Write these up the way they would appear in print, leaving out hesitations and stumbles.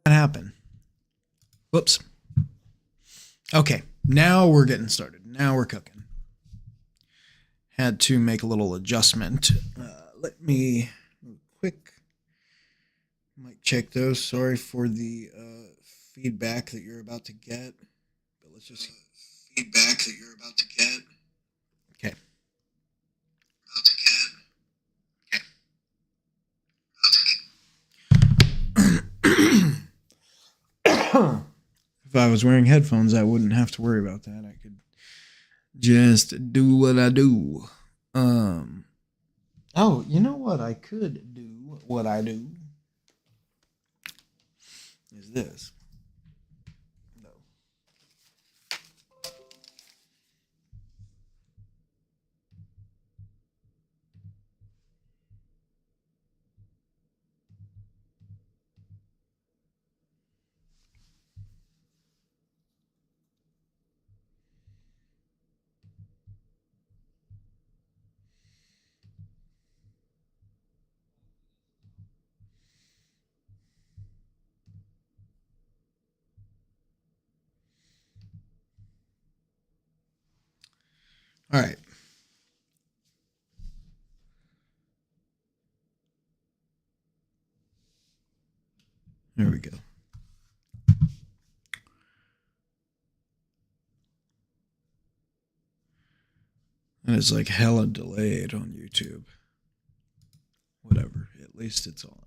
What happened? Whoops. Okay, now we're getting started. Now we're cooking. Had to make a little adjustment. Let me quick mic check those. Sorry for the feedback that you're about to get. But let's just feedback that you're about to get. Okay. About to get. If I was wearing headphones, I wouldn't have to worry about that. I could just do what I do. Oh, you know what I could do? What I do is this. No. All right. There we go. And it's like hella delayed on YouTube. Whatever. At least it's on.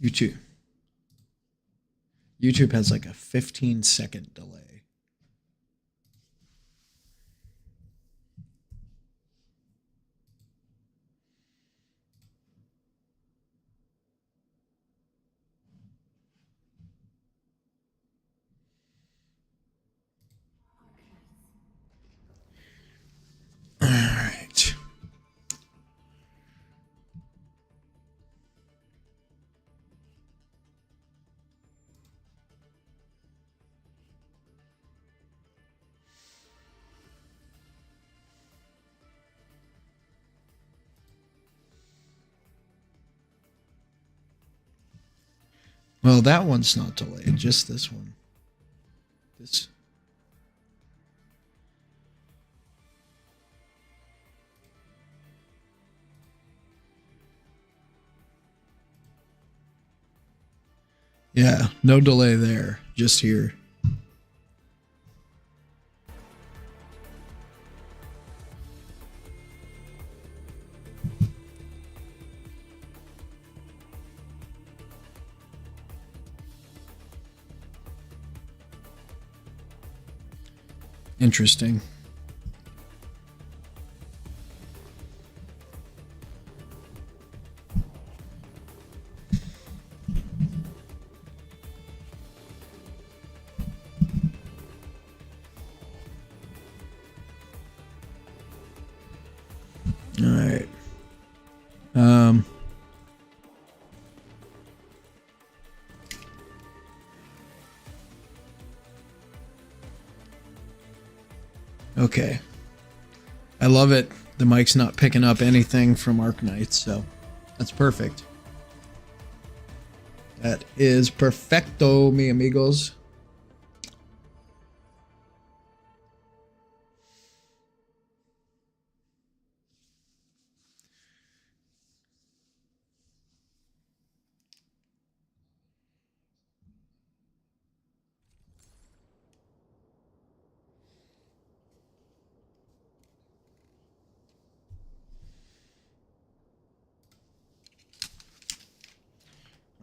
YouTube. YouTube has like a 15-second delay. All right. Well, that one's not delayed, just this one. This. Yeah, no delay there, just here. Interesting. All right. Okay. I love it. The mic's not picking up anything from Arknights, so that's perfect. That is perfecto, mi amigos.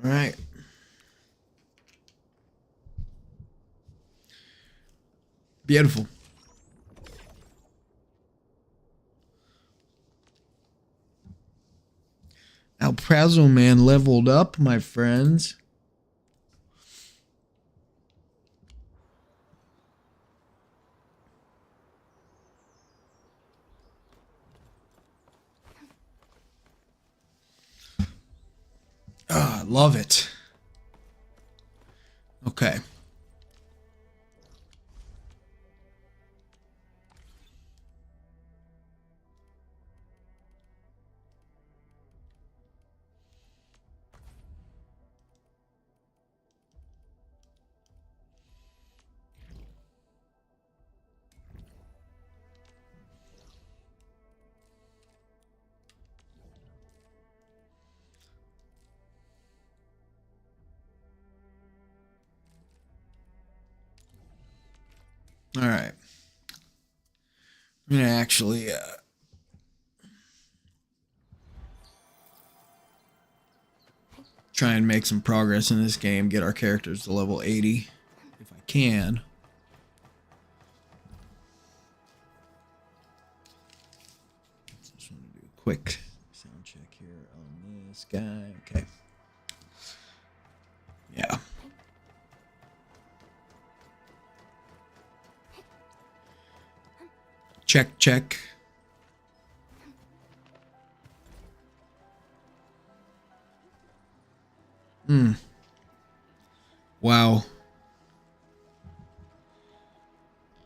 All right. Beautiful. El Prazo Man leveled up, my friends. love it. Okay. All right. I'm going to actually try and make some progress in this game, get our characters to level 80 if I can. Just want to do a quick sound check here on this guy. Okay. Yeah. Check, check. Wow.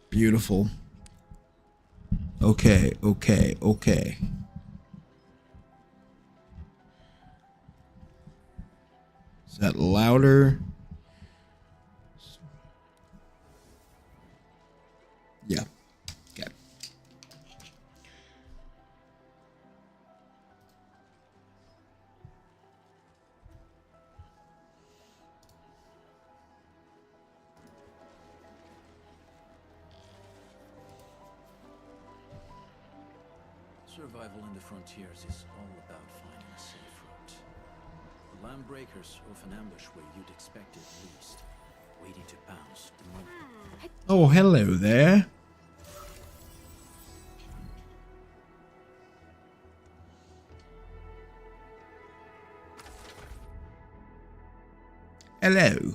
Beautiful. Okay, okay, okay. Is that louder? Yeah. Okay. Survival in the frontiers is all about finding a safe route. The land breakers often ambush where you'd expect it least, waiting to pounce the moment. Oh, hello there. Hello.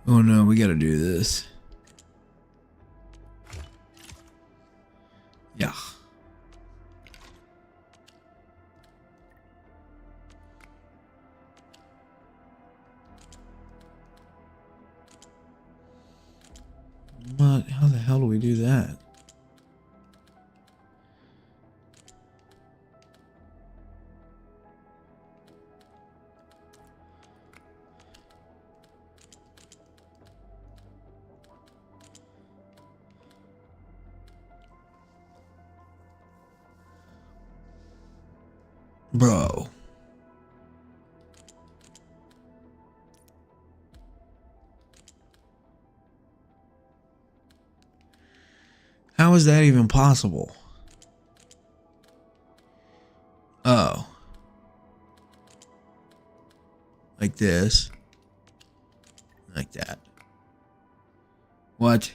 Oh no, we gotta do this. Yeah. What? How the hell do we do that? Bro. How is that even possible? Oh. Like this. Like that. What?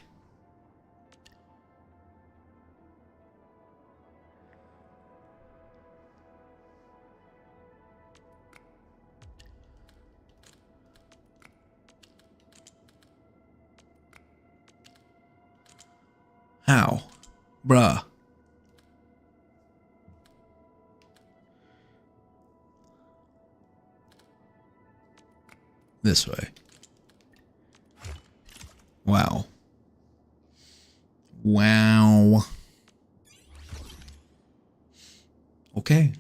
How? Bruh. This way. Wow. Wow. Okay.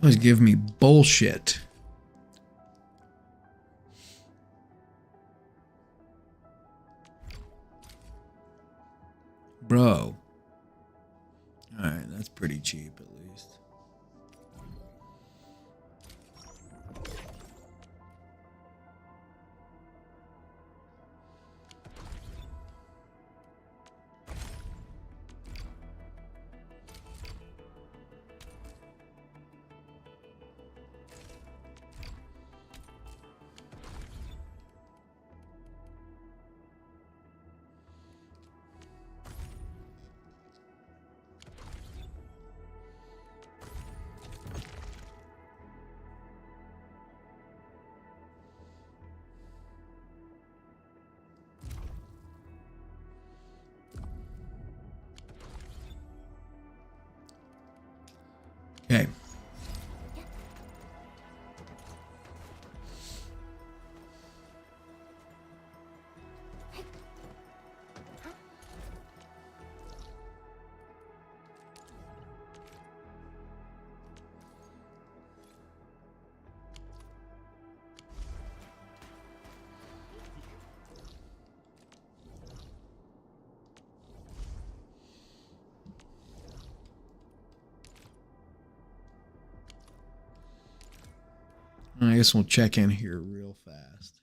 Always give me bullshit. Bro. Alright, that's pretty cheap at least. Okay. I guess we'll check in here real fast.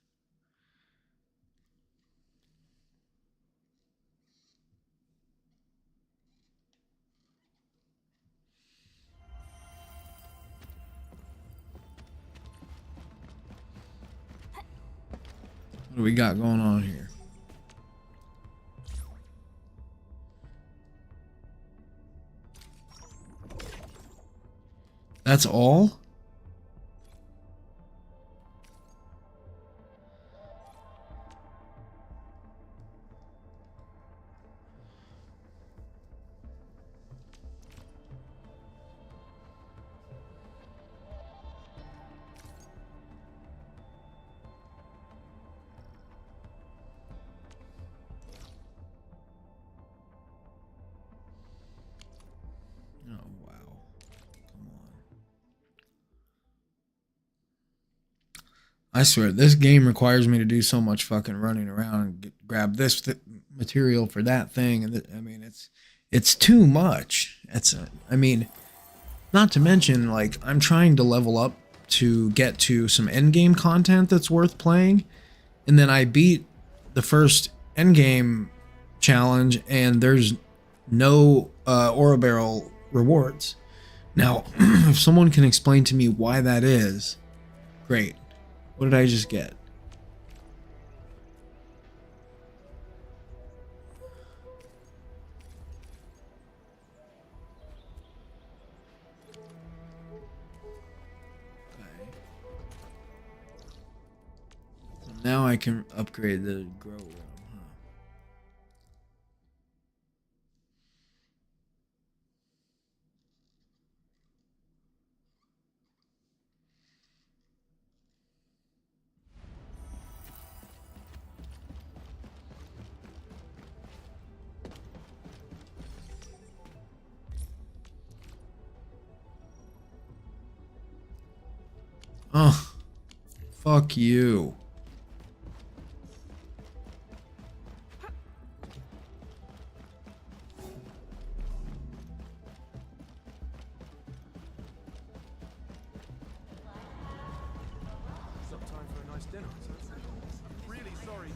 What do we got going on here? That's all? Oh, wow. Come on. I swear, this game requires me to do so much fucking running around and grab this material for that thing. And I mean, it's too much. I mean, not to mention, like, I'm trying to level up to get to some endgame content that's worth playing. And then I beat the first endgame challenge and there's no Aura Barrel rewards. Now, if someone can explain to me why that is, great. What did I just get? Okay. So now I can upgrade the grow room, huh? Oh, fuck you. Some time for a nice dinner. I'm really sorry.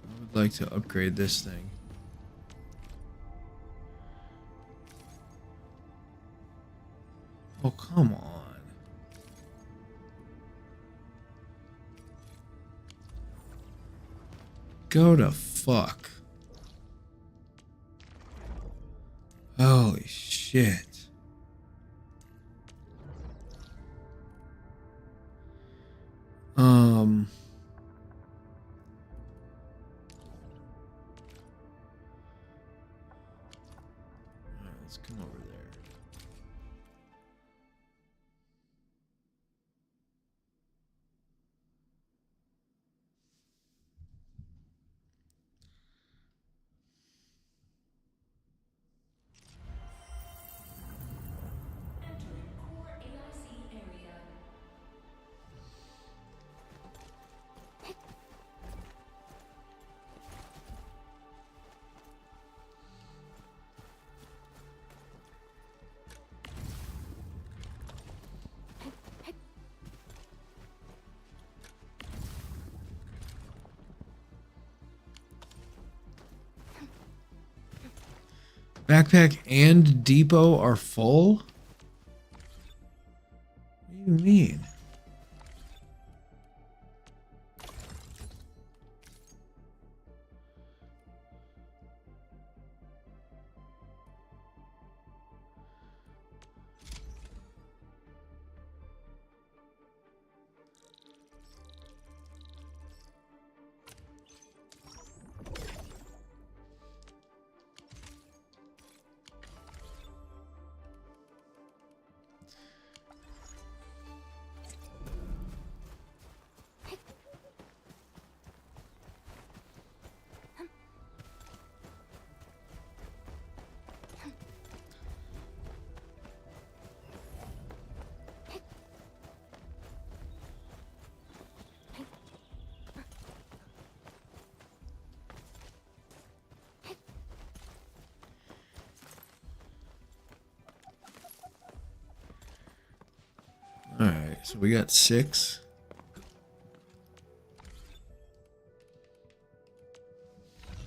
I would like to upgrade this thing. Oh, come on. Go to fuck. Holy shit. Alright, let's come over there. Backpack and depot are full? What do you mean? Alright, so we got 6.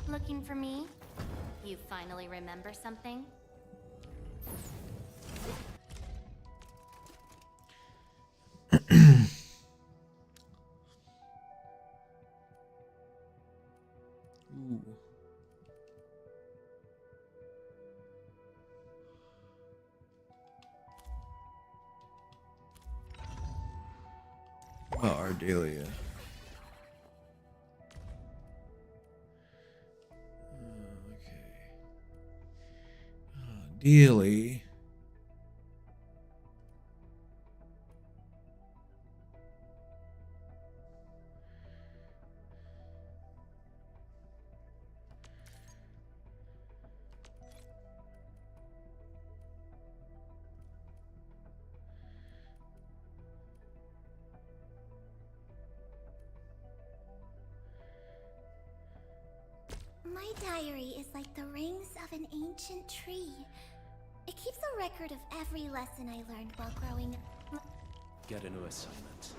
Looking for me? You finally remember something? Ooh. Oh, Ardelia. Okay. Ideally. My diary is like the rings of an ancient tree. It keeps a record of every lesson I learned while growing up. Get a new assignment.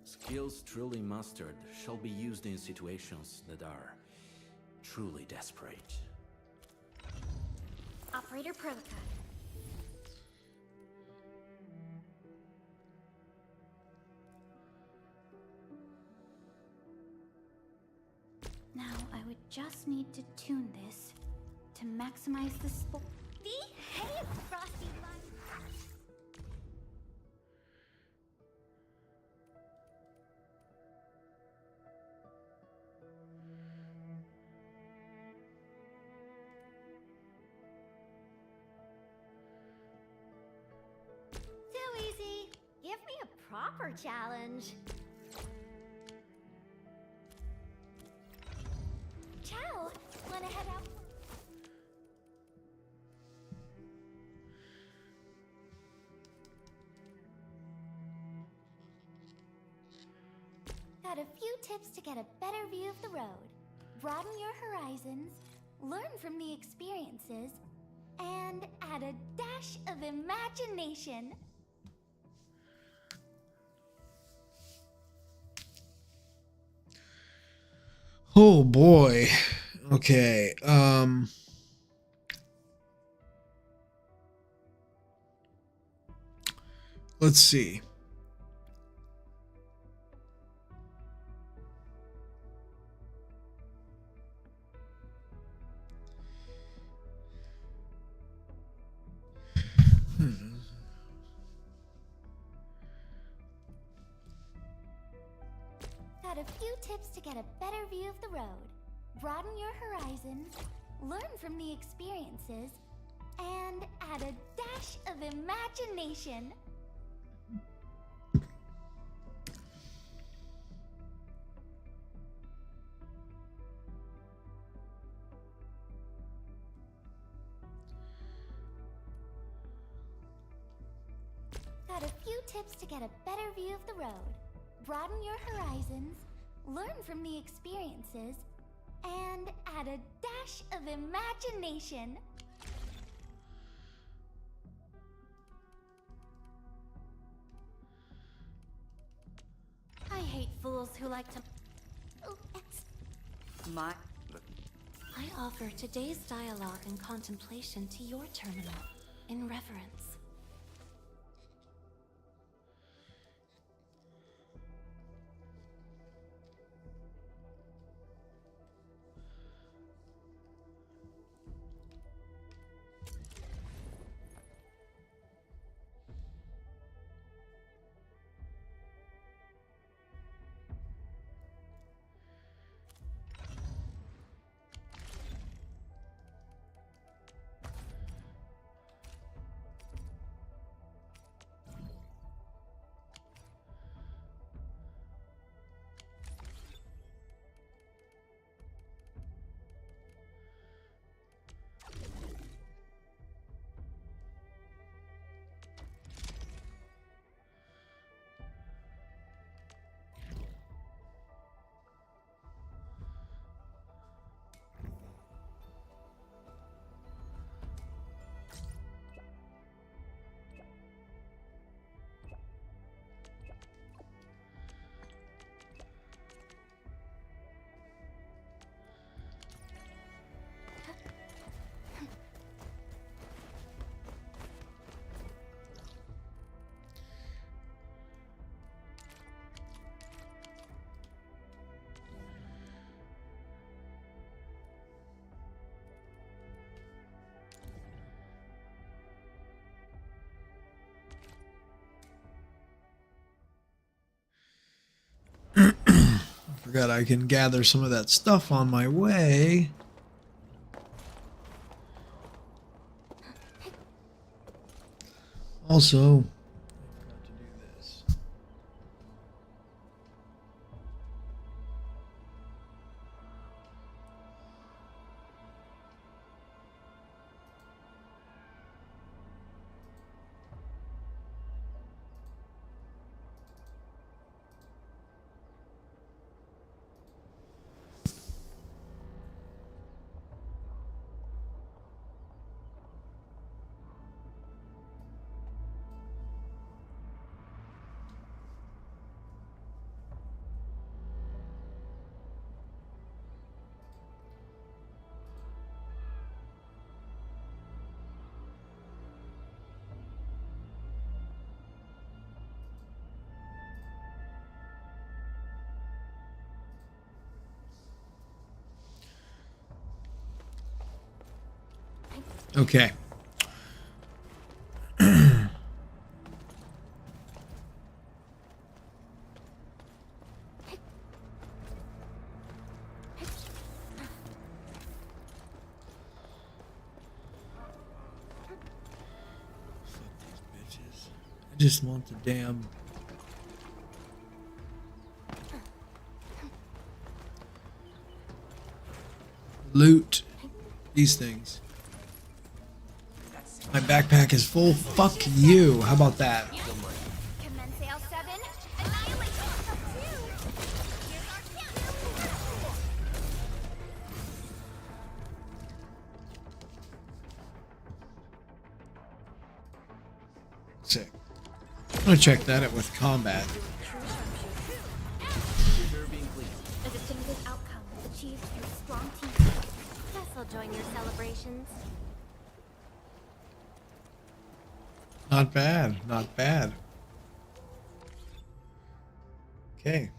Skills truly mastered shall be used in situations that are truly desperate. Operator protocol. Now I would just need to tune this to maximize the Behave, Frosty Bunny! Too easy. Give me a proper challenge. Ciao! Wanna head out? Got a few tips to get a better view of the road. Broaden your horizons, learn from the experiences, and add a dash of imagination. Oh boy. Okay. Let's see. Got a few tips to get a better view of the road. Broaden your horizons, learn from the experiences, and add a dash of imagination. Got a few tips to get a better view of the road. Broaden your horizons, learn from the experiences, and add a dash of imagination. who like to... Oh, My... I offer today's dialogue and contemplation to your terminal, in reverence. Forgot I can gather some of that stuff on my way. Also, I forgot to do this. Okay. I just want the damn loot these things. My backpack is full. Fuck you. How about that? Commence Sale 7, Annihilation Club 2. Here's our countdown. Sick. I'm gonna check that out with combat. A definitive outcome achieved through strong teamwork. Guess I'll join your celebrations. Not bad. Not bad. Okay.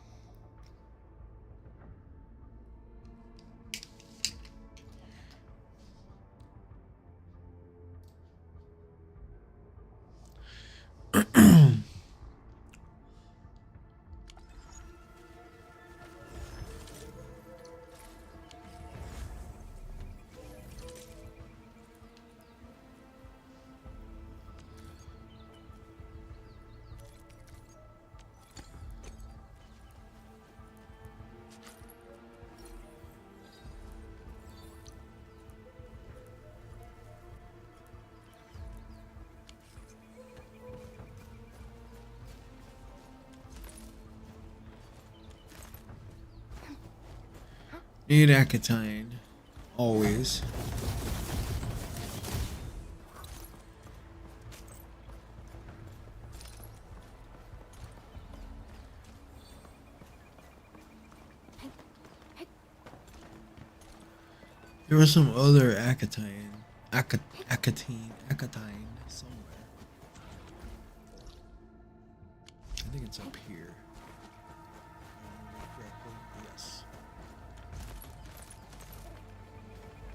Need Akatine. Always. There was some other Acatine somewhere. I think it's up here. Yes.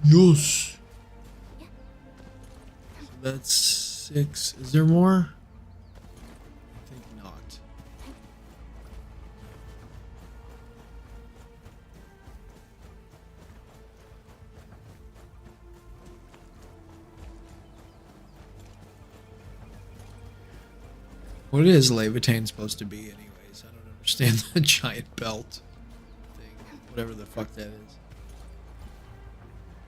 Yes. So that's 6. Is there more? I think not. What is Levitane supposed to be anyways? I don't understand the giant belt thing. Whatever the fuck that is.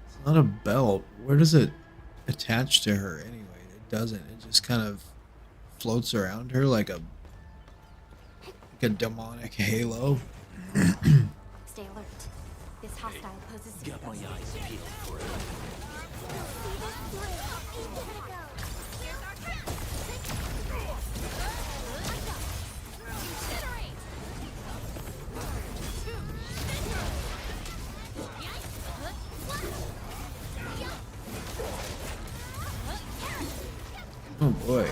It's not a belt. Where does it attach to her anyway? It doesn't. It just kind of floats around her like a demonic halo. Stay alert. This hostile poses Got my eyes peeled for it. Oh boy.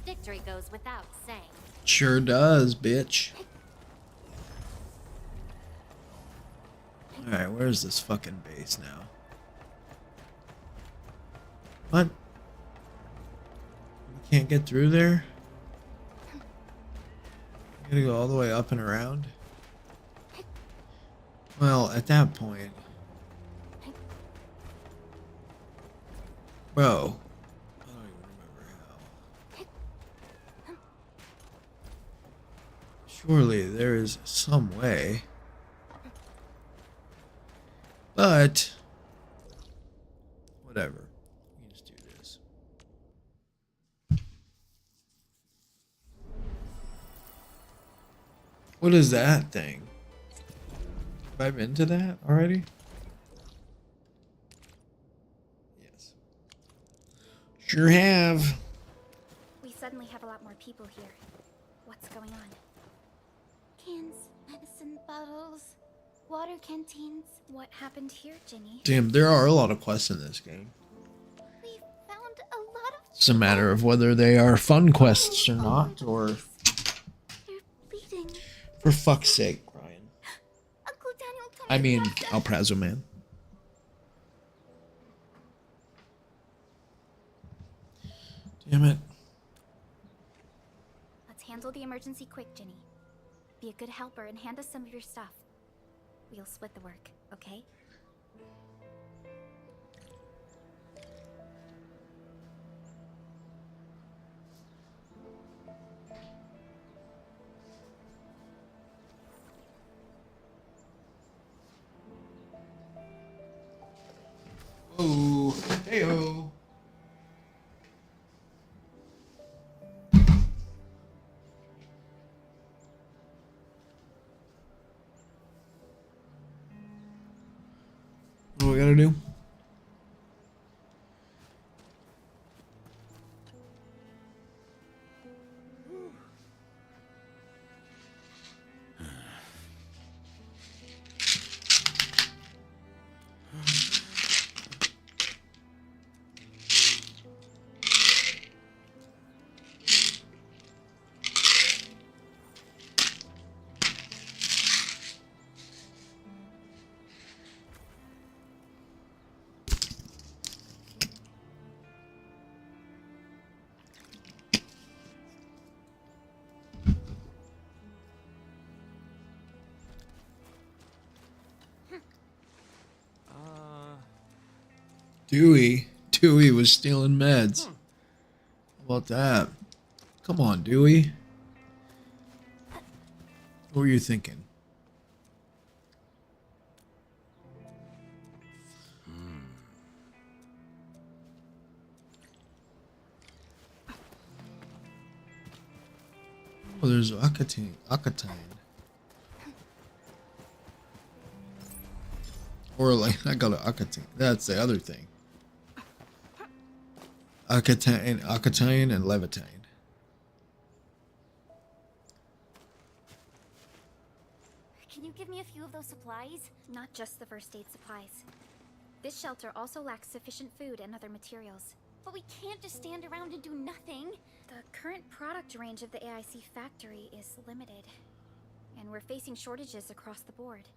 victory goes without saying. Sure does, bitch. Alright, where's this fucking base now? What? We can't get through there? I gotta go all the way up and around? Well, at that point... Bro. I don't even remember how. Surely there is some way. But... whatever. We can just do this. What is that thing? Have I been to that already? Yes. Sure have. We suddenly have a lot more people here. What's going on? Cans, medicine bottles, water canteens. What happened here, Ginny? Damn, there are a lot of quests in this game. We found a lot of. It's a matter of whether they are fun quests or not, or They're bleeding. for fuck's sake, Ryan. Uncle Daniel told I me mean, not to- El Prazo Man. Damn it. Let's handle the emergency quick, Ginny. Be a good helper and hand us some of your stuff. We'll split the work, okay? Oh, hey-oh. What do we gotta do? Dewey was stealing meds. How about that? Come on, Dewey. What were you thinking? Oh, there's Acatine. Or like, I got Akatane. That's the other thing. Akatane and Levitane. Can you give me a few of those supplies? Not just the first aid supplies. This shelter also lacks sufficient food and other materials. But we can't just stand around and do nothing. The current product range of the AIC factory is limited, and we're facing shortages across the board.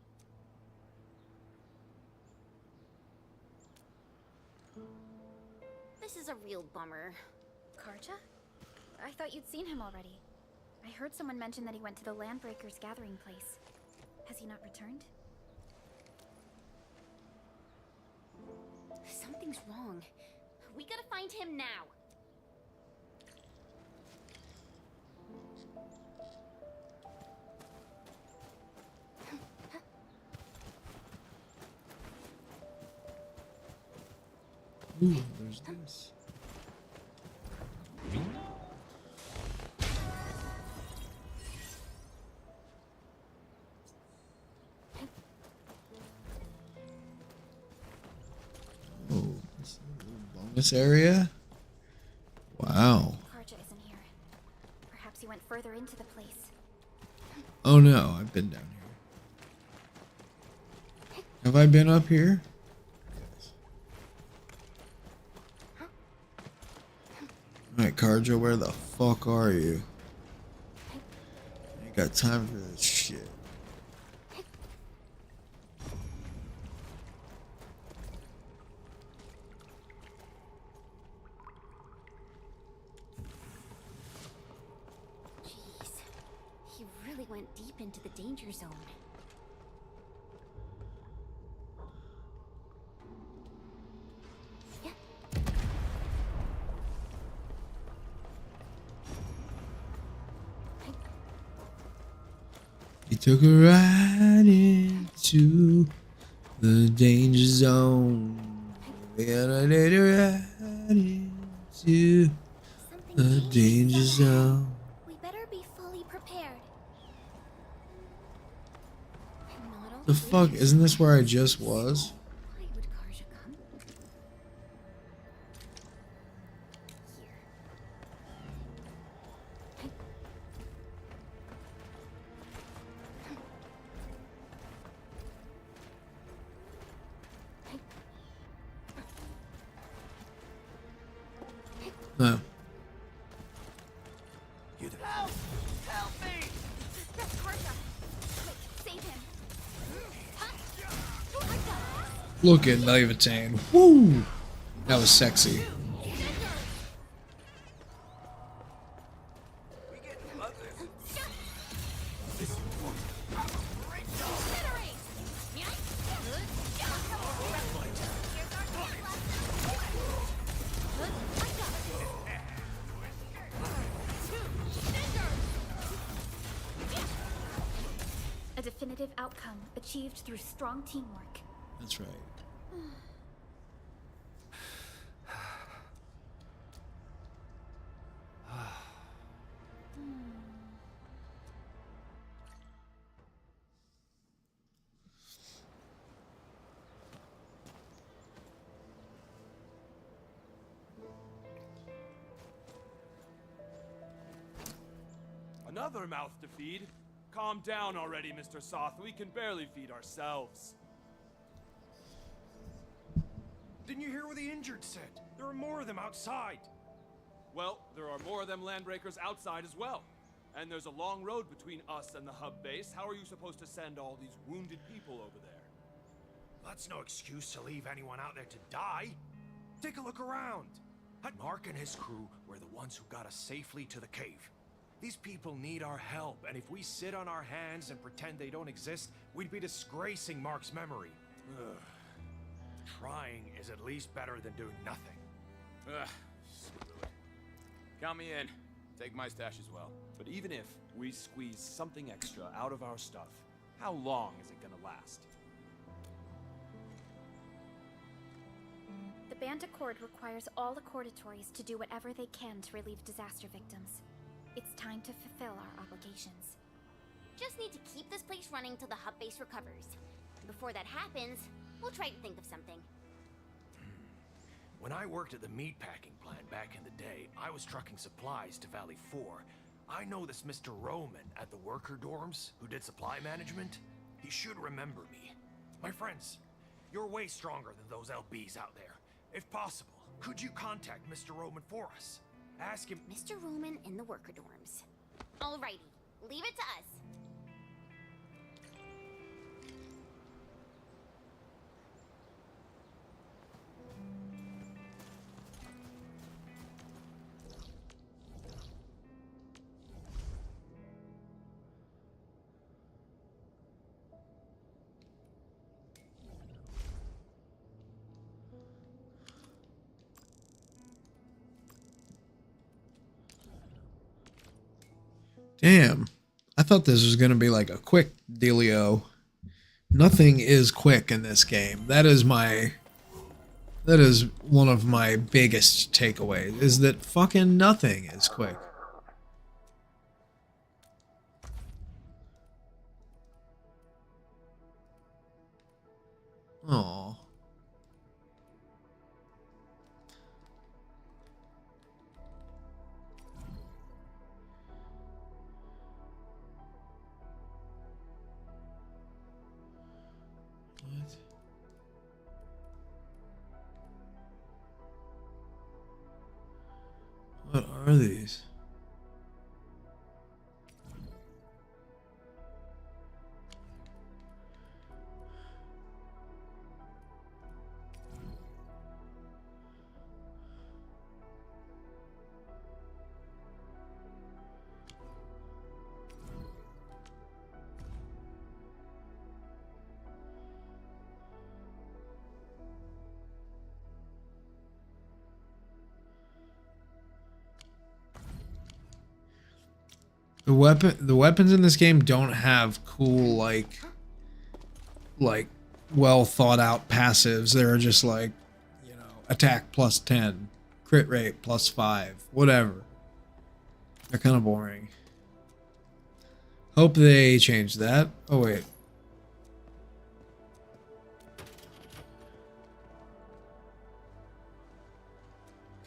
This is a real bummer. Karja? I thought you'd seen him already. I heard someone mention that he went to the Landbreakers gathering place. Has he not returned? Something's wrong. We gotta find him now. Ooh, there's this. Oh, this is a little bonus area. Wow. Karja isn't here. Perhaps he went further into the place. Oh no, I've been down here. Have I been up here? Yes. Alright, Karja, where the fuck are you? I ain't got time for this shit. Jeez. He really went deep into the danger zone. He took a ride into the danger zone. We gotta take a ride into the danger zone. We better be fully prepared. Not all The fuck? Isn't this where I just was? Why would Karja come? No. Help me! That's Karja! Quick, save him! Look at Levitane. Woo! That was sexy. A definitive outcome achieved through strong teamwork. That's right. Another mouth to feed? Calm down already, Mr. Soth. We can barely feed ourselves. Didn't you hear what the injured said? There are more of them outside. Well, there are more of them Landbreakers outside as well. And there's a long road between us and the hub base. How are you supposed to send all these wounded people over there? That's no excuse to leave anyone out there to die. Take a look around. Mark and his crew were the ones who got us safely to the cave. These people need our help, and if we sit on our hands and pretend they don't exist, we'd be disgracing Mark's memory. Ugh. Trying is at least better than doing nothing. Ugh, stupid. Count me in. Take my stash as well. But even if we squeeze something extra out of our stuff, how long is it gonna last? The Band Accord requires all Accordatories to do whatever they can to relieve disaster victims. It's time to fulfill our obligations. Just need to keep this place running till the hub base recovers. Before that happens, We'll try to think of something. When I worked at the meatpacking plant back in the day, I was trucking supplies to Valley 4. I know this Mr. Roman at the worker dorms who did supply management. He should remember me. My friends, you're way stronger than those LBs out there. If possible, could you contact Mr. Roman for us? Ask him. Mr. Roman in the worker dorms. Alrighty, leave it to us. Damn. I thought this was going to be like a quick dealio. Nothing is quick in this game. That is one of my biggest takeaways, is that fucking nothing is quick. Aww. What are these? The weapons in this game don't have cool like well thought out passives. They're just like, you know, attack plus 10, crit rate plus 5, whatever. They're kind of boring. Hope they change that. Oh wait.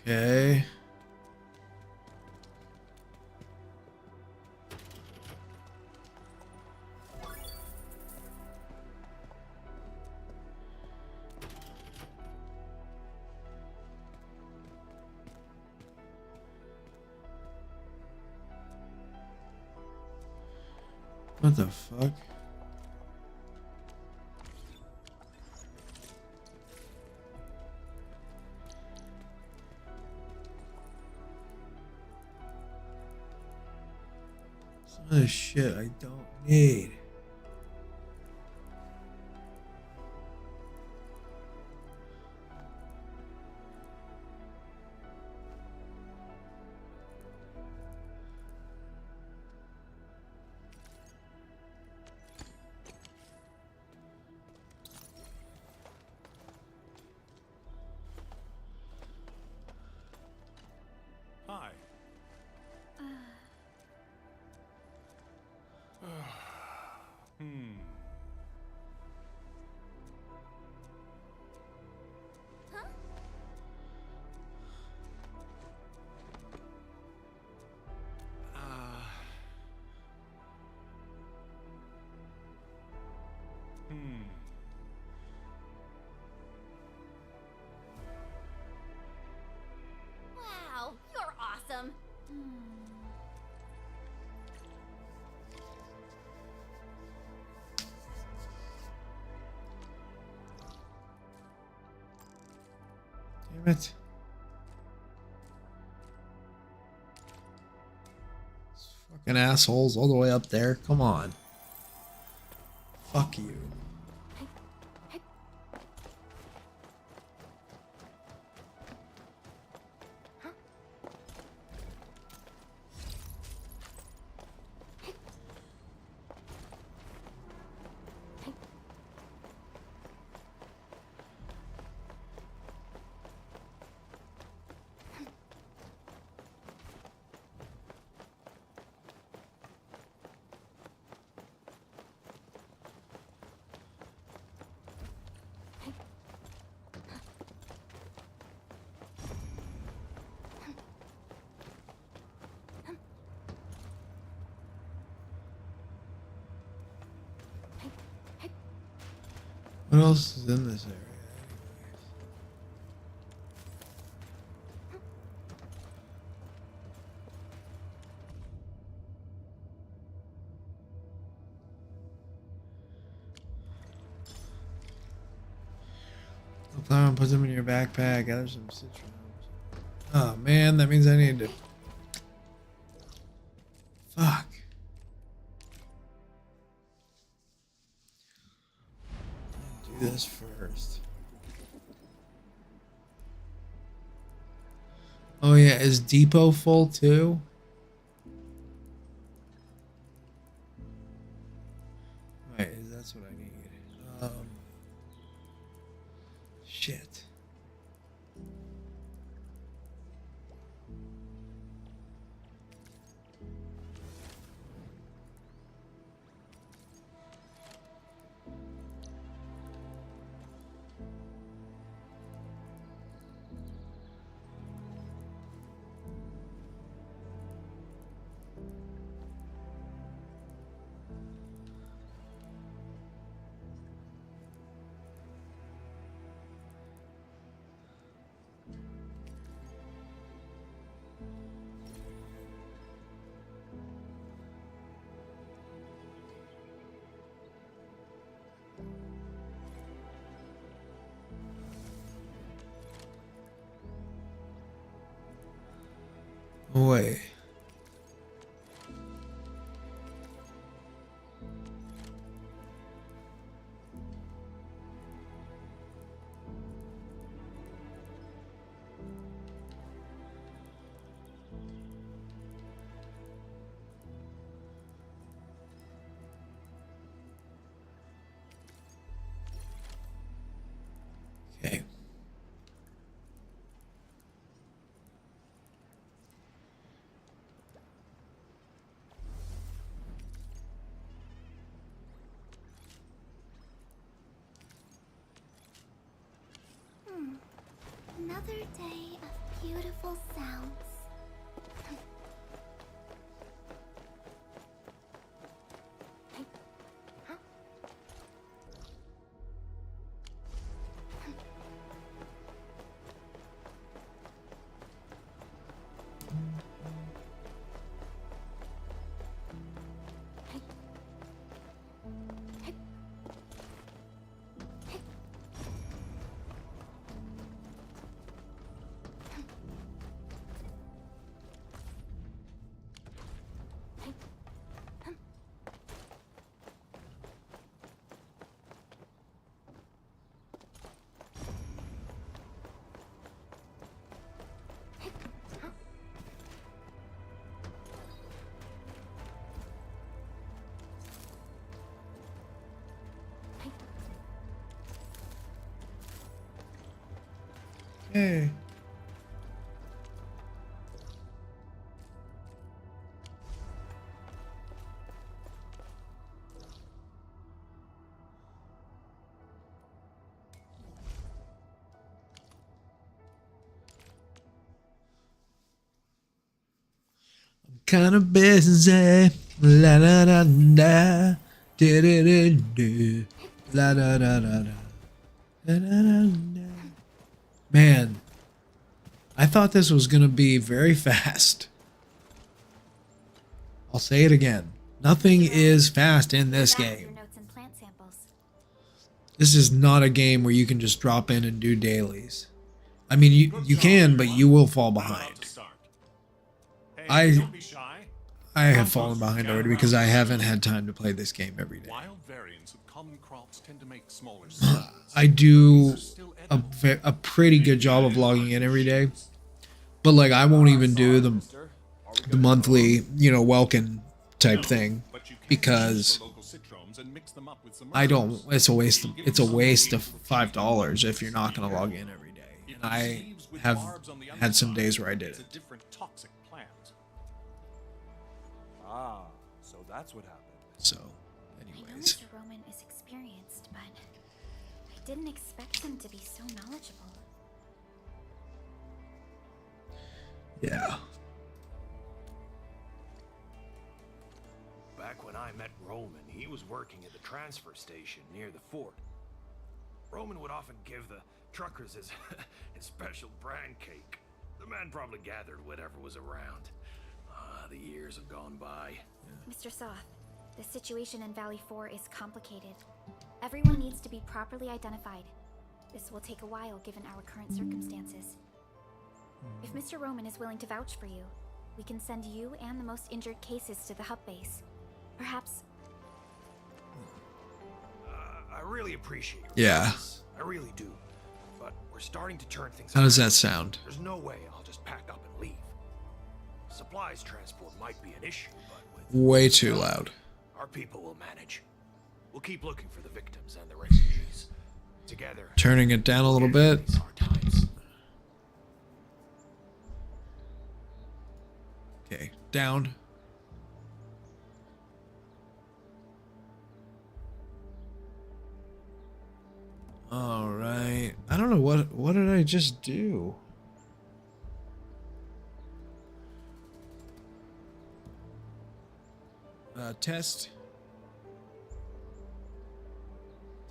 Okay. What the fuck? Some of this shit I don't need. Hi. Hmm. Huh? Hmm. Wow, you're awesome. Damn it. These fucking assholes all the way up there. Come on. Fuck you. What else is in this area? Put them in your backpack. Gather some citrons. Oh man, that means I need to. Fuck. Do this first. Oh yeah, is Depot full too? Wait, that's what I need. Shit. Wait. Okay. Another day of beautiful sounds. Hey. Kind of busy. La da da da. Da da da da. La da da da da. Da da da da. Man, I thought this was gonna be very fast. I'll say it again. Nothing is fast in this game. Notes and plant samples. This is not a game where you can just drop in and do dailies. I mean, you can, but you will fall behind. I have fallen behind already because I haven't had time to play this game every day. Wild variants of common crops tend to make smaller I do a pretty good job of logging in every day, but like I won't even do the monthly, welcome type thing because I don't. It's a waste. It's a waste of $5 if you're not going to log in every day. And I have had some days where I did it. Ah, so that's what happened. So, I know anyways. Mr. Roman is experienced, but I didn't expect him to be so knowledgeable. Yeah. Back when I met Roman, he was working at the transfer station near the fort. Roman would often give the truckers his, his special brand cake. The man probably gathered whatever was around. The years have gone by. Mr. Soth, the situation in Valley 4 is complicated. Everyone needs to be properly identified. This will take a while given our current circumstances. If Mr. Roman is willing to vouch for you, we can send you and the most injured cases to the hub base. Perhaps... I really appreciate your Yeah. advice. I really do. But we're starting to turn things How does around. that sound? There's no way I'll just pack up and leave. Supplies transport might be an issue, but with Way too loud. our people will manage. We'll keep looking for the victims and the refugees. Together, Turning it down a little bit. these hard times. Okay, down. All right. I don't know what did I just do? Test.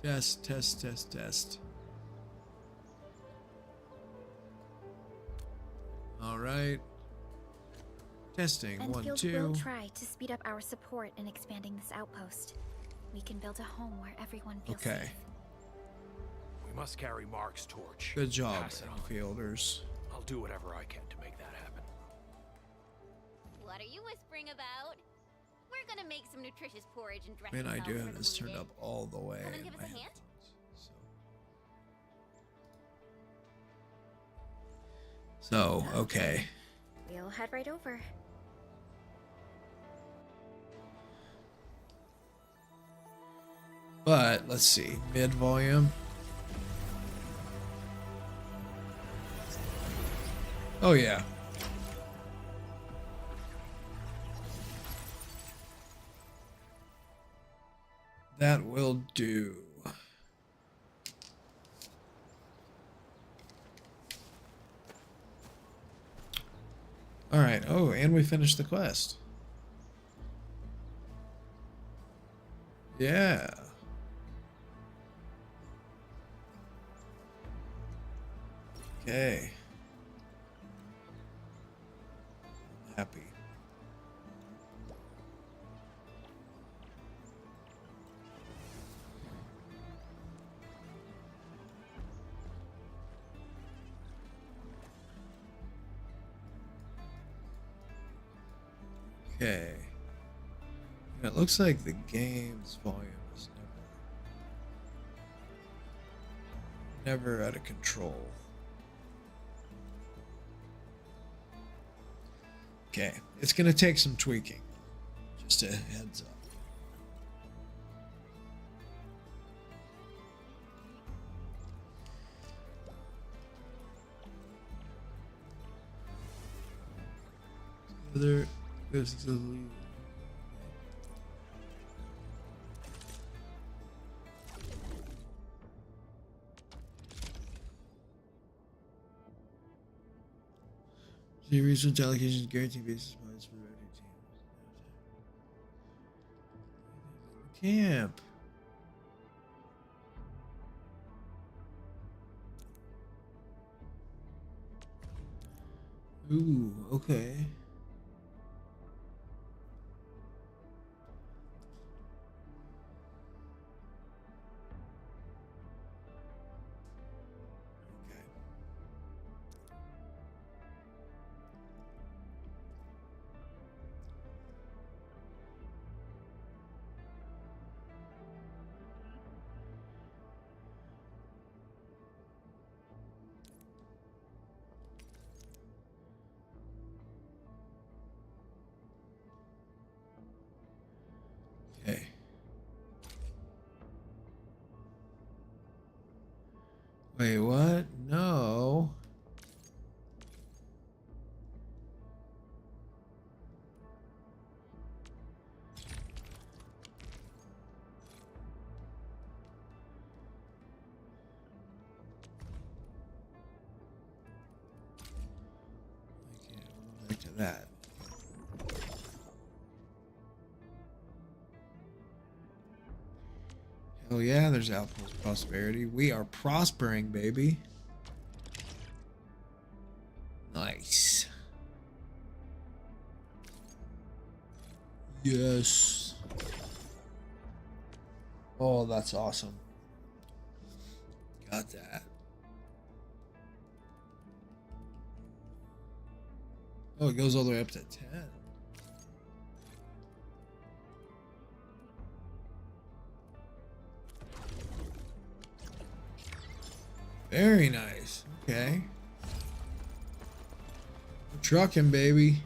Test. All right. Testing. One, Enfield two. will try to speed up our support in expanding this outpost. We can build a home where everyone feels Okay. safe. We must carry Mark's torch. Good job, Pass it on. Enfielders. I'll do whatever I can to make that happen. What are you whispering about? We're gonna make some nutritious porridge and dress Man, I ourselves do for have the this turned wounded. up all the way. Come and give in us a my hand? headphones, So, okay. We'll head right over. But let's see, mid volume. Oh yeah. That will do. All right. Oh, and we finished the quest. Yeah. Okay. Happy. Okay. Yeah, it looks like the game's volume is never out of control. Okay, it's gonna take some tweaking. Just a heads up. There goes to the lead. The research allocations guarantee basis points for every team. Camp. Ooh, okay. Okay. Wait, what? No. Okay, we'll go back to that. Oh yeah, there's Outpost Prosperity. We are prospering, baby. Nice. Yes. Oh, that's awesome. Got that. Oh, it goes all the way up to 10. Very nice. Okay. We're trucking, baby.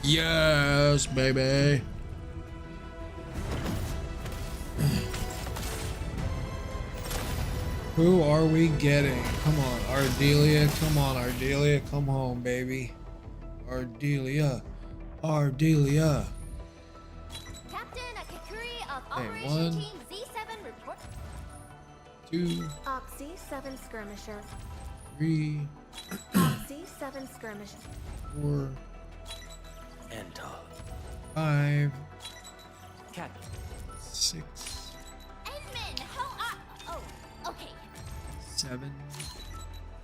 Yes, baby. Who are we getting? Come on, Ardelia. Come on, Ardelia. Come home, baby. Ardelia. Ardelia. Captain Akakuri of Okay, Operation 1, Team Z7 report. 2, Oxy 7 skirmisher. 3, Oxy 7 skirmisher. 4, Enter. 5, Captain. 6, Edmund, how are... Oh, okay. 7,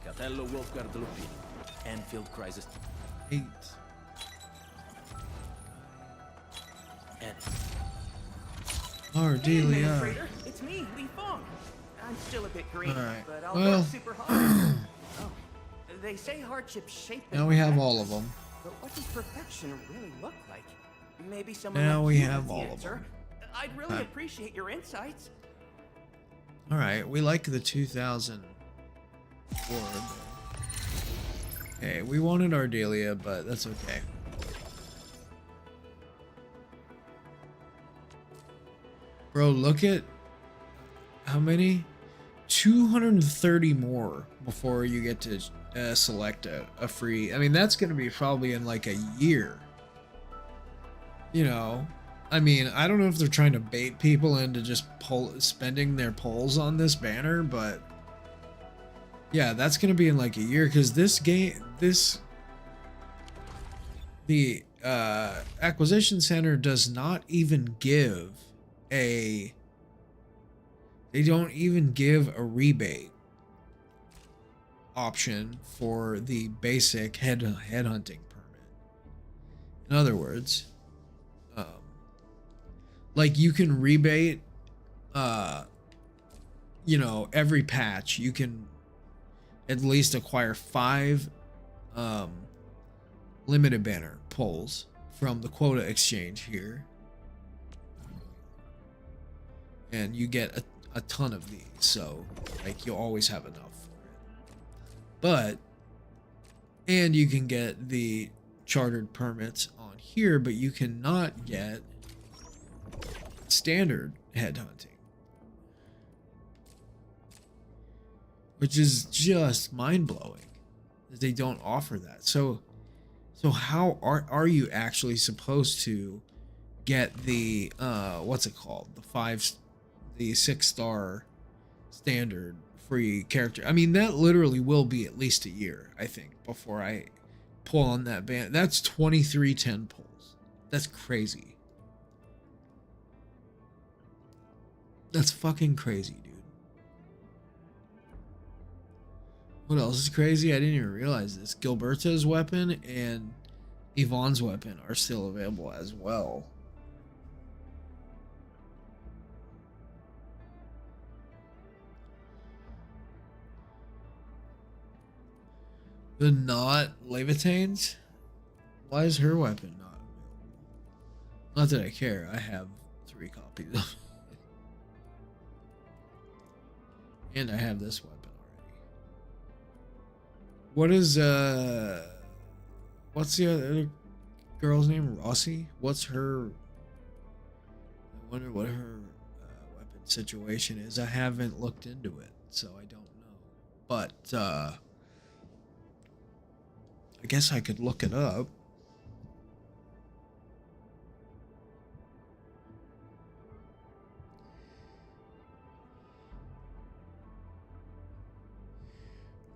Catello Wolfgard Lupin. Enfield Crisis. 8. Enter. Ardelia. Administrator, it's me, Li Feng. I'm still a bit green, Alright, but I'll well. work super hard. Oh, they say hardships shape Now we have perfect all of us, them. But what does perfection really look like? Maybe someone Now like we you have has the all of answer. them. I'd really Okay. appreciate your insights. Alright, we like the 2000 award. Okay, we wanted Ardelia, but that's okay. Bro, look at how many? 230 more before you get to select a free. I mean, that's going to be probably in like a year. You know, I mean, I don't know if they're trying to bait people into just spending their polls on this banner, but yeah, that's going to be in like a year because this game, the acquisition center does not even give they don't even give a rebate option for the basic headhunting permit. In other words, like you can rebate, you know, every patch you can at least acquire 5 limited banner polls from the quota exchange here. And you get a ton of these, so like you'll always have enough for it. But and you can get the chartered permits on here, but you cannot get standard headhunting, which is just mind-blowing that they don't offer that. So how are you actually supposed to get the what's it called, the 6-star standard free character? I mean, that literally will be at least a year, I think, before I pull on that band. That's 2310 pulls. That's crazy. That's fucking crazy, dude. What else is crazy? I didn't even realize this. Gilberto's weapon and Yvonne's weapon are still available as well. The not Levitane's? Why is her weapon not available? Not that I care. I have 3 copies of it. And I have this weapon already. What is what's the other girl's name? Rossi? What's her? I wonder what her weapon situation is. I haven't looked into it, so I don't know. But I guess I could look it up.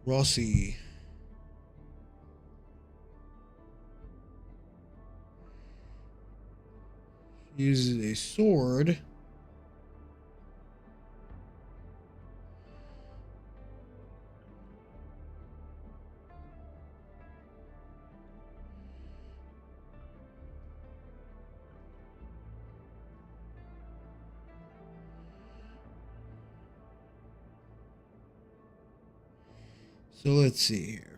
Rossi. Uses a sword. So let's see here.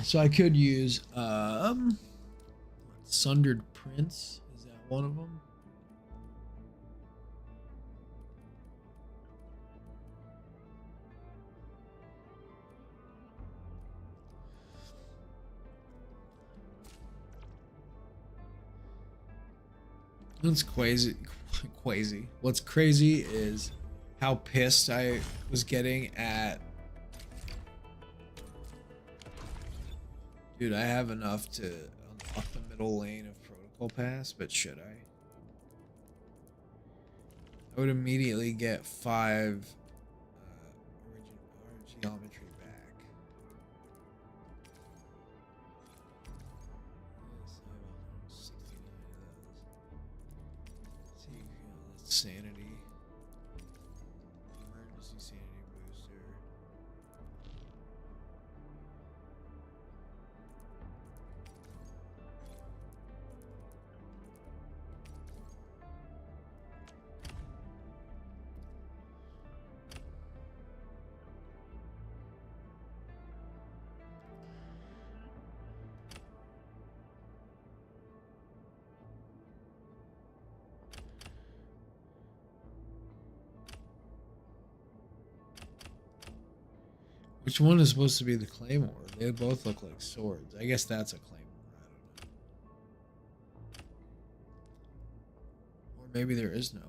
So I could use Sundered Prince. Is that one of them? That's crazy. Crazy. What's crazy is how pissed I was getting at. Dude, I have enough to unlock the middle lane of Protocol Pass, but should I? I would immediately get 5 geometry back. Yes, I have 169 of those. See, that's sanity. Emergency sanity booster. Which one is supposed to be the claymore? They both look like swords. I guess that's a claymore. I don't know. Or maybe there is no.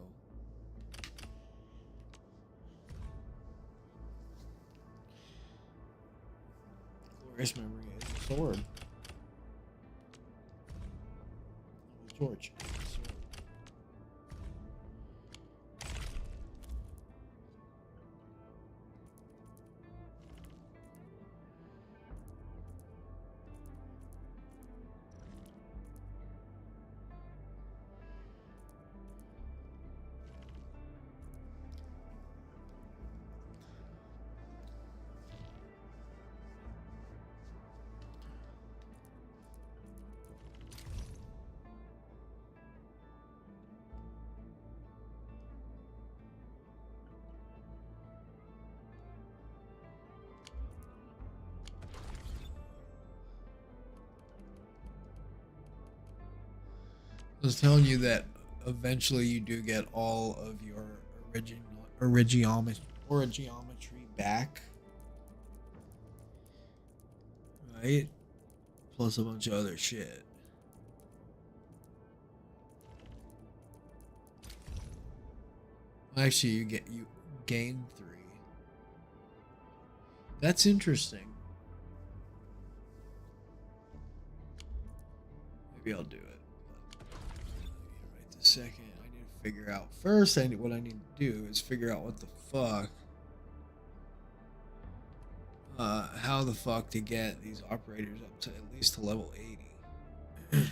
Glorious memory is a sword. Torch. Sword. I was telling you that eventually you do get all of your geometry back, right? Plus a bunch of other shit. Actually, you gain 3. That's interesting. Maybe I'll do it. Right this second, I need to figure out first. What I need to do is figure out what the fuck, how the fuck to get these operators up to at least to level 80.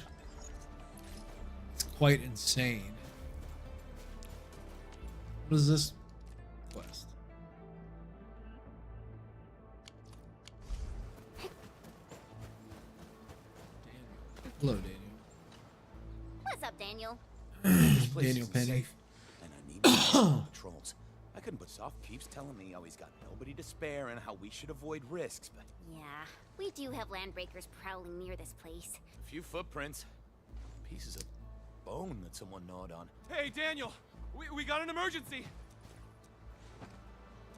It's quite insane. What is this quest? Daniel. Hello, Daniel. What's up, up, Daniel? This place Daniel isn't Penny. safe, and I need more patrols. I couldn't, but Soft keeps telling me how he's got nobody to spare and how we should avoid risks, but Yeah, we do have landbreakers prowling near this place. a few footprints, pieces of bone that someone gnawed on. Hey, Daniel! We got an emergency!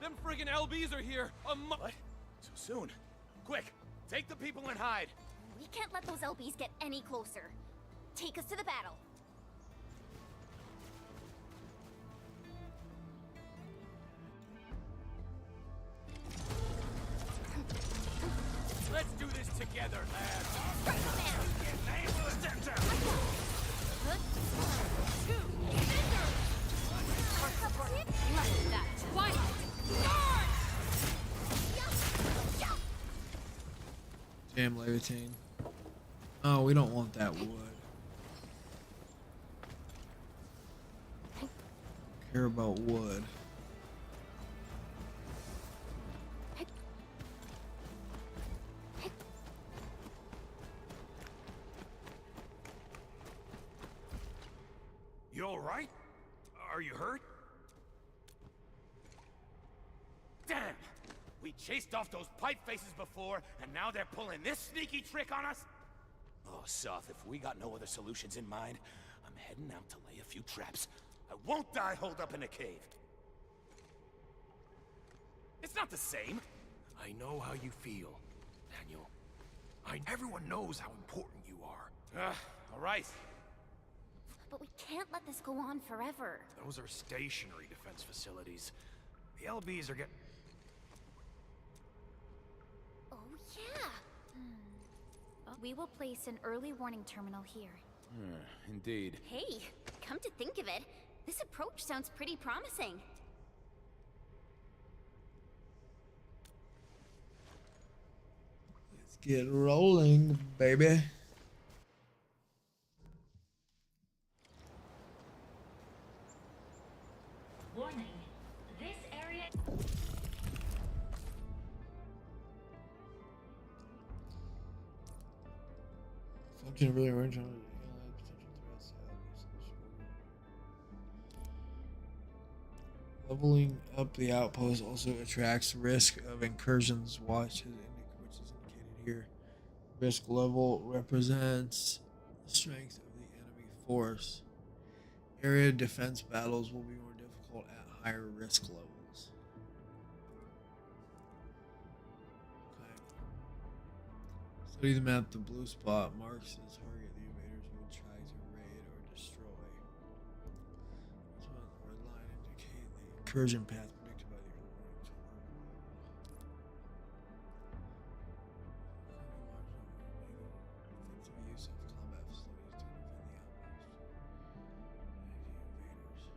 Them friggin' LBs are here! What? So soon? Quick, take the people and hide. We can't let those LBs get any closer. Take us to the battle. Let's do this together, lads. Strike the man! Like that. Damn, Levitine. Oh, we don't want that wood. Care about wood. You all right? Are you hurt? Damn! We chased off those pipe faces before, and now they're pulling this sneaky trick on us? Oh, Soth, if we got no other solutions in mind, I'm heading out to lay a few traps. I won't die holed up in a cave. It's not the same. I know how you feel, Daniel. Everyone knows how important you are. All right. But we can't let this go on forever. Those are stationary defense facilities. The LBs are getting... Oh, yeah. We will place an early warning terminal here. Indeed. Hey, come to think of it, this approach sounds pretty promising. Let's get rolling, baby. Warning. This area... Function really range on potential threats. Leveling up the outpost also attracts risk of incursions, which is indicated here. Risk level represents the strength of the enemy force. Area defense battles will be more difficult at higher risk levels. Okay. Study the map. The blue spot marks the target the invaders will try to raid or destroy. This one, the red line indicate the incursion path predicted by the early warning tower. Effective use of combat facilities to defend the outpost. Invaders.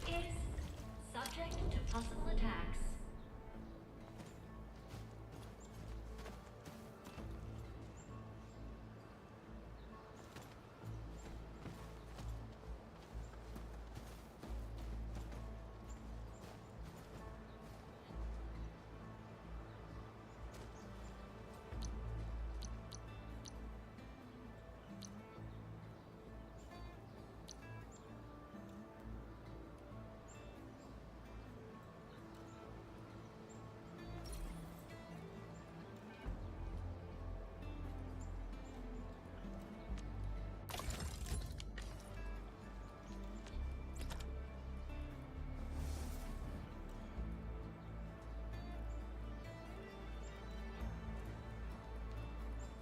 is subject to possible attacks.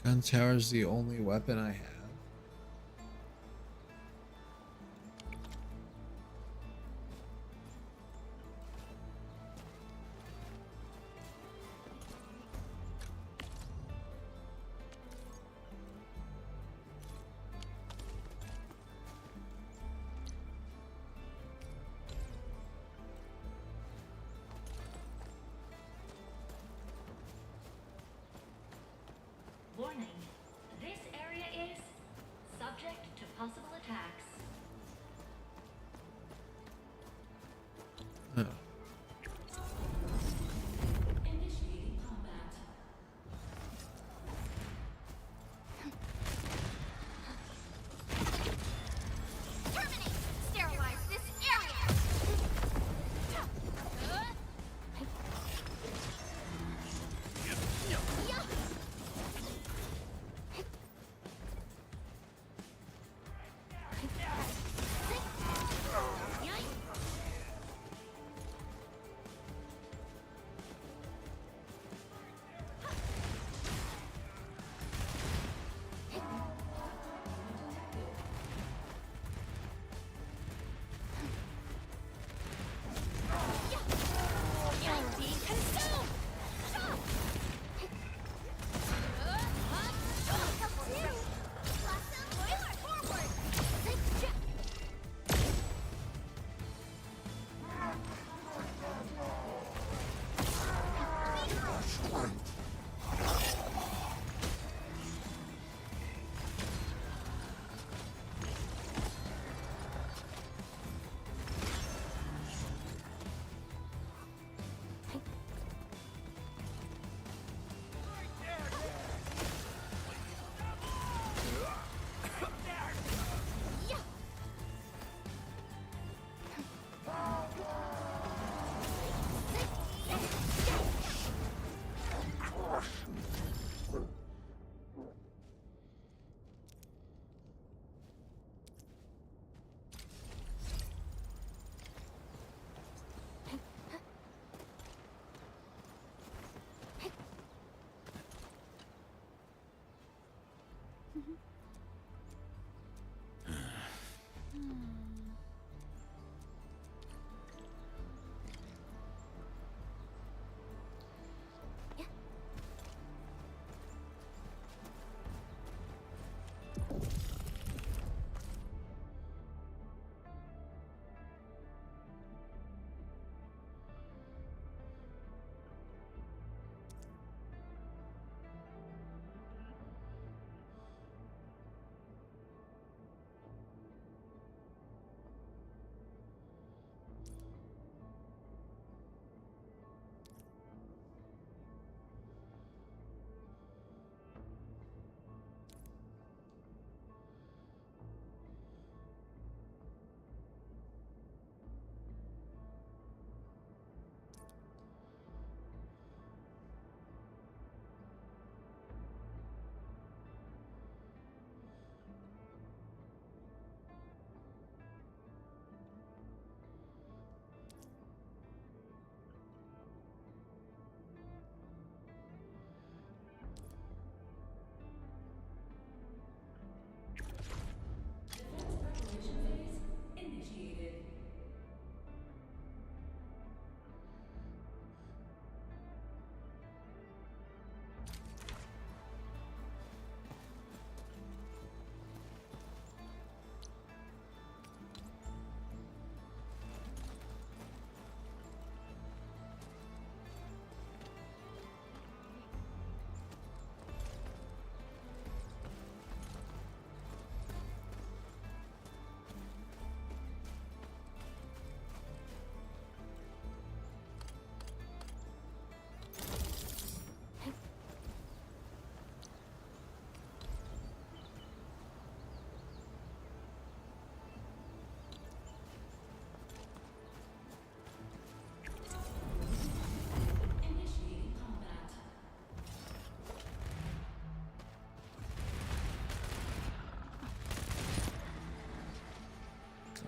Gun tower's the only weapon I have. Warning. This area is subject to possible attacks.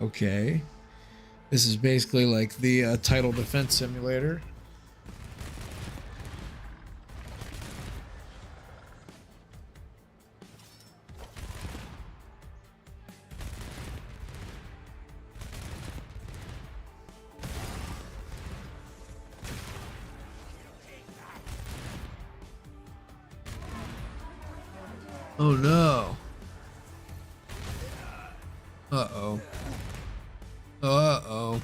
Okay. This is basically like the title defense simulator. Oh no. Uh-oh. Uh-oh.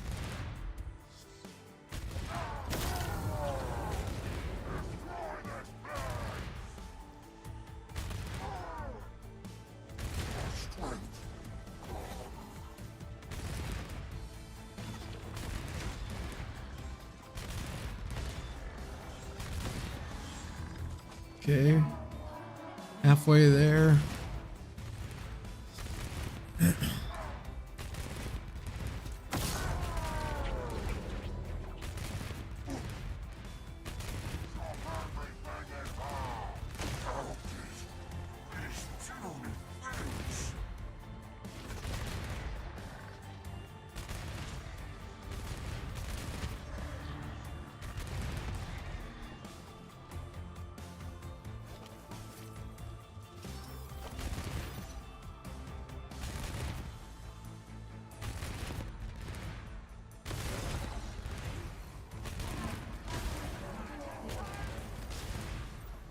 Okay. Halfway there.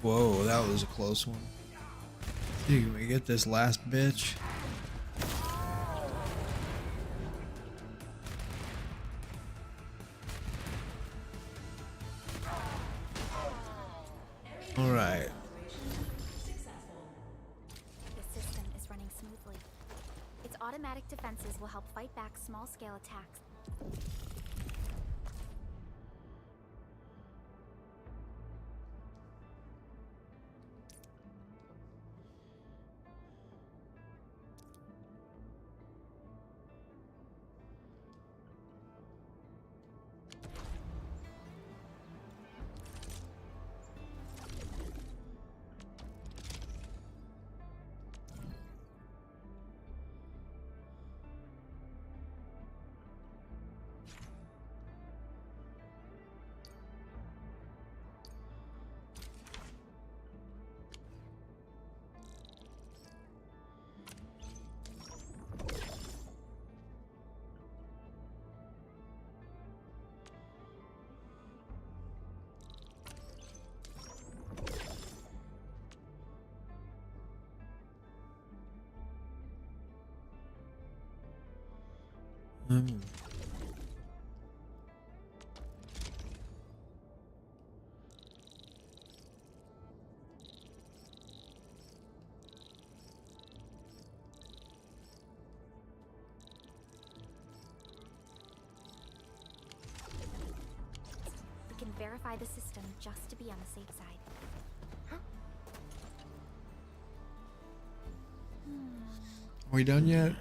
Whoa, that was a close one. See, can we get this last bitch? All right. The system is running smoothly. Its automatic defenses will help fight back small-scale attacks. Um, We can verify the system just to be on the safe side. Are we done yet?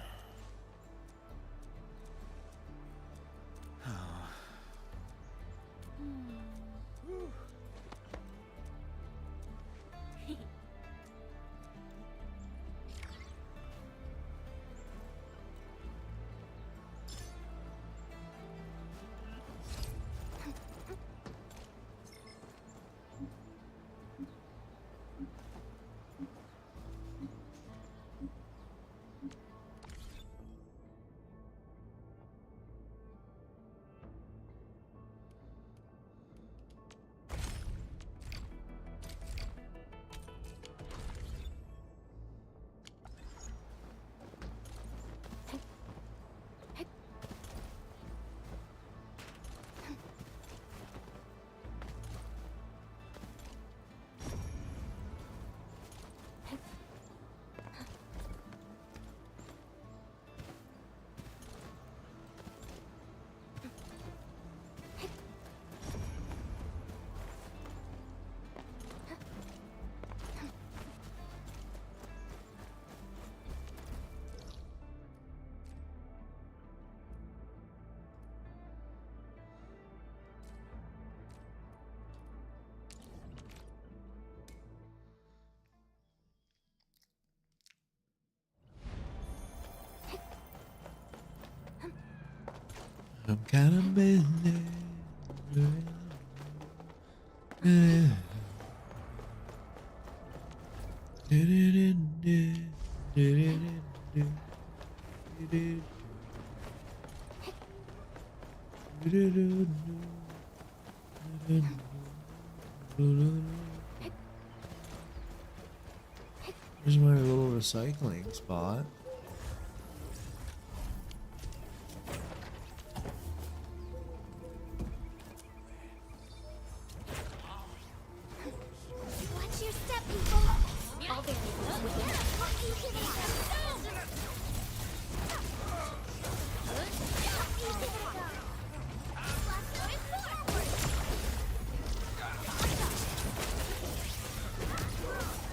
I'm kind of busy. Here's my little recycling spot. Watch your step, people. All variables within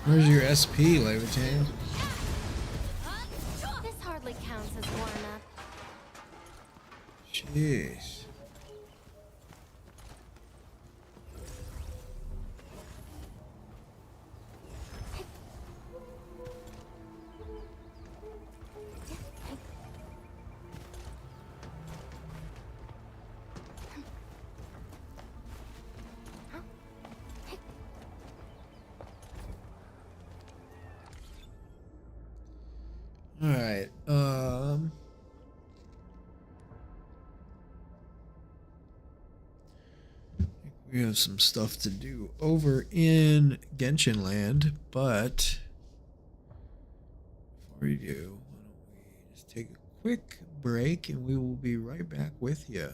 Where's your SP, Levitan? This hardly counts as warm-up. Jeez. All right. We have some stuff to do over in Genshin Land, but before we do, why don't we just take a quick break and we will be right back with you.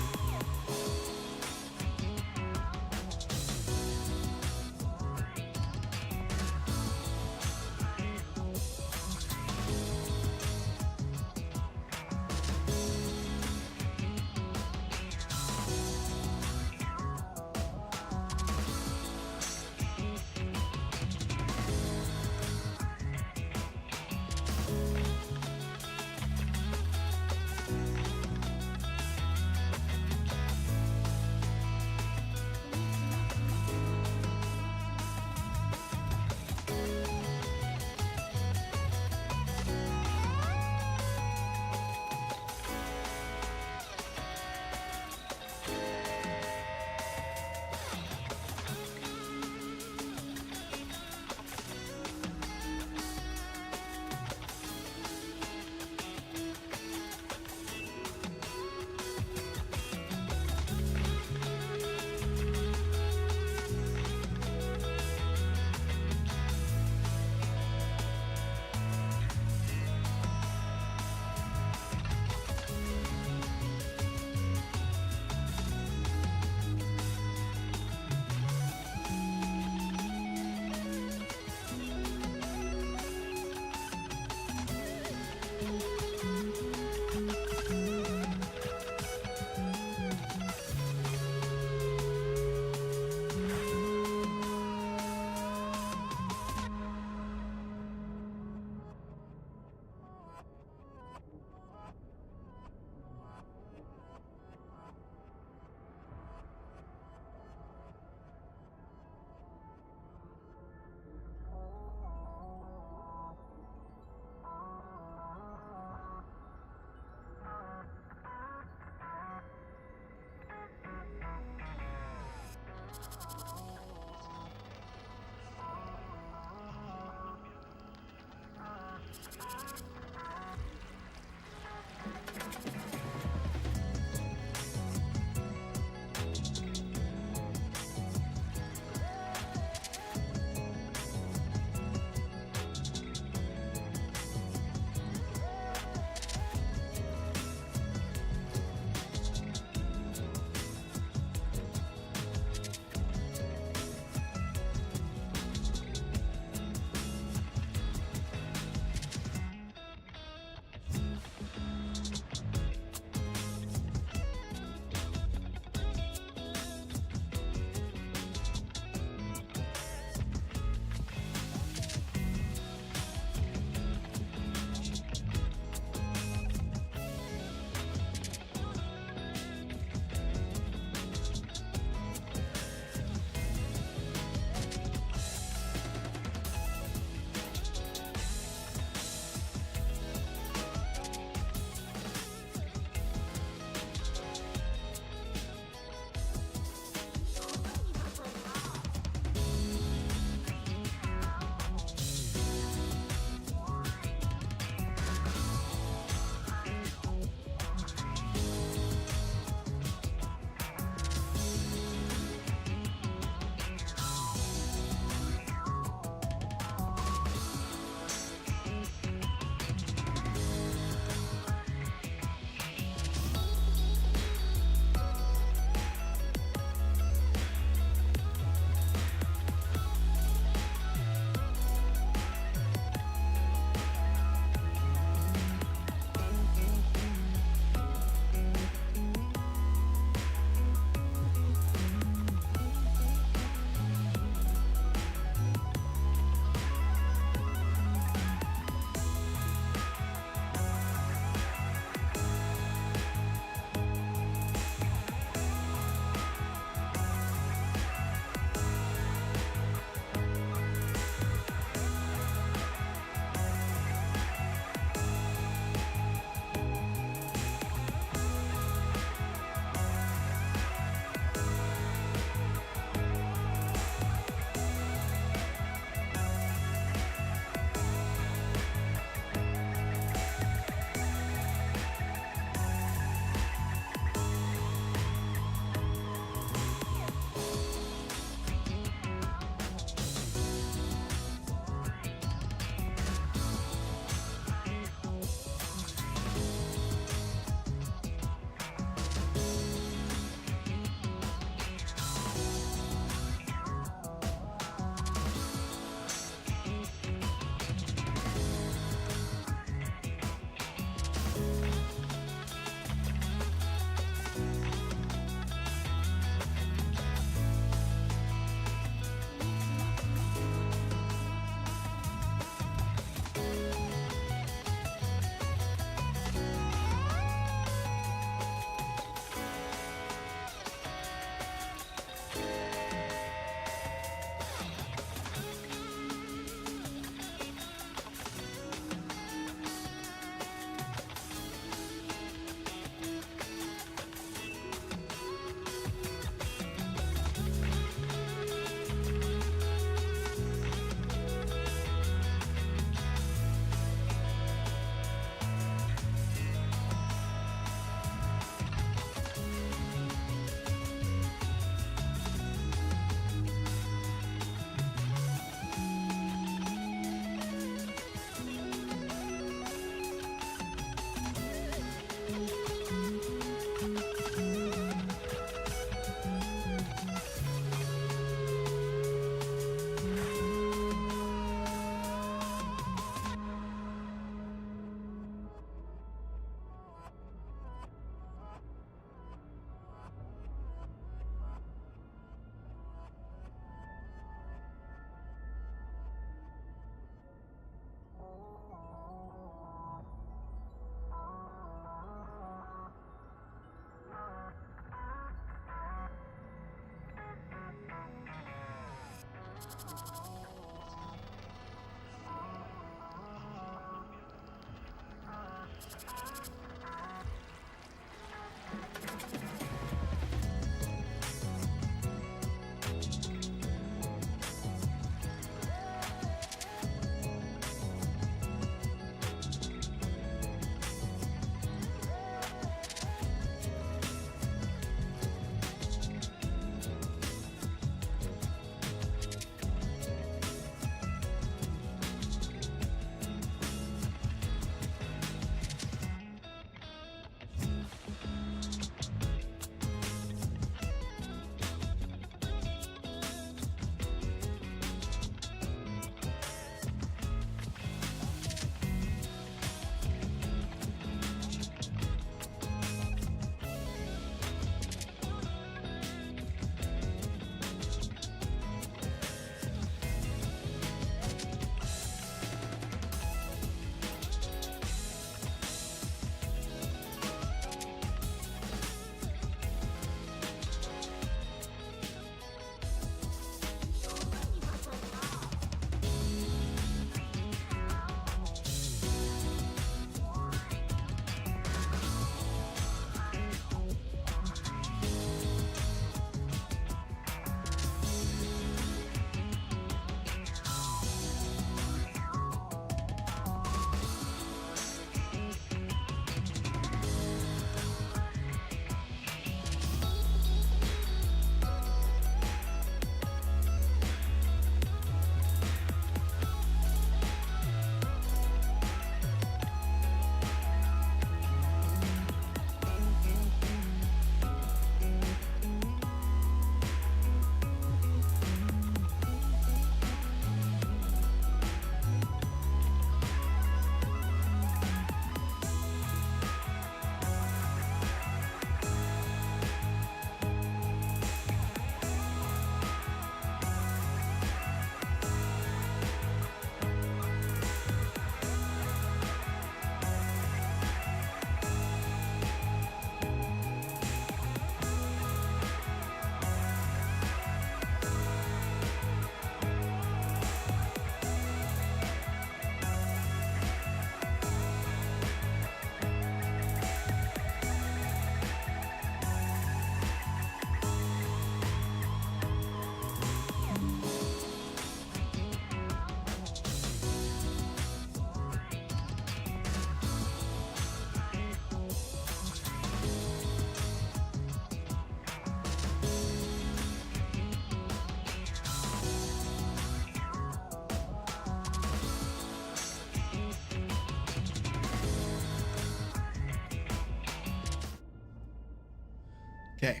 Okay.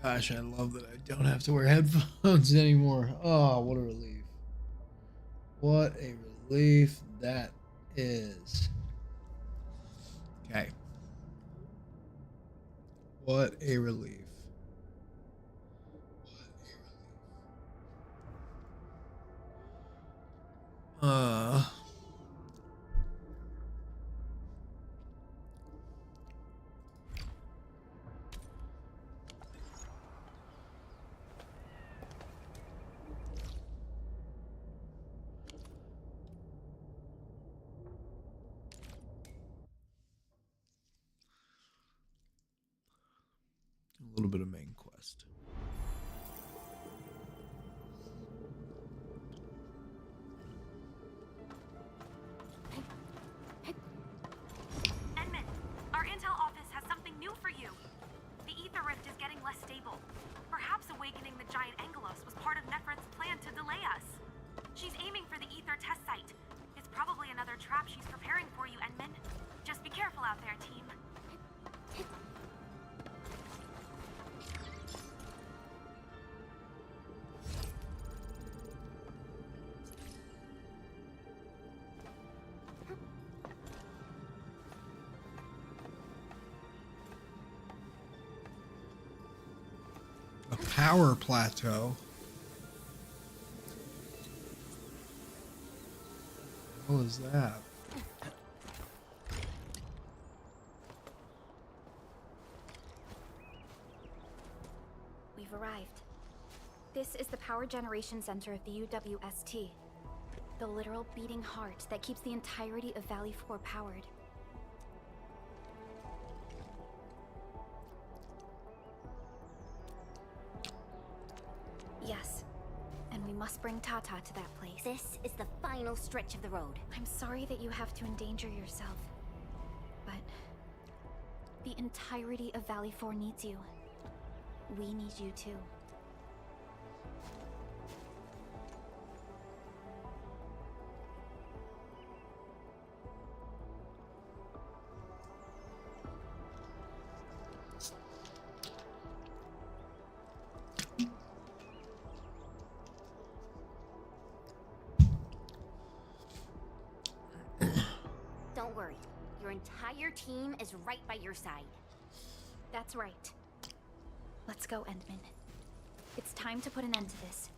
Gosh, I love that I don't have to wear headphones anymore. Oh, what a relief. What a relief that is. Okay. What a relief. Uh a little bit of main quest. Edmund, our intel office has something new for you. The ether rift is getting less stable. Perhaps awakening the giant Angelos was part of Nephrit's plan to delay us. She's aiming for the ether test site. It's probably another trap she's preparing for you, Edmund. Just be careful out there, team. A power plateau. What was that? We've arrived. This is the power generation center of the UWST. The literal beating heart that keeps the entirety of Valley 4 powered. Yes. And we must bring Tata to that place. This is the final stretch of the road. I'm sorry that you have to endanger yourself. But the entirety of Valley 4 needs you. We need you too. Don't worry. Your entire team is right by your side. That's right. Let's go, Endman. It's time to put an end to this.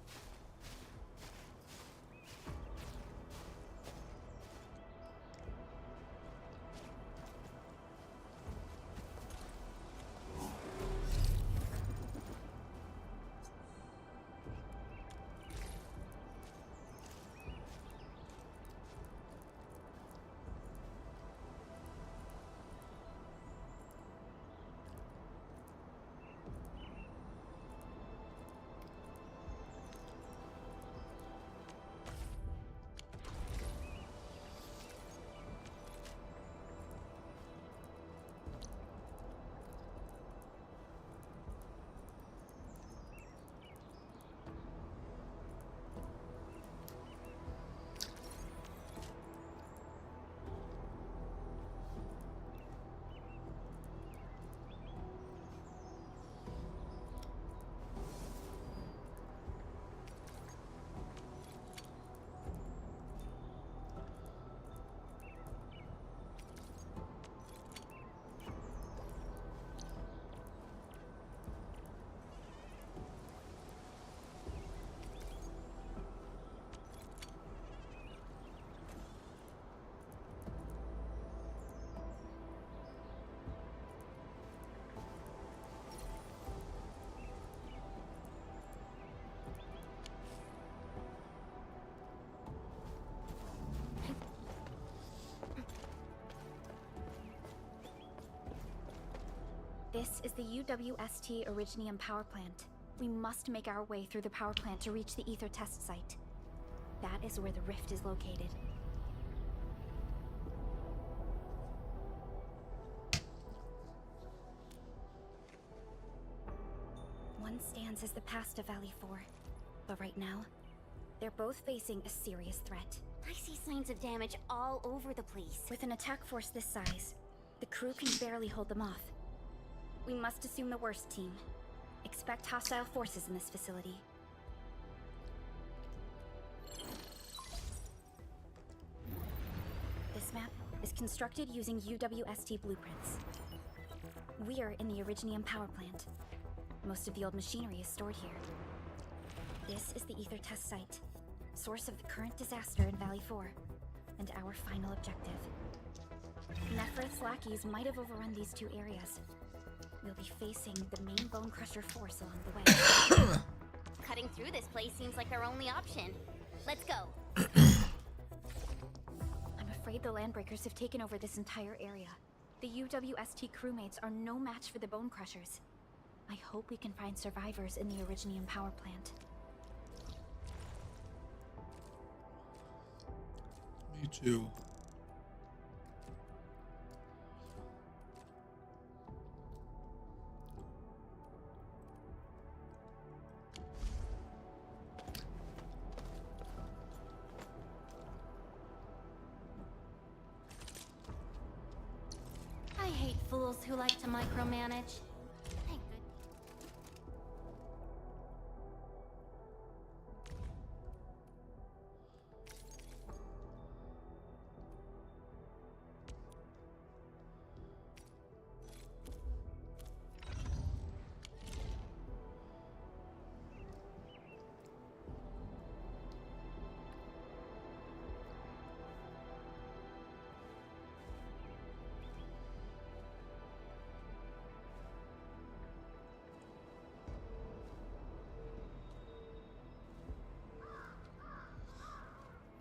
This is the UWST Originium power plant. We must make our way through the power plant to reach the ether test site. That is where the rift is located. One stands as the past of Valley 4, but right now, they're both facing a serious threat. I see signs of damage all over the place. With an attack force this size, the crew can barely hold them off. We must assume the worst, team. Expect hostile forces in this facility. This map is constructed using UWST blueprints. We are in the Originium power plant. Most of the old machinery is stored here. This is the Ether test site, source of the current disaster in Valley 4, and our final objective. Nefereth's lackeys might have overrun these two areas. We'll be facing the main Bone Crusher force along the way. Cutting through this place seems like our only option. Let's go. I'm afraid the Landbreakers have taken over this entire area. The UWST crewmates are no match for the Bone Crushers. I hope we can find survivors in the Originium power plant. Me too. I hate fools who like to micromanage. Thank goodness.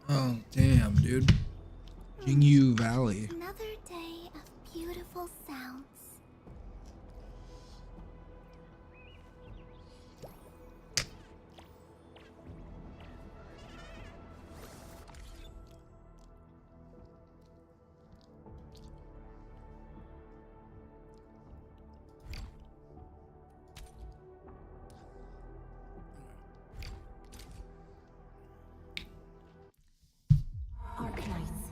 Oh, damn, dude. Jingyu Valley. Another day of beautiful sounds. Arkanites.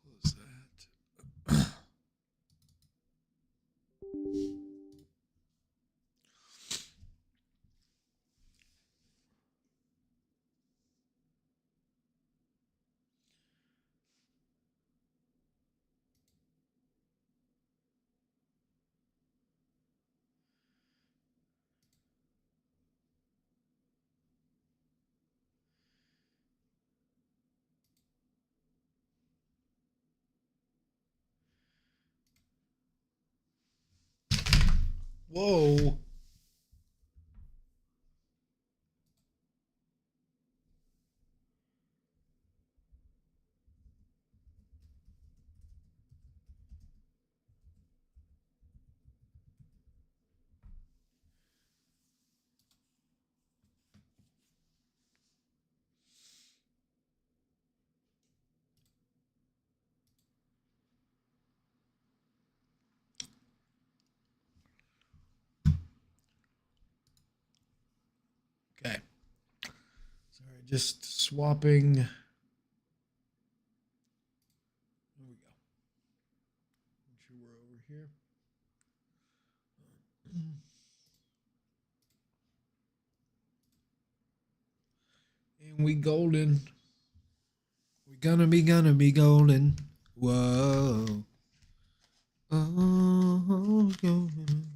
Close that. Whoa. Okay. Sorry, just swapping. There we go. Make sure we're over here. And we golden. We gonna be golden. Whoa. Oh, golden.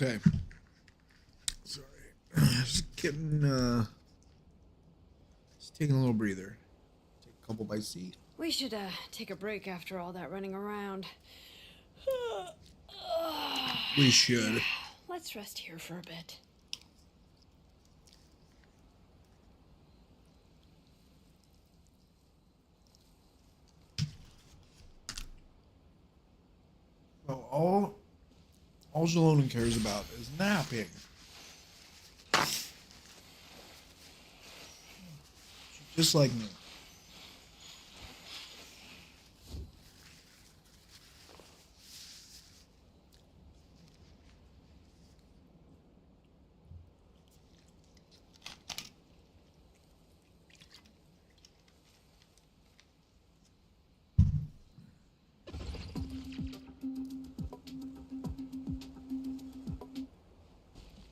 Okay. Sorry. Just getting just taking a little breather. Take a couple bites to eat. We should take a break after all that running around. We should. Let's rest here for a bit. Well, all Zalonin cares about is napping. She's just like me.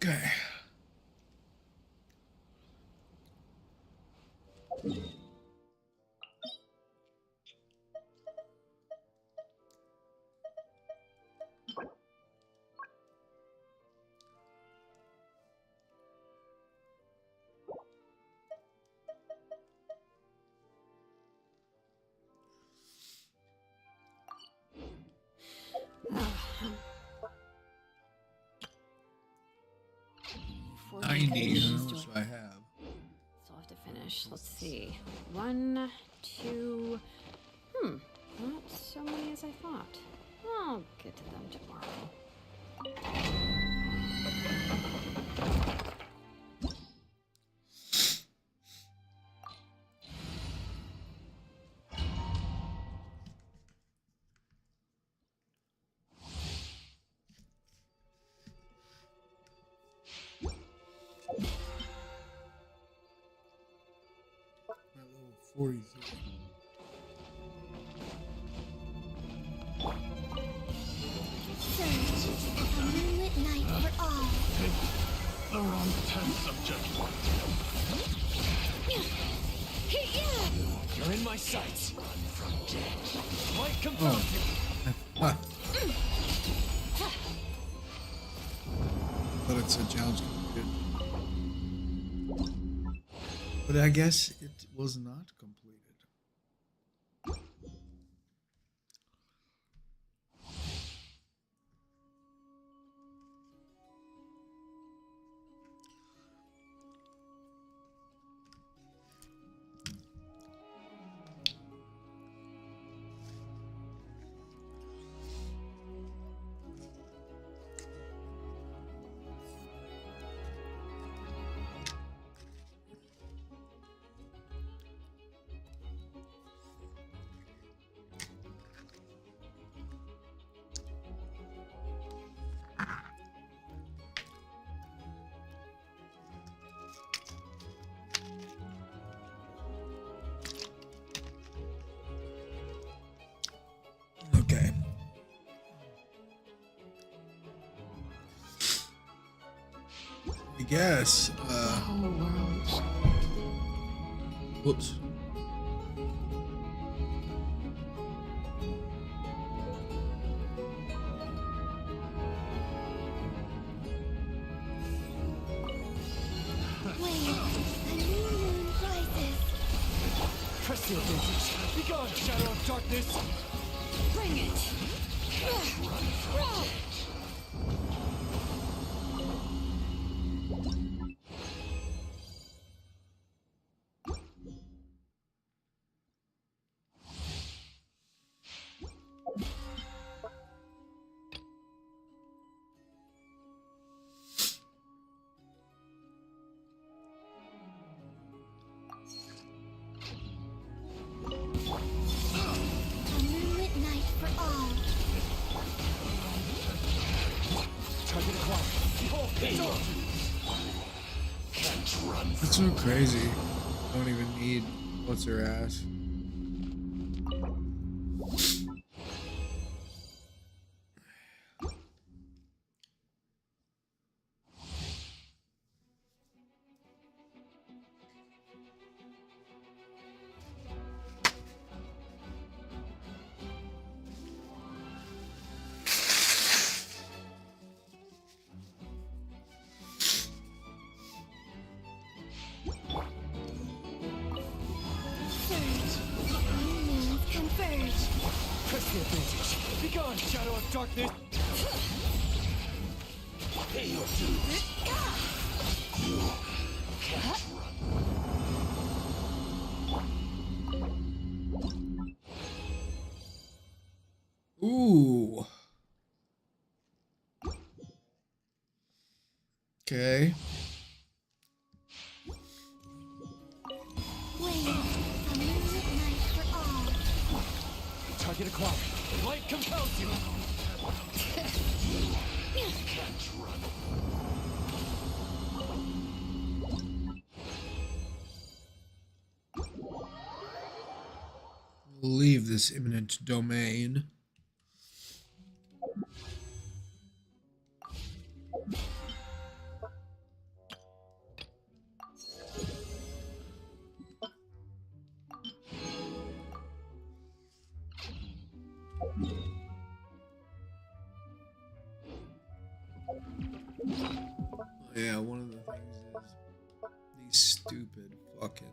Okay. Before 90, how much do I have? Still have to finish. Let's see. 1, 2. Not so many as I thought. I'll get to them tomorrow. At level 43. Search a moonlit night for all. The wrong tense of judgment. You're in my sights. Run from death. Might confound you. But It said challenge completed. But I guess it was not completed. Okay. I guess. Whoops. Press your advantage. Be gone, shadow of darkness. Bring it. Run from it. That's so crazy. Don't even need what's her ass. Press the advantage. Be gone, shadow of darkness. Pay your dues. You can't run. Ooh. Okay. Target acquired. Light compels you. You can't run. Leave this imminent domain. Yeah, one of the things is these stupid fucking.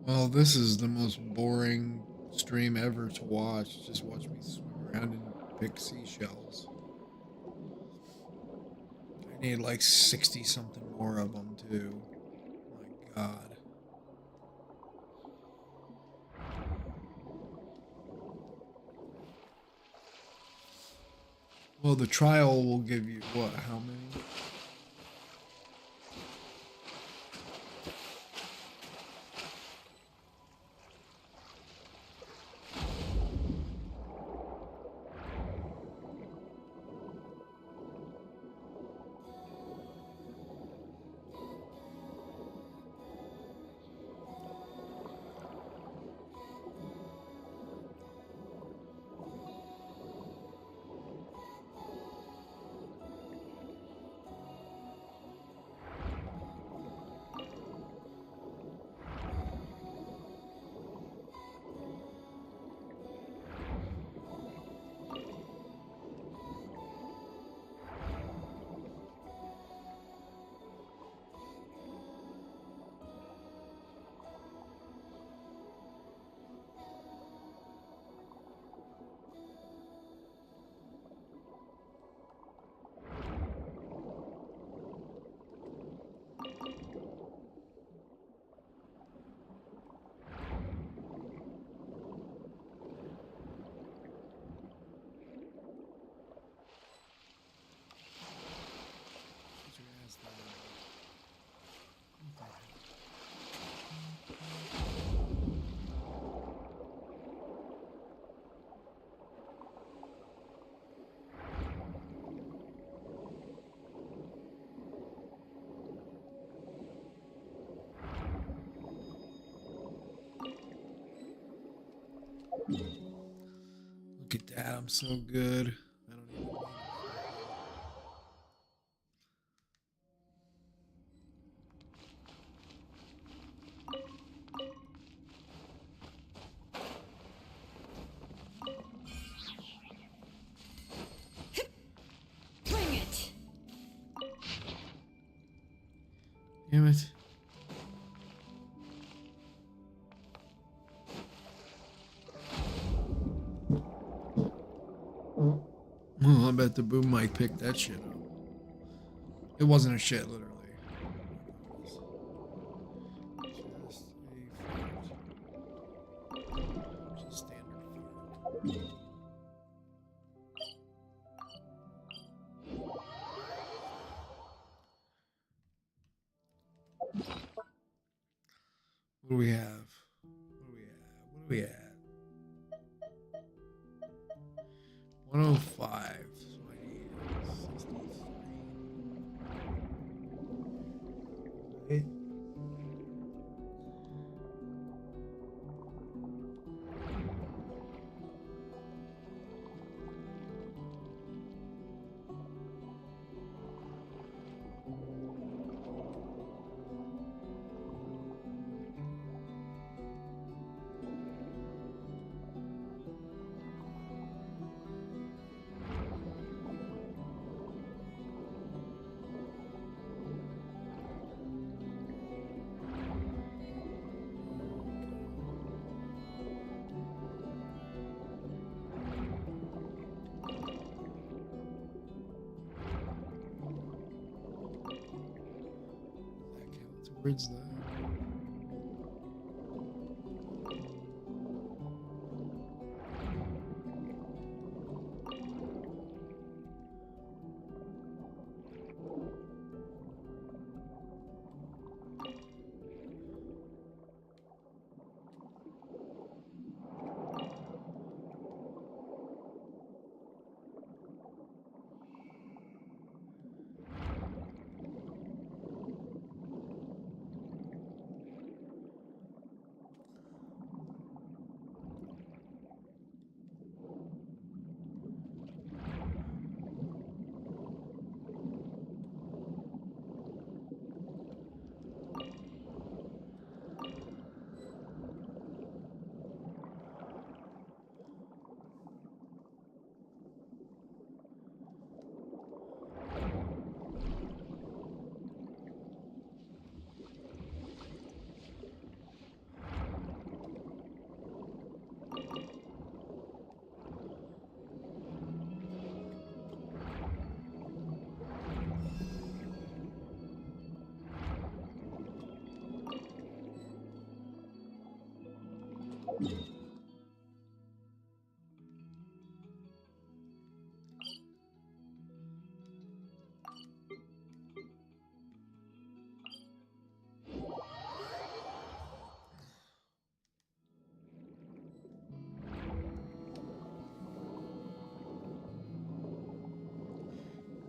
Well, this is the most boring stream ever to watch. Just watch me swim around and pick seashells. I need like 60 something more of them too. My God. Well, the trial will give you what? How many? Look at that, I'm so good. I don't even need Bring it! Damn it. Oh, I bet the boom mic picked that shit up. It wasn't a shit, literally. Just a fart. Just standard fart. do we have? What do we at? 105. So I need 63. Right. Towards that.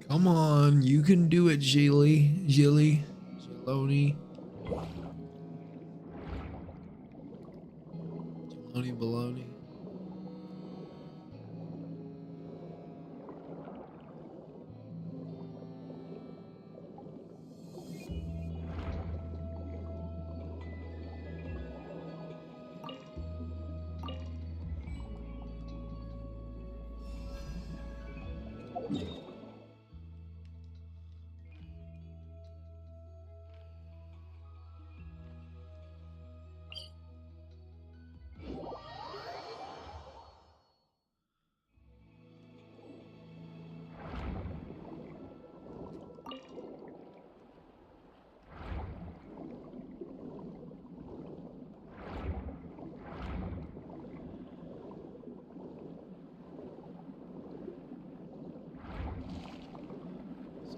Come on, you can do it, Jilly. Jeloni, baloney.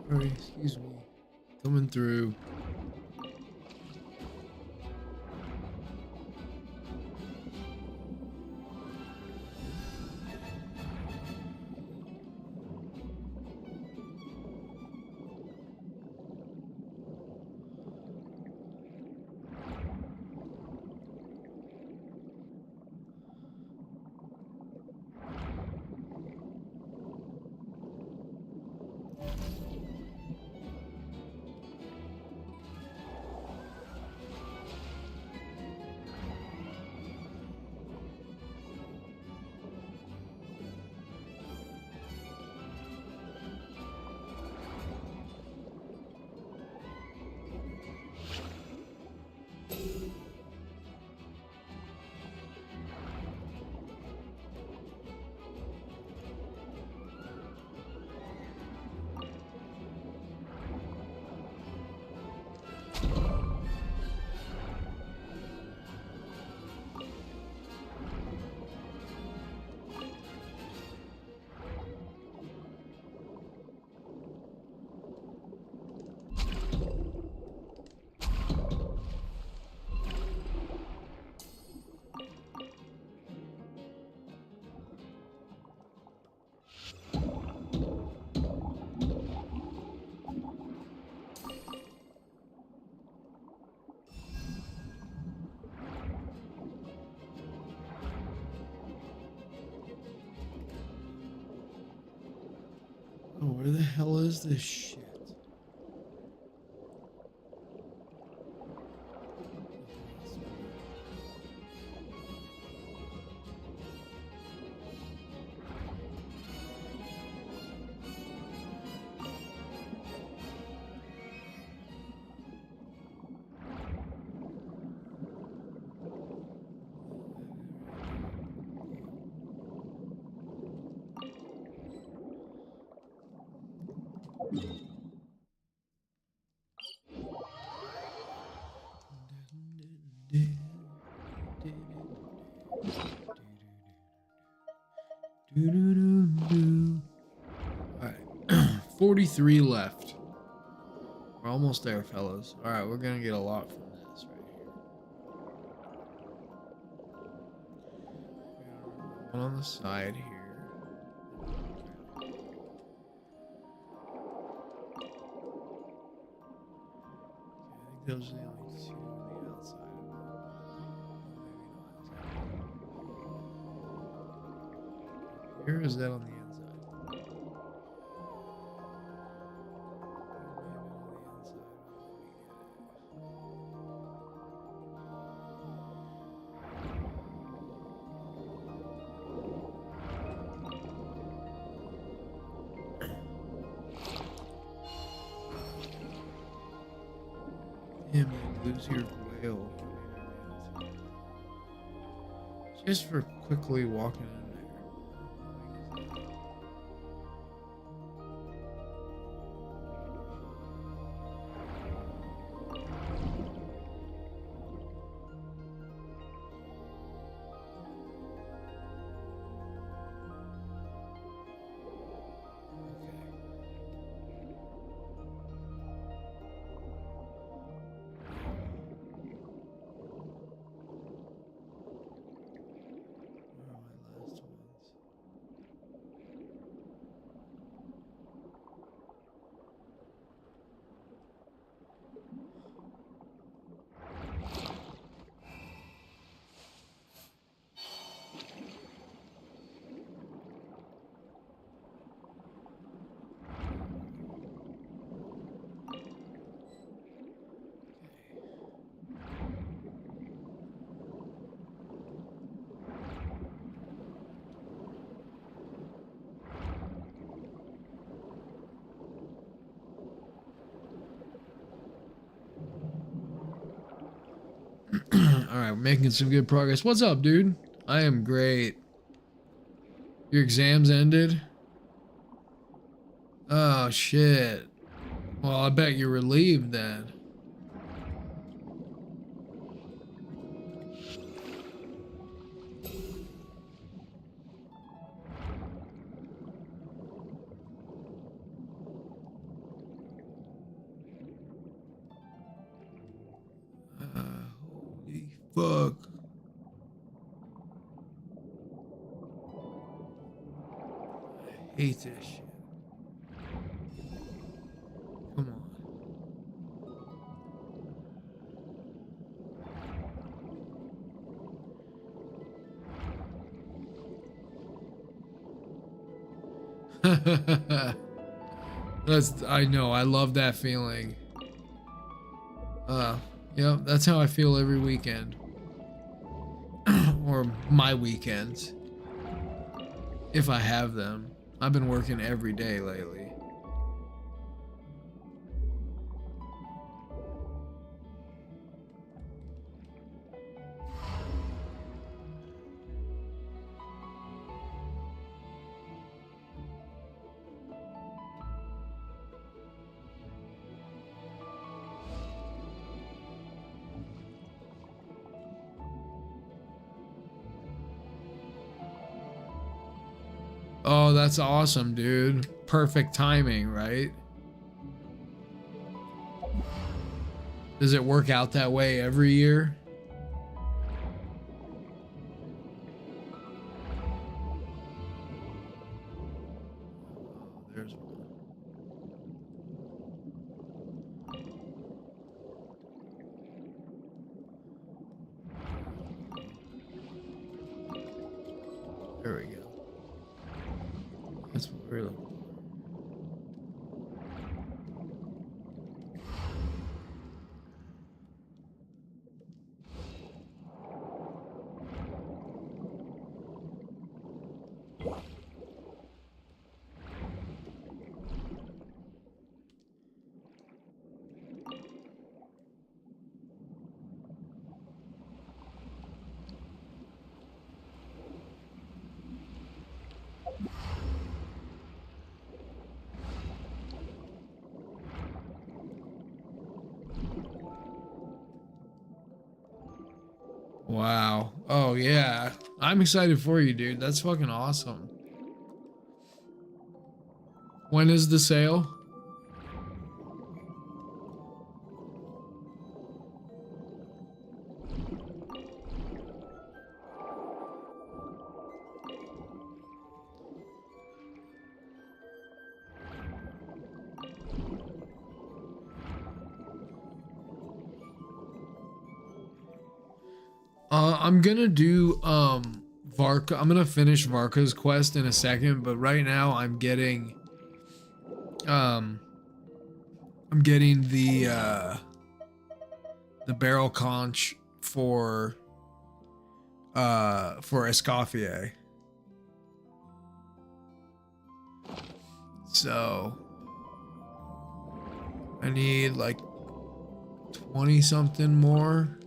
Sorry, excuse me. Coming through. Where the hell is this shit? Alright, 43 left. We're almost there, fellas. Alright, we're gonna get a lot from this right here. One on the side here. I think those are the only two on the outside of it. Where is that on the inside? Damn, you lose your whale. Just for quickly walking in there. Alright, we're making some good progress. What's up, dude? I am great. Your exams ended? Oh, shit. Well, I bet you're relieved then. Holy fuck. I hate this shit. Come on. I know, I love that feeling. Yeah, that's how I feel every weekend. Or my weekends. If I have them. I've been working every day lately. Oh, that's awesome, dude. Perfect timing, right? Does it work out that way every year? There's one. There we go. That's what we're looking for. Wow. Oh yeah. I'm excited for you, dude. That's fucking awesome. When is the sale? I'm gonna do Varka. I'm gonna finish Varka's quest in a second, but right now um I'm getting the barrel conch for Escoffier. So I need like 20 something more.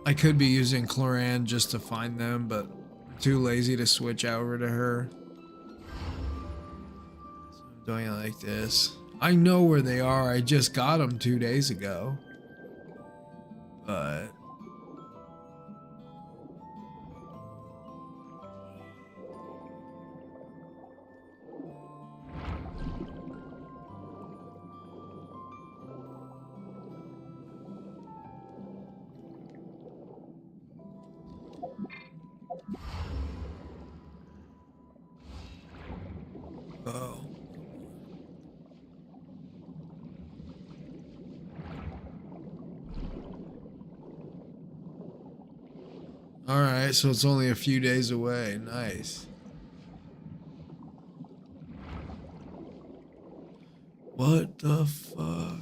I could be using Cloran just to find them, but I'm too lazy to switch over to her. So I'm doing it like this. I know where they are. I just got them 2 days ago. But oh. Alright, so it's only a few days away. Nice. What the fuck?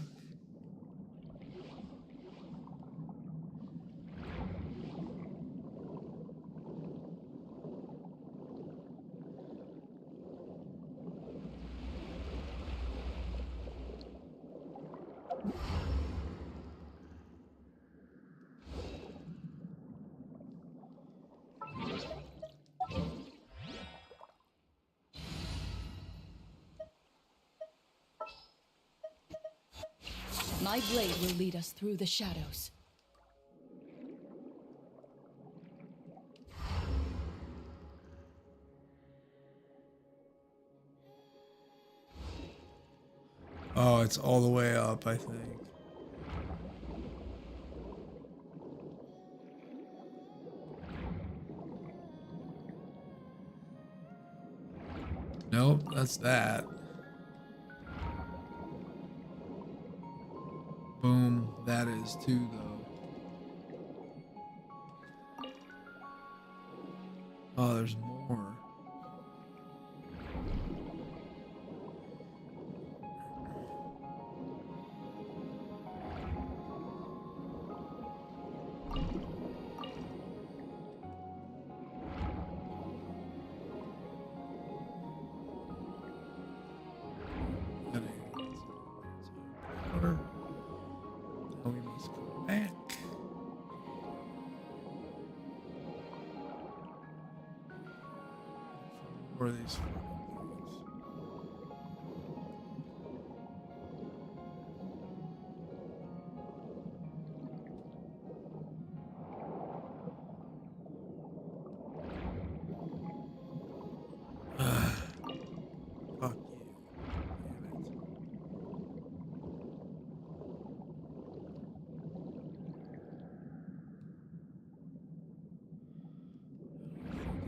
My blade will lead us through the shadows. Oh, it's all the way up, I think. Nope, that's that. Boom, that is too, though. Oh, there's more. Now we must go back. Where are these fucking things? Fuck you. Damn it.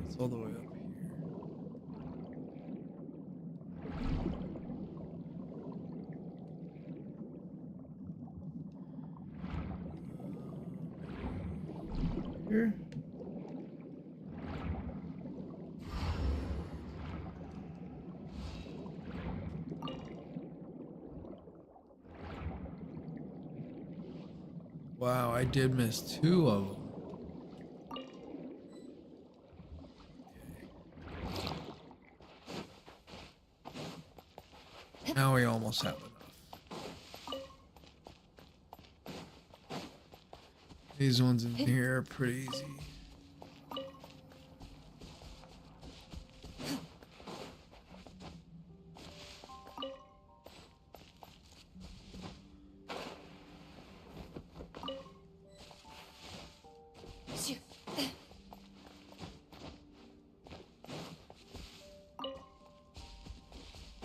It's all the way up here. Here. Wow, I did miss 2 of them. Okay. Now we almost have enough. These ones in here are pretty easy.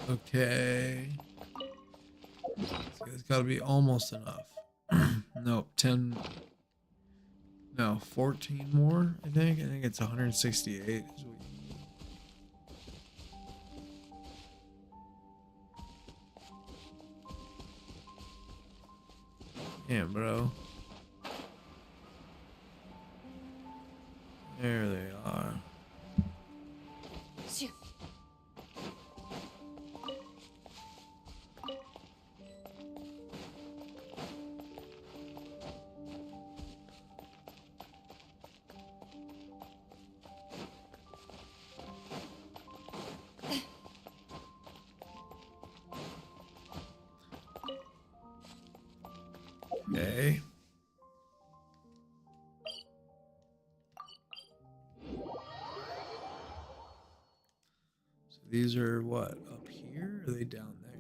Okay. So it's got to be almost enough. No, 10. No, 14 more, I think. I think it's 168 is what you need. Damn, bro. There they are. Okay. So these are what? Up here? Or are they down there?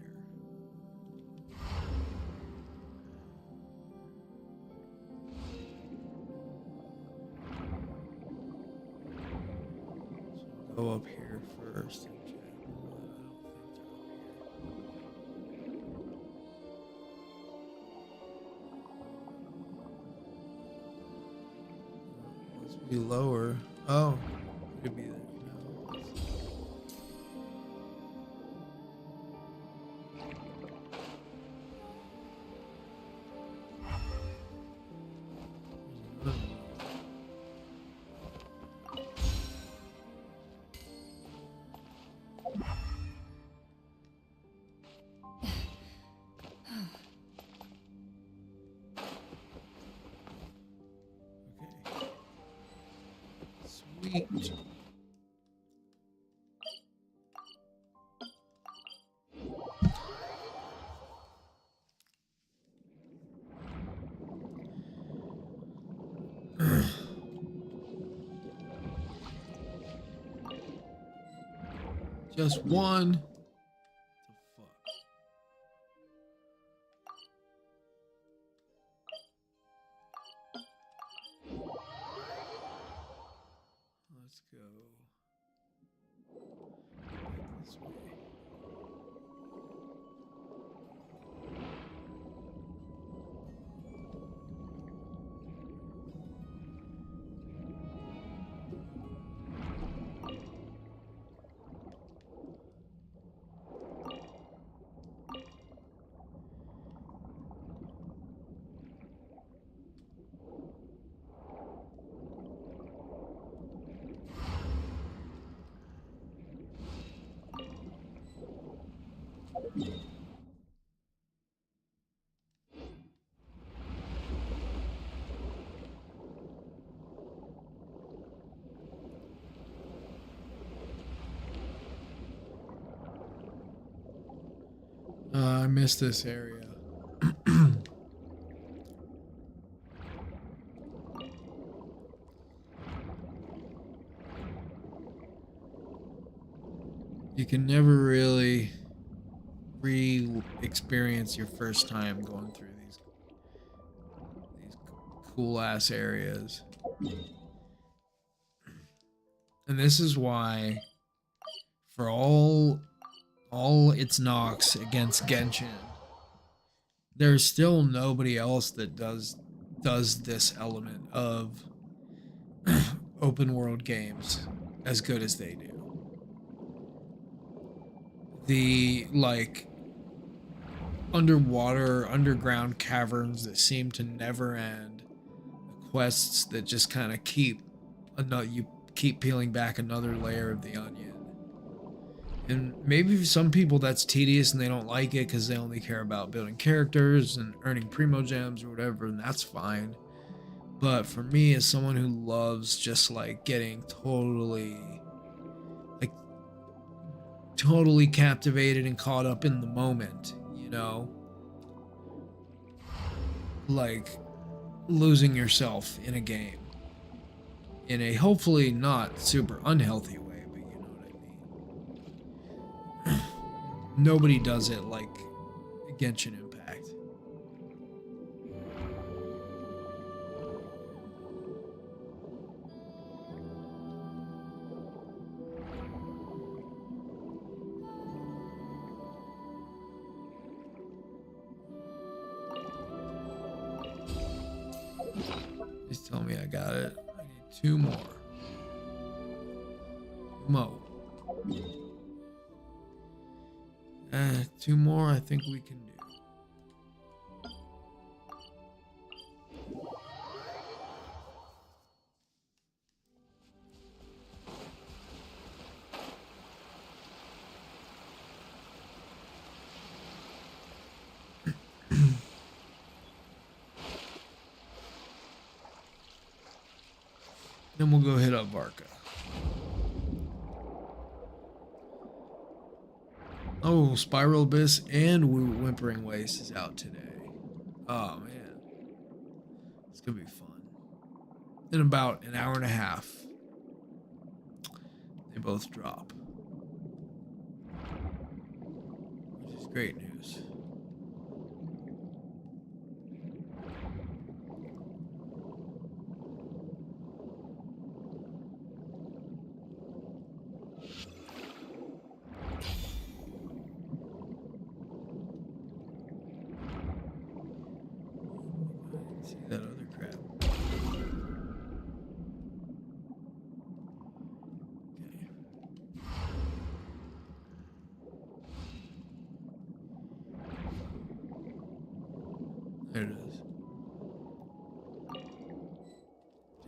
So we'll go up here first. And check. Must be lower. Oh, could be there. No. Okay. Sweet. Just one. The fuck? Let's go this way. I missed this area. You can never really re-experience your first time going through these cool ass areas. And this is why, for all its knocks against Genshin, there's still nobody else that does this element of open world games as good as they do. The like underground caverns that seem to never end, the quests that just kind of keep peeling back another layer of the onion. And maybe for some people that's tedious and they don't like it because they only care about building characters and earning primo gems or whatever, and that's fine. But for me, as someone who loves just like getting totally captivated and caught up in the moment, you know, like losing yourself in a game in a hopefully not super unhealthy way, but you know what I mean. Nobody does it like Genshin Impact. Please tell me I got it. I need 2 more. Mo. 2 more I think we can do. Then we'll go hit up Varka. Oh, Spiral Abyss and Whimpering Waste is out today. Oh, man. It's going to be fun. In about an hour and a half, they both drop. Which is great news. See that other crap. Okay. There it is.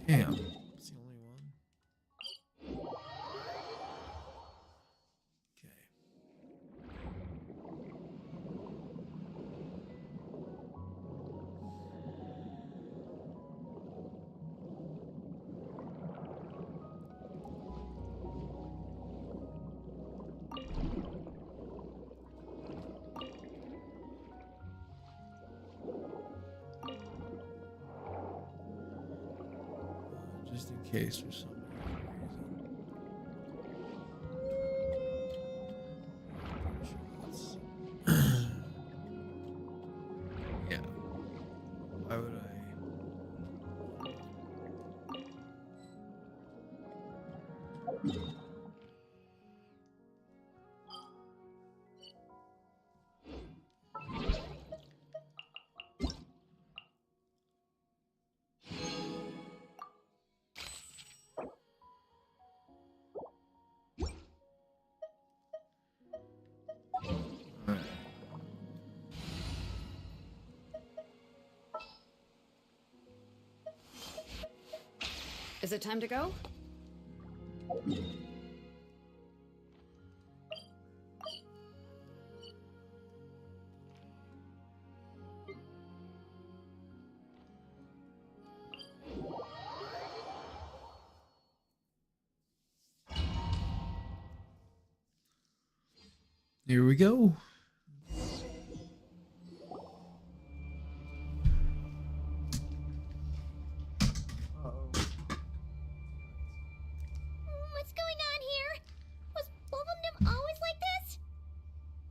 Damn. It's the only one. Okay. Just in case for some reason. Yeah. Why would I? Alright. Is it time to go? Here we go. What's going on here? Was Wolvendom always like this?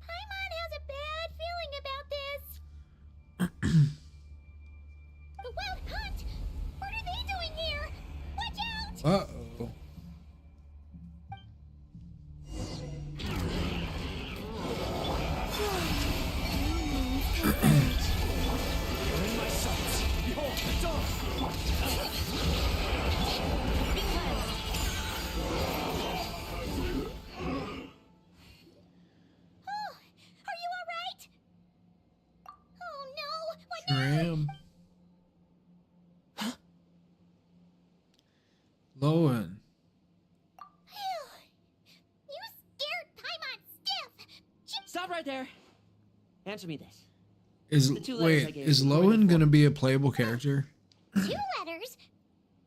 Paimon has a bad feeling about this. The Wild Hunt? What are they doing here? Watch out! Uh-oh. Are you alright? Oh no! What Sure am. Lowen. You scared Paimon stiff! Stop right there. Answer me this. Is The 2 letters I wait, gave is you, what were they Lowen for? gonna be a playable character? 2 letters?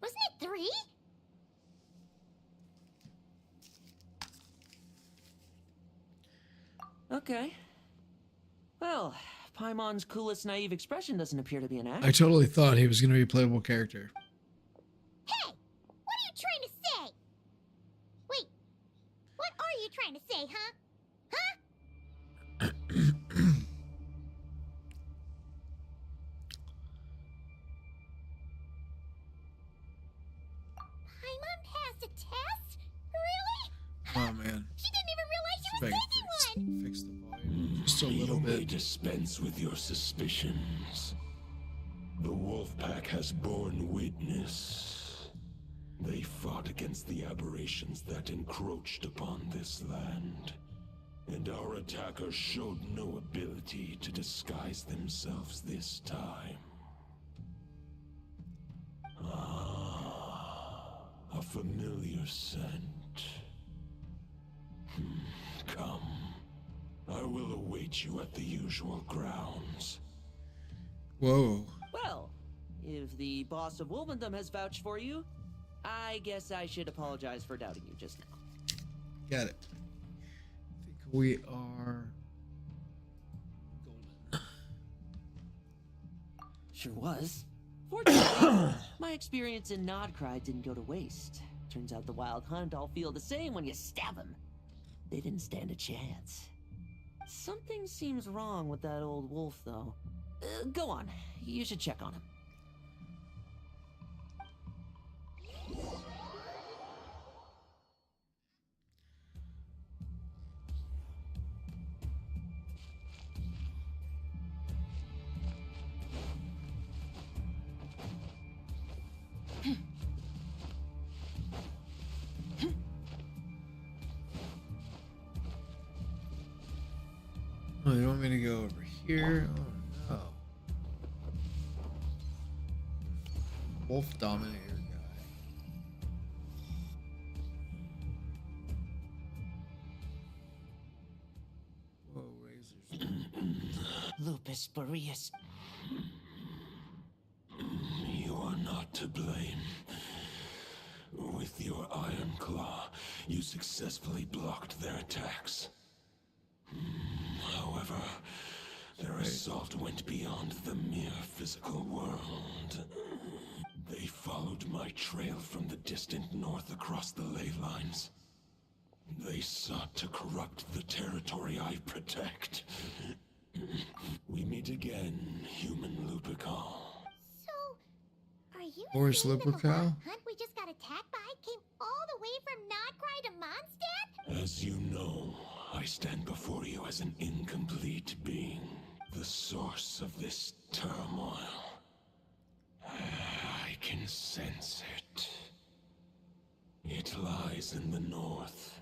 Wasn't it 3? Okay. Well, Paimon's coolest naive expression doesn't appear to be an act. I totally thought he was gonna be a playable character. Hey! What are you trying to say? Wait. What are you trying to say, huh? Huh? Paimon passed a test? Really? Oh man. She didn't even realize she See if was I can taking one! fix the volume just a little You may bit. dispense with your suspicions. The wolf pack has borne witness. They fought against the aberrations that encroached upon this land. And our attackers showed no ability to disguise themselves this time. Ah, a familiar scent. Come. I will await you at the usual grounds. Whoa. Well, if the boss of Wolvendom has vouched for you, I guess I should apologize for doubting you just now. Got it. I think we are golden. Sure was. Fortunately, my experience in Nodcry didn't go to waste. Turns out the Wild Hunt all feel the same when you stab them. They didn't stand a chance. Something seems wrong with that old wolf, though. Go on. You should check on him. Oh, you want me to go over here? Oh no. Wolf Dominator guy. Whoa, razors. Lupus Boreas. You are not to blame. With your Iron Claw, you successfully blocked their attacks. However, their assault went beyond the mere physical world. They followed my trail from the distant north across the ley lines. They sought to corrupt the territory I protect. We meet again, human Lupercal. So, are you Boris saying that the Lupercal? wolf hunt we just got attacked by came all the way from Nodcry to Mondstadt? As you know, I stand before you as an incomplete being, the source of this turmoil. I can sense it. It lies in the north.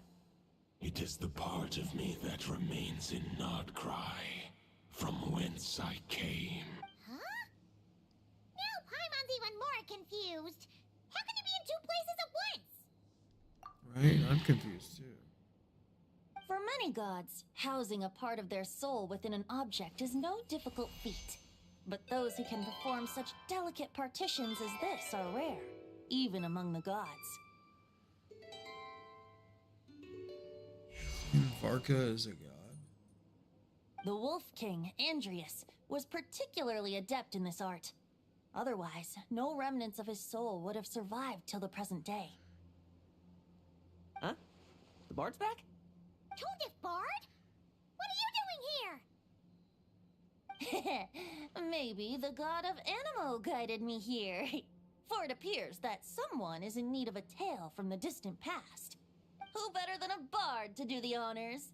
It is the part of me that remains in Nodcry, from whence I came. Huh? Now Paimon's even more confused. How can you be in two places at once? Right? I'm confused too. For many gods, housing a part of their soul within an object is no difficult feat. But those who can perform such delicate partitions as this are rare, even among the gods. Varka is a god. The Wolf King, Andrius, was particularly adept in this art. Otherwise, no remnants of his soul would have survived till the present day. Huh? The Bard's back? Toadif Bard? What are you doing here? Maybe the god of Animo guided me here. For it appears that someone is in need of a tale from the distant past. Who better than a bard to do the honors?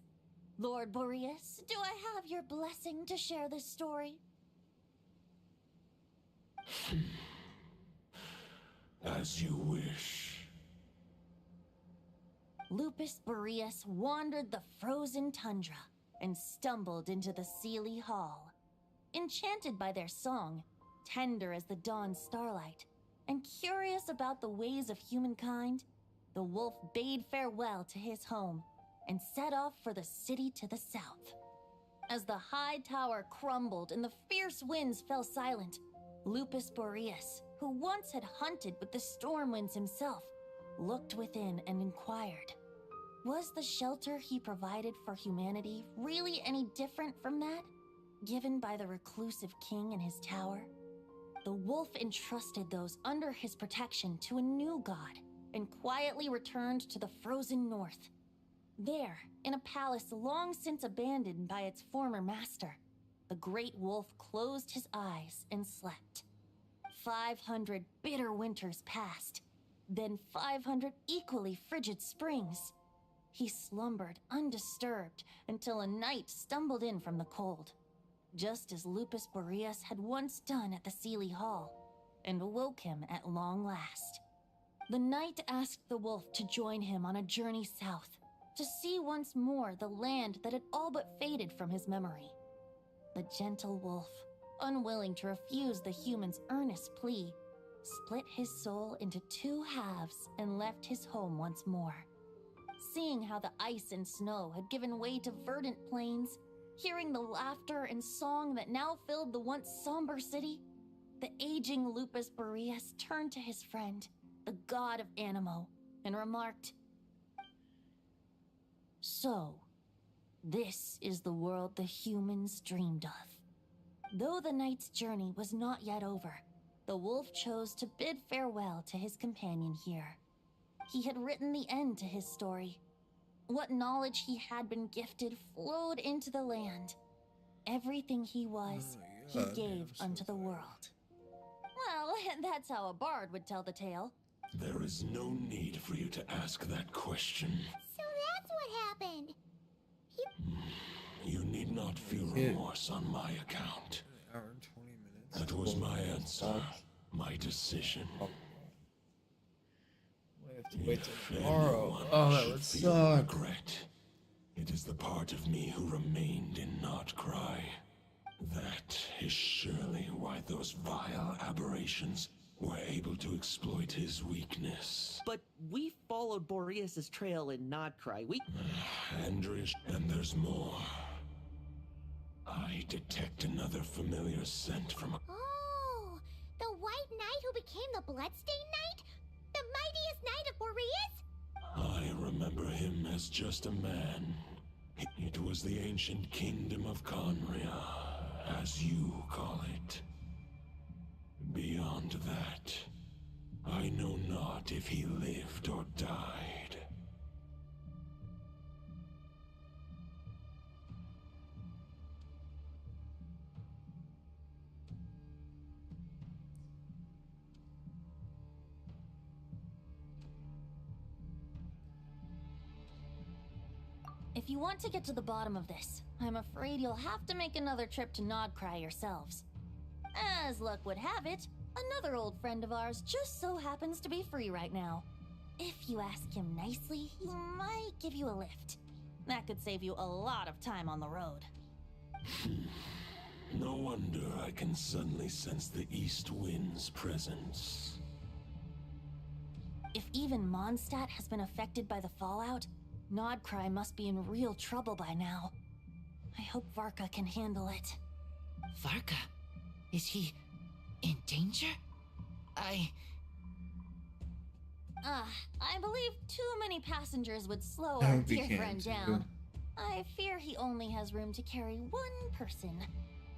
Lord Boreas, do I have your blessing to share this story? As you wish. Lupus Boreas wandered the frozen tundra and stumbled into the Seelie Hall. Enchanted by their song, tender as the dawn starlight, and curious about the ways of humankind, the wolf bade farewell to his home and set off for the city to the south. As the high tower crumbled and the fierce winds fell silent, Lupus Boreas, who once had hunted with the storm winds himself, looked within and inquired, was the shelter he provided for humanity really any different from that given by the reclusive king in his tower? The wolf entrusted those under his protection to a new god and quietly returned to the frozen north. There, in a palace long since abandoned by its former master, the great wolf closed his eyes and slept. 500 bitter winters passed, then 500 equally frigid springs. He slumbered undisturbed until a night stumbled in from the cold. just as Lupus Boreas had once done at the Sealy Hall, and awoke him at long last. The knight asked the wolf to join him on a journey south, to see once more the land that had all but faded from his memory. The gentle wolf, unwilling to refuse the human's earnest plea, split his soul into two halves and left his home once more. Seeing how the ice and snow had given way to verdant plains, hearing the laughter and song that now filled the once somber city, the aging Lupus Boreas turned to his friend, the god of Animo, and remarked, "So, this is the world the humans dreamed of." Though the knight's journey was not yet over, the wolf chose to bid farewell to his companion here. He had written the end to his story. What knowledge he had been gifted flowed into the land. Everything he was, he gave unto the world. Well, that's how a bard would tell the tale. There is no need for you to ask that question. So that's what happened. You need not feel remorse on my account. Hour and 20 minutes. That was my answer, my decision. We have to wait till tomorrow. Oh, that would suck. Regret. It is the part of me who remained in Notcry. That is surely why those vile aberrations were able to exploit his weakness. But we followed Boreas' trail in Nodcry. Andrish, and there's more. I detect another familiar scent from a... Oh, the White Knight who became the Bloodstained Knight? The mightiest knight of Boreas? I remember him as just a man. It was the ancient kingdom of Conria, as you call it. Beyond that, I know not if he lived or died. If you want to get to the bottom of this, I'm afraid you'll have to make another trip to Nodcry yourselves. As luck would have it, another old friend of ours just so happens to be free right now. If you ask him nicely, he might give you a lift. That could save you a lot of time on the road. No wonder I can suddenly sense the east wind's presence. If even Mondstadt has been affected by the fallout, Nodcry must be in real trouble by now. I hope Varka can handle it. Varka? Is he in danger? I believe too many passengers would slow our dear friend down. I fear he only has room to carry one person,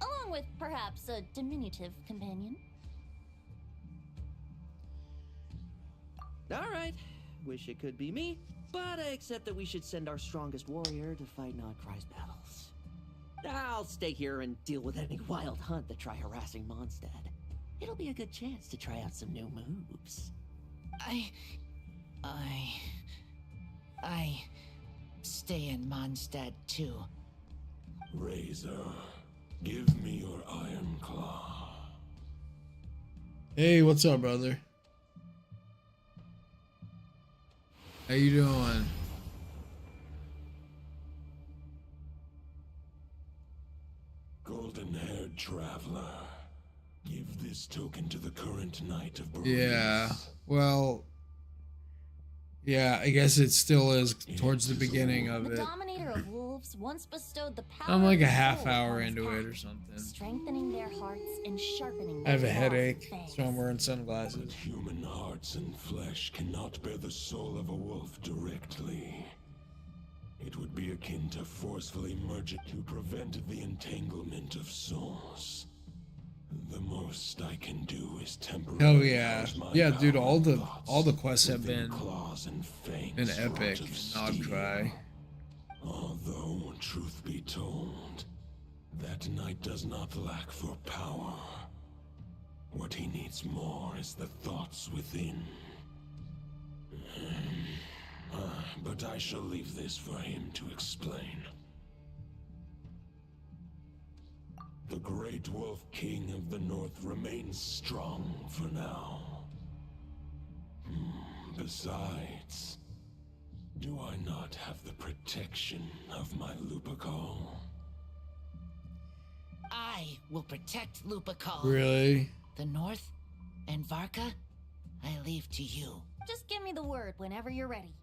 along with perhaps a diminutive companion. Alright, wish it could be me, but I accept that we should send our strongest warrior to fight Nodcry's battles. I'll stay here and deal with any wild hunt that try harassing Mondstadt. It'll be a good chance to try out some new moves. I stay in Mondstadt too. Razor, give me your iron claw. Hey, what's up, brother? How you doing? Golden-haired traveler, give this token to the current knight of Boreas. Yeah, well, yeah, I guess it still is towards the beginning of The it. Dominator of Wolves once bestowed the power I'm like of a the half soul hour upon his into it path, or something. strengthening their hearts and sharpening I have their a claws headache, and so I'm wearing sunglasses. But human hearts and flesh cannot bear the soul of a wolf directly. It would be akin to forcefully merge it to prevent the entanglement of souls. The most I can do is temporarily. Hell yeah, house my yeah, dude! power All the thoughts quests have within been claws and fangs an epic. wrought of Nodcry. Although, truth be told, that knight does not lack for power. What he needs more is the thoughts within. But I shall leave this for him to explain. The Great Wolf King of the North remains strong for now. Besides, do I not have the protection of my Lupercal? I will protect Lupercal. Really? The North and Varka, I leave to you. Just give me the word whenever you're ready.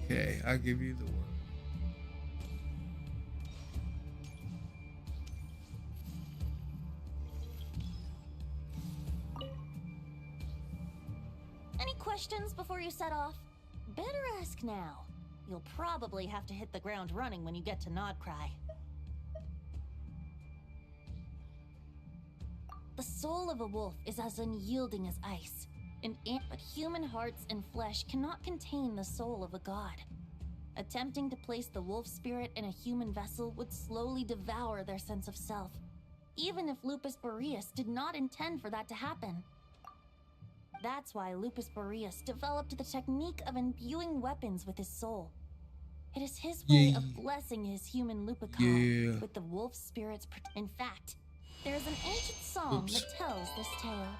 Okay, I'll give you the word. Any questions before you set off? Better ask now. You'll probably have to hit the ground running when you get to Nodcry. The soul of a wolf is as unyielding as ice, but human hearts and flesh cannot contain the soul of a god. Attempting to place the wolf spirit in a human vessel would slowly devour their sense of self, even if Lupus Boreas did not intend for that to happen. That's why Lupus Boreas developed the technique of imbuing weapons with his soul. It is his way of blessing his human Lupercal with the wolf spirit's In fact, there is an ancient song that tells this tale.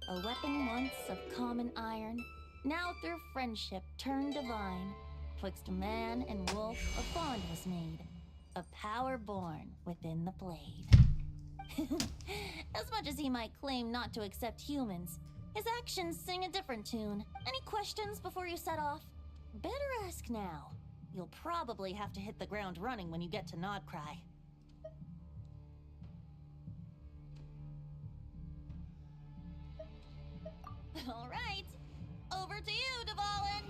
A weapon once of common iron, now through friendship turned divine. Twixt man and wolf a bond was made, a power born within the blade. As much as he might claim not to accept humans, his actions sing a different tune. Any questions before you set off? Better ask now. You'll probably have to hit the ground running when you get to Nodcry. All right, over to you, Dvalin.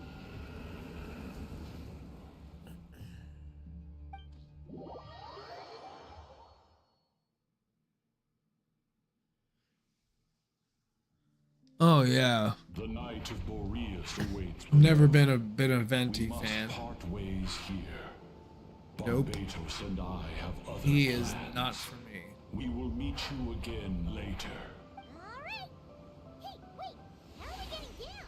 Oh yeah. The Knight of Boreas awaits. Never been a Venti fan. Part ways here. Nope. Barbatos and I have other He plans. is not for me. We will meet you again later. Alright! Hey, wait! How are we getting down?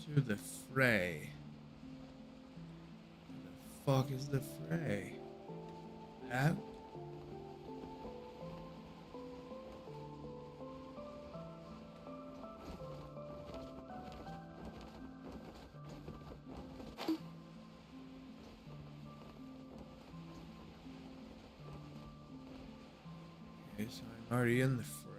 Enter the fray. The fuck is the fray? That? Okay, so I'm already in the fray.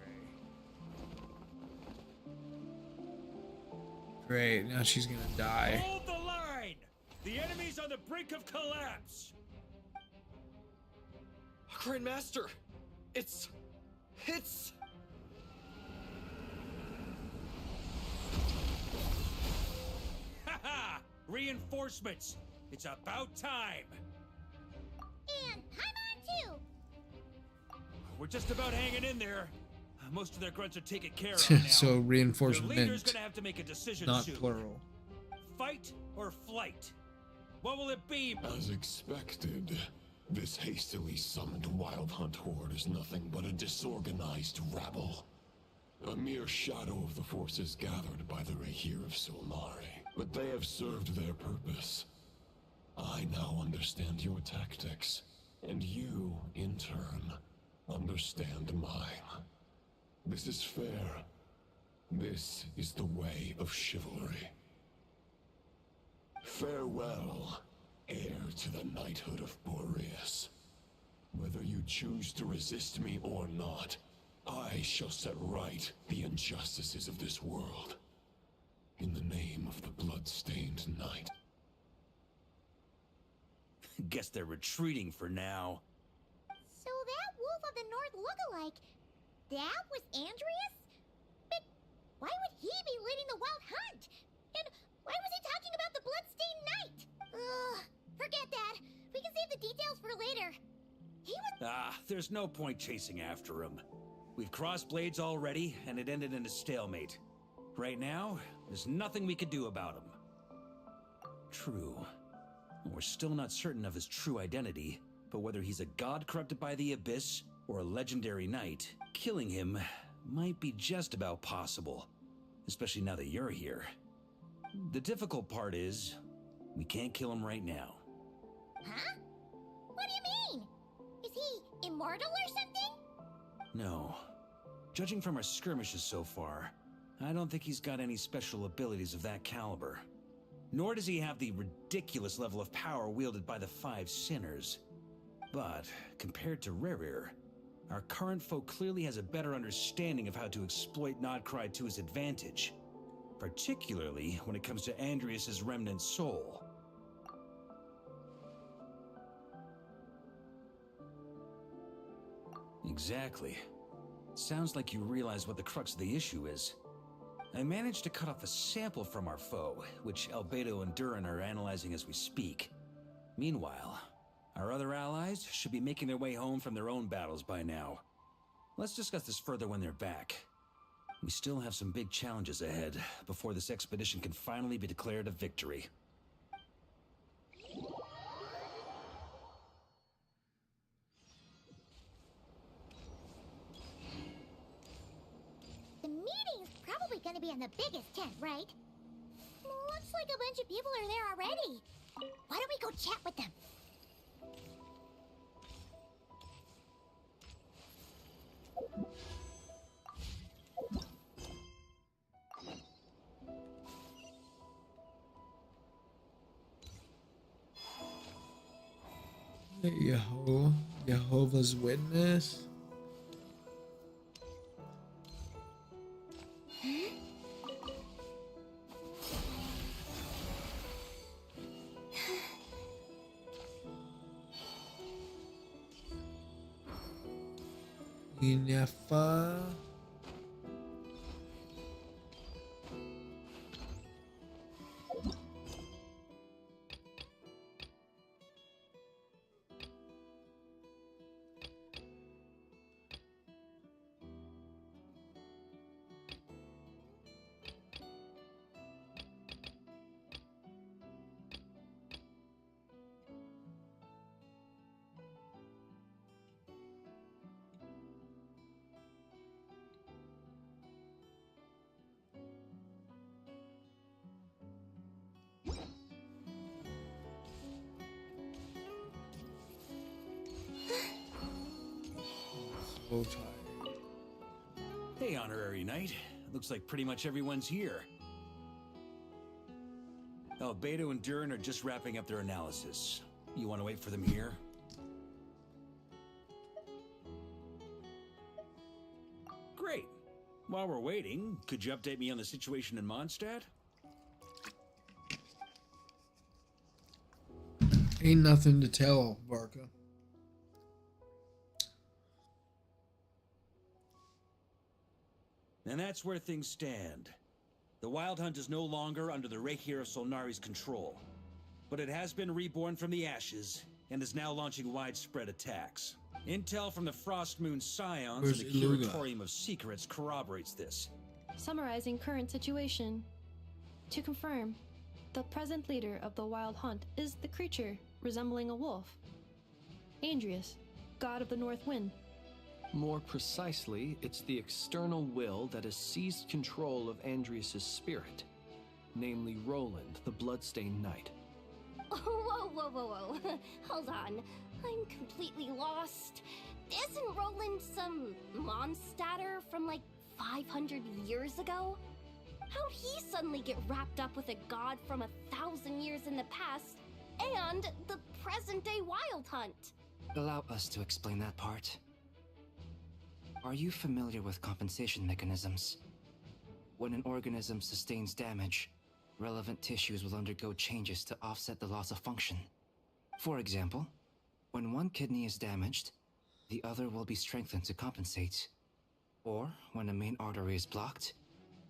Great, now she's gonna die. Hold the line! The enemy's on the brink of collapse! Grandmaster! It's... Haha! Reinforcements! It's about time! And I'm on too! We're just about hanging in there. Most of their grunts are taken care of now. So Their reinforcement, leader's gonna have to make a decision not soon. plural. Fight or flight? What will it be? As expected, this hastily summoned Wild Hunt horde is nothing but a disorganized rabble. A mere shadow of the forces gathered by the Rahir of Solmari. But they have served their purpose. I now understand your tactics, and you, in turn, understand mine. This is fair. This is the way of chivalry. Farewell, heir to the knighthood of Boreas. Whether you choose to resist me or not, I shall set right the injustices of this world. In the name of the blood-stained knight. Guess they're retreating for now. So that Wolf of the North lookalike, that was Andreas? But why would he be leading the Wild Hunt? And why was he talking about the Bloodstained Knight? Ugh, forget that. We can save the details for later. He was... There's no point chasing after him. We've crossed blades already, and it ended in a stalemate. Right now, there's nothing we can do about him. True. We're still not certain of his true identity, but whether he's a god corrupted by the Abyss or a legendary knight, killing him might be just about possible. especially now that you're here. The difficult part is, we can't kill him right now. Huh? What do you mean? Is he immortal or something? No. Judging from our skirmishes so far, I don't think he's got any special abilities of that caliber. Nor does he have the ridiculous level of power wielded by the Five Sinners. But, compared to Rerir, our current foe clearly has a better understanding of how to exploit Nodcry to his advantage. Particularly when it comes to Andrias' remnant soul. Exactly. Sounds like you realize what the crux of the issue is. I managed to cut off a sample from our foe, which Albedo and Durin are analyzing as we speak. Meanwhile, our other allies should be making their way home from their own battles by now. Let's discuss this further when they're back. We still have some big challenges ahead before this expedition can finally be declared a victory. The meeting's probably gonna be in the biggest tent, right? Looks like a bunch of people are there already. Why don't we go chat with them? Jehovah's Witness. Inefa. So tired. Hey, Honorary Knight. Looks like pretty much everyone's here. Albedo and Durin are just wrapping up their analysis. You want to wait for them here? Great. While we're waiting, could you update me on the situation in Mondstadt? Ain't nothing to tell, Varka. And that's where things stand. The Wild Hunt is no longer under the Reikir of Solnari's control, but it has been reborn from the ashes and is now launching widespread attacks. Intel from the Frostmoon Scions and the Curatorium of Secrets corroborates this. Summarizing current situation. To confirm, the present leader of the Wild Hunt is the creature resembling a wolf. Andrias, god of the North Wind. More precisely, it's the external will that has seized control of Andrias' spirit, namely Roland, the Bloodstained Knight. Whoa, whoa, whoa, whoa. Hold on. I'm completely lost. Isn't Roland some Mondstadter from like 500 years ago? How'd he suddenly get wrapped up with a god from 1,000 years in the past and the present-day Wild Hunt? Allow us to explain that part. Are you familiar with compensation mechanisms? When an organism sustains damage, relevant tissues will undergo changes to offset the loss of function. For example, when one kidney is damaged, the other will be strengthened to compensate. Or, when a main artery is blocked,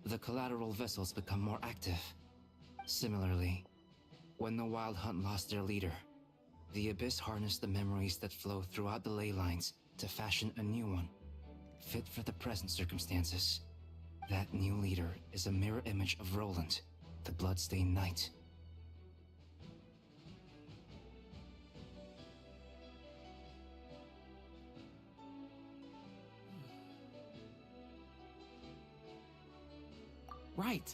the collateral vessels become more active. Similarly, when the Wild Hunt lost their leader, the Abyss harnessed the memories that flow throughout the ley lines to fashion a new one, fit for the present circumstances. That new leader is a mirror image of Roland, the Bloodstained Knight. Right.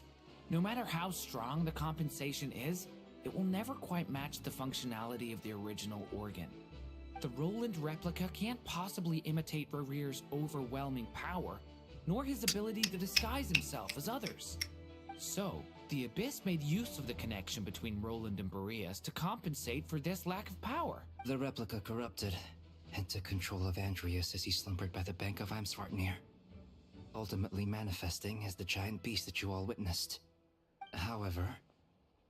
No matter how strong the compensation is, it will never quite match the functionality of the original organ. The Roland replica can't possibly imitate Barrier's overwhelming power, nor his ability to disguise himself as others. So, the Abyss made use of the connection between Roland and Boreas to compensate for this lack of power. The replica corrupted and took control of Andreas as he slumbered by the bank of Eimsvartnir, ultimately manifesting as the giant beast that you all witnessed. However,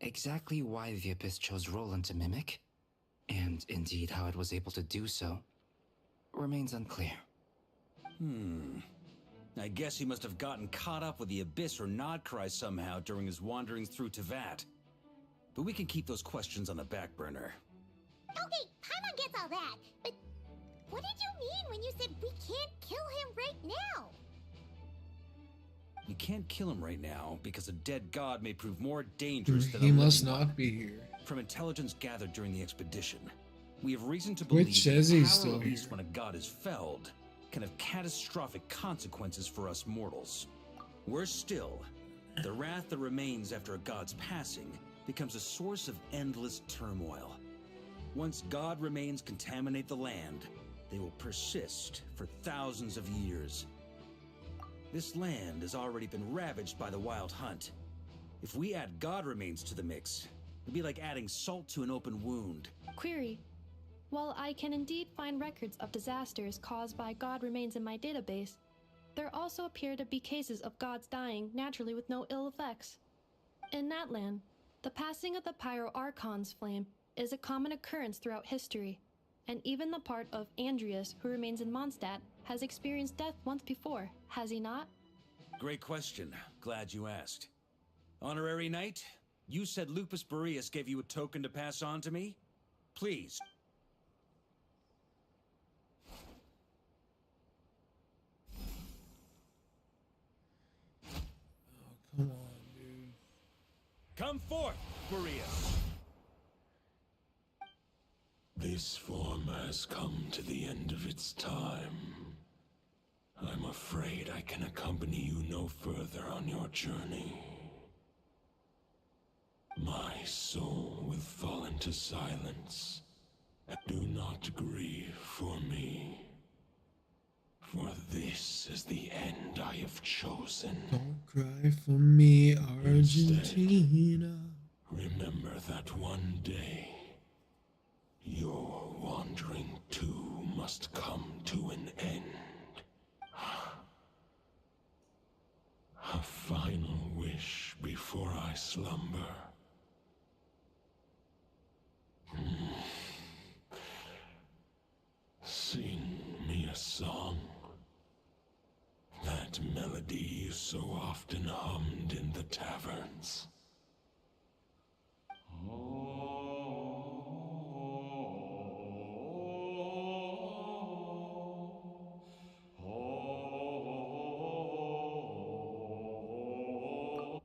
exactly why the Abyss chose Roland to mimic, and indeed how it was able to do so, remains unclear. I guess he must have gotten caught up with the Abyss or Nodcry somehow during his wanderings through Tevat. But we can keep those questions on the back burner. Okay, Paimon gets all that, but what did you mean when you said we can't kill him right now? We can't kill him right now because a dead god may prove more dangerous than He a must living not one. be here. From intelligence gathered during the expedition, we have reason to believe Which that says the he's power still released here. when a god is felled can have catastrophic consequences for us mortals. Worse still, the wrath that remains after a god's passing becomes a source of endless turmoil. Once god remains contaminate the land, they will persist for thousands of years. This land has already been ravaged by the Wild Hunt. If we add god remains to the mix, it'd be like adding salt to an open wound. Query. While I can indeed find records of disasters caused by god remains in my database, there also appear to be cases of gods dying naturally with no ill effects. In that land, the passing of the Pyro-Archon's flame is a common occurrence throughout history, and even the part of Andreas who remains in Mondstadt has experienced death once before, has he not? Great question. Glad you asked. Honorary Knight, you said Lupus Boreas gave you a token to pass on to me? Please. Come on, dude. Come forth, Boreas. This form has come to the end of its time. I'm afraid I can accompany you no further on your journey. My soul will fall into silence. Do not grieve for me, for this is the end I have chosen. Don't cry for me, Argentina. Remember that one day, your wandering too must come to an end. A final wish before I slumber. Sing me a song. That melody you so often hummed in the taverns.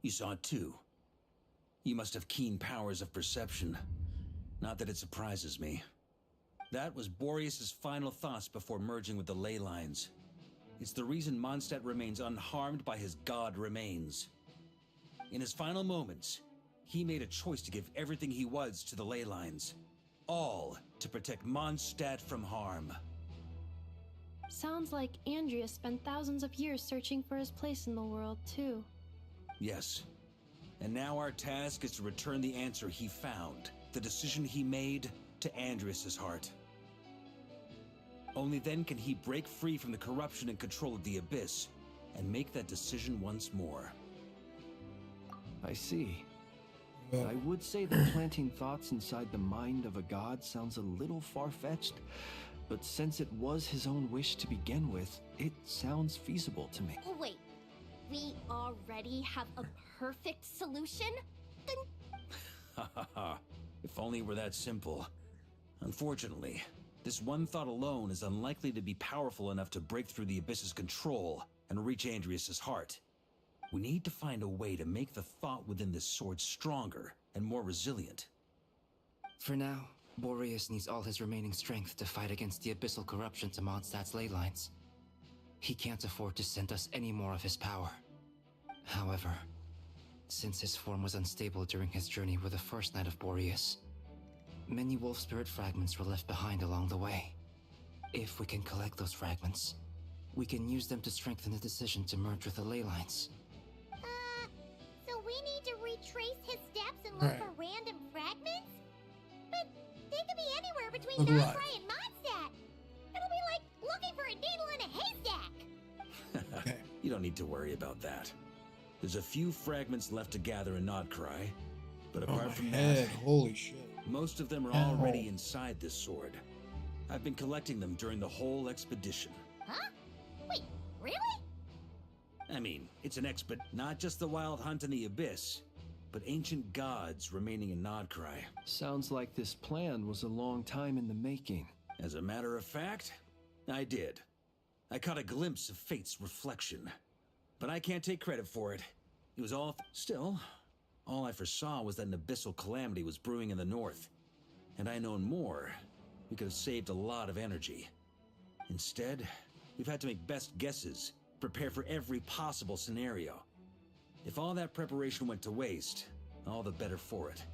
You saw it too. You must have keen powers of perception. Not that it surprises me. That was Boreas' final thoughts before merging with the ley lines. It's the reason Mondstadt remains unharmed by his god remains. In his final moments, he made a choice to give everything he was to the ley lines. All to protect Mondstadt from harm. Sounds like Andreas spent thousands of years searching for his place in the world, too. Yes. And now our task is to return the answer he found, the decision he made, to Andreas' heart. Only then can he break free from the corruption and control of the Abyss, and make that decision once more. I see. I would say that planting thoughts inside the mind of a god sounds a little far-fetched, but since it was his own wish to begin with, it sounds feasible to me. Oh, wait. We already have a perfect solution? Then Ha ha ha. If only it were that simple. Unfortunately, this one thought alone is unlikely to be powerful enough to break through the Abyss's control and reach Andreas' heart. We need to find a way to make the thought within this sword stronger and more resilient. For now, Boreas needs all his remaining strength to fight against the abyssal corruption to Mondstadt's ley lines. He can't afford to send us any more of his power. However, since his form was unstable during his journey with the first Night of Boreas. Many wolf spirit fragments were left behind along the way. If we can collect those fragments, we can use them to strengthen the decision to merge with the ley lines. So we need to retrace his steps and look for random fragments? But they could be anywhere between Noctri and Mondstadt. It'll be like looking for a needle in a haystack. You don't need to worry about that. There's a few fragments left to gather in Nodcry, but apart from that, holy shit. Most of them are already inside this sword. I've been collecting them during the whole expedition. Huh? Wait, really? I mean, it's an not just the Wild Hunt in the Abyss, but ancient gods remaining in Nodcry. Sounds like this plan was a long time in the making. As a matter of fact, I did. I caught a glimpse of fate's reflection, but I can't take credit for it. It was all... Still, all I foresaw was that an abyssal calamity was brewing in the north. Had I known more, we could have saved a lot of energy. Instead, we've had to make best guesses, prepare for every possible scenario. If all that preparation went to waste, all the better for it.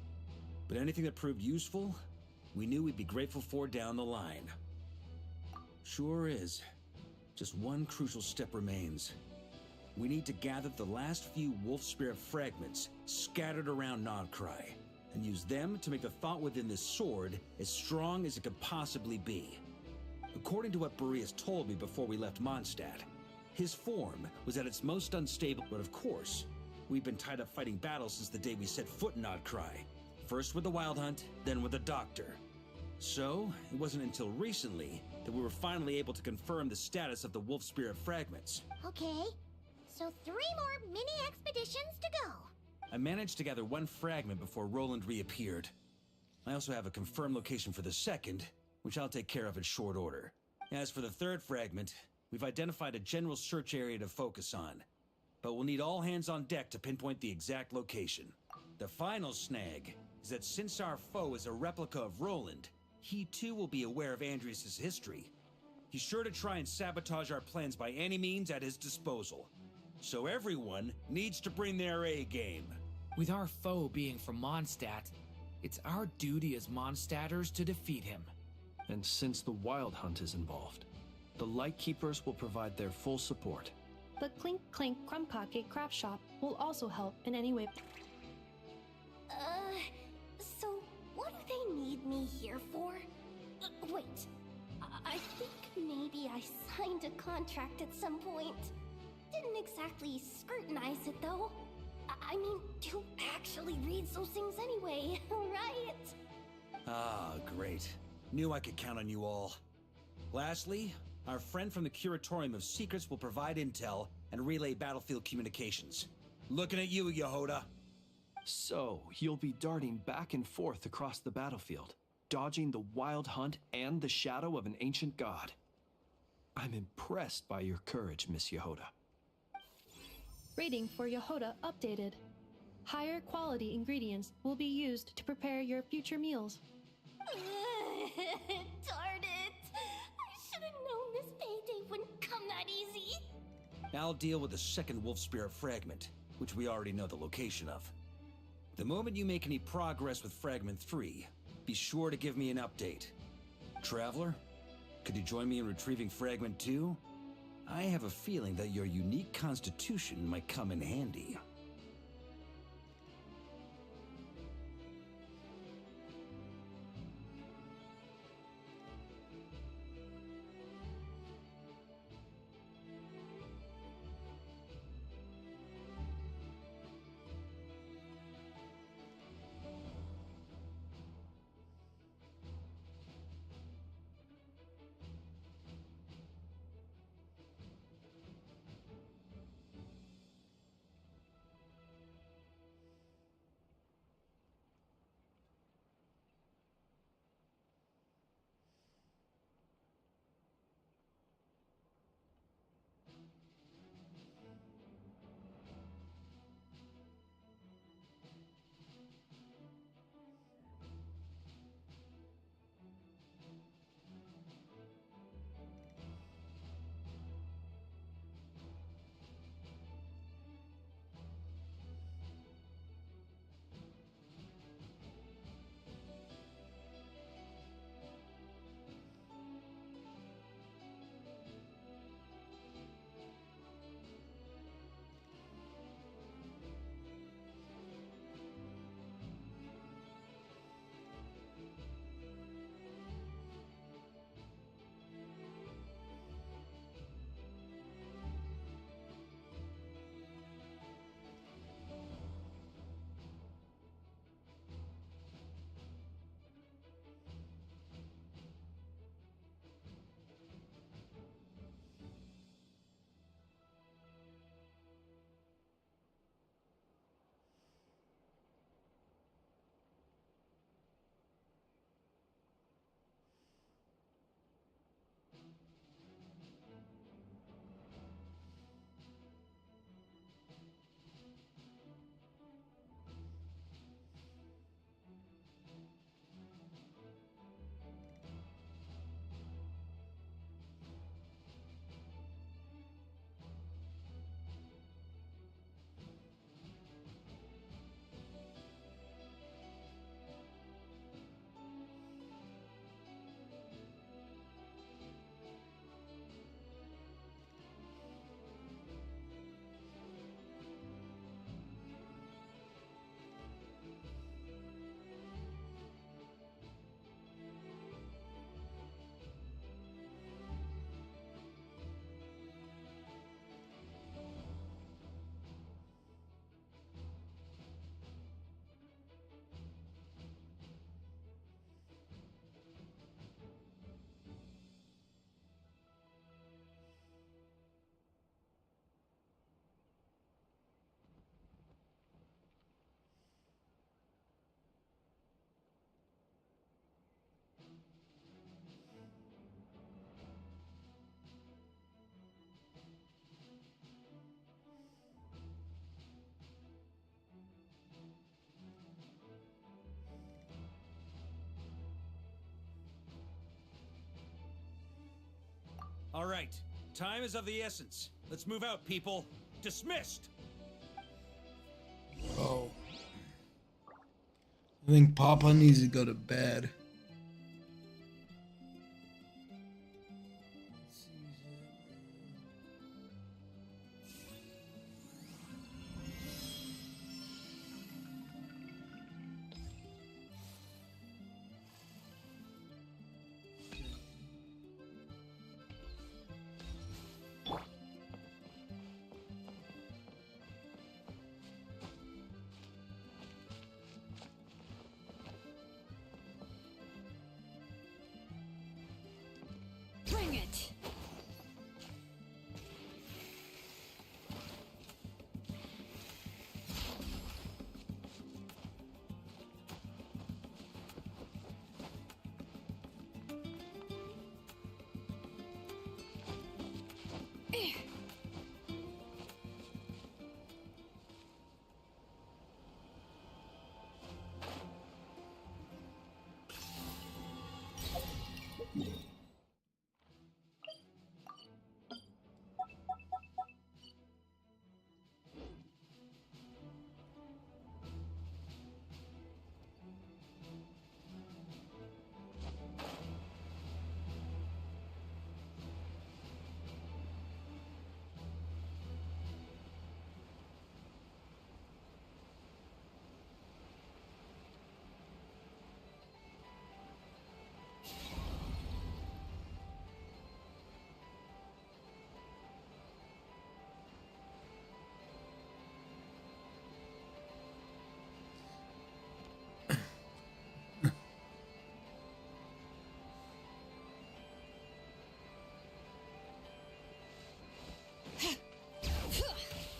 But anything that proved useful, we knew we'd be grateful for down the line. Sure is. Just one crucial step remains. We need to gather the last few wolf spirit fragments scattered around Nodcry, and use them to make the thought within this sword as strong as it could possibly be. According to what Boreas told me before we left Mondstadt, his form was at its most unstable, but of course, we've been tied up fighting battles since the day we set foot in Nodcry. First with the Wild Hunt, then with the Doctor. So, it wasn't until recently that we were finally able to confirm the status of the wolf spirit fragments. Okay, so 3 more mini expeditions to go. I managed to gather one fragment before Roland reappeared. I also have a confirmed location for the second, which I'll take care of in short order. As for the third fragment, we've identified a general search area to focus on, but we'll need all hands on deck to pinpoint the exact location. The final snag is that since our foe is a replica of Roland, he too will be aware of Andrias' history. He's sure to try and sabotage our plans by any means at his disposal. So everyone needs to bring their A game. With our foe being from Mondstadt, it's our duty as Mondstadters to defeat him. And since the Wild Hunt is involved, the Lightkeepers will provide their full support. The Clink Clink Crumbkake craft shop will also help in any way. So what do they need me here for? Wait, I think maybe I signed a contract at some point. Didn't exactly scrutinize it though. I mean, who actually reads those things anyway, right? Ah, great. Knew I could count on you all. Lastly, our friend from the Curatorium of Secrets will provide intel and relay battlefield communications. Looking at you, Yehoda. So, you'll be darting back and forth across the battlefield, dodging the Wild Hunt and the shadow of an ancient god. I'm impressed by your courage, Miss Yehoda. Rating for Yehoda updated. Higher quality ingredients will be used to prepare your future meals. Darn it! I should have known this payday wouldn't come that easy. I'll deal with the second wolf spirit fragment, which we already know the location of. The moment you make any progress with Fragment 3, be sure to give me an update. Traveler, could you join me in retrieving Fragment 2? I have a feeling that your unique constitution might come in handy. right. Time is of the essence. Let's move out, people. Dismissed! Oh. I think Papa needs to go to bed. Bring it!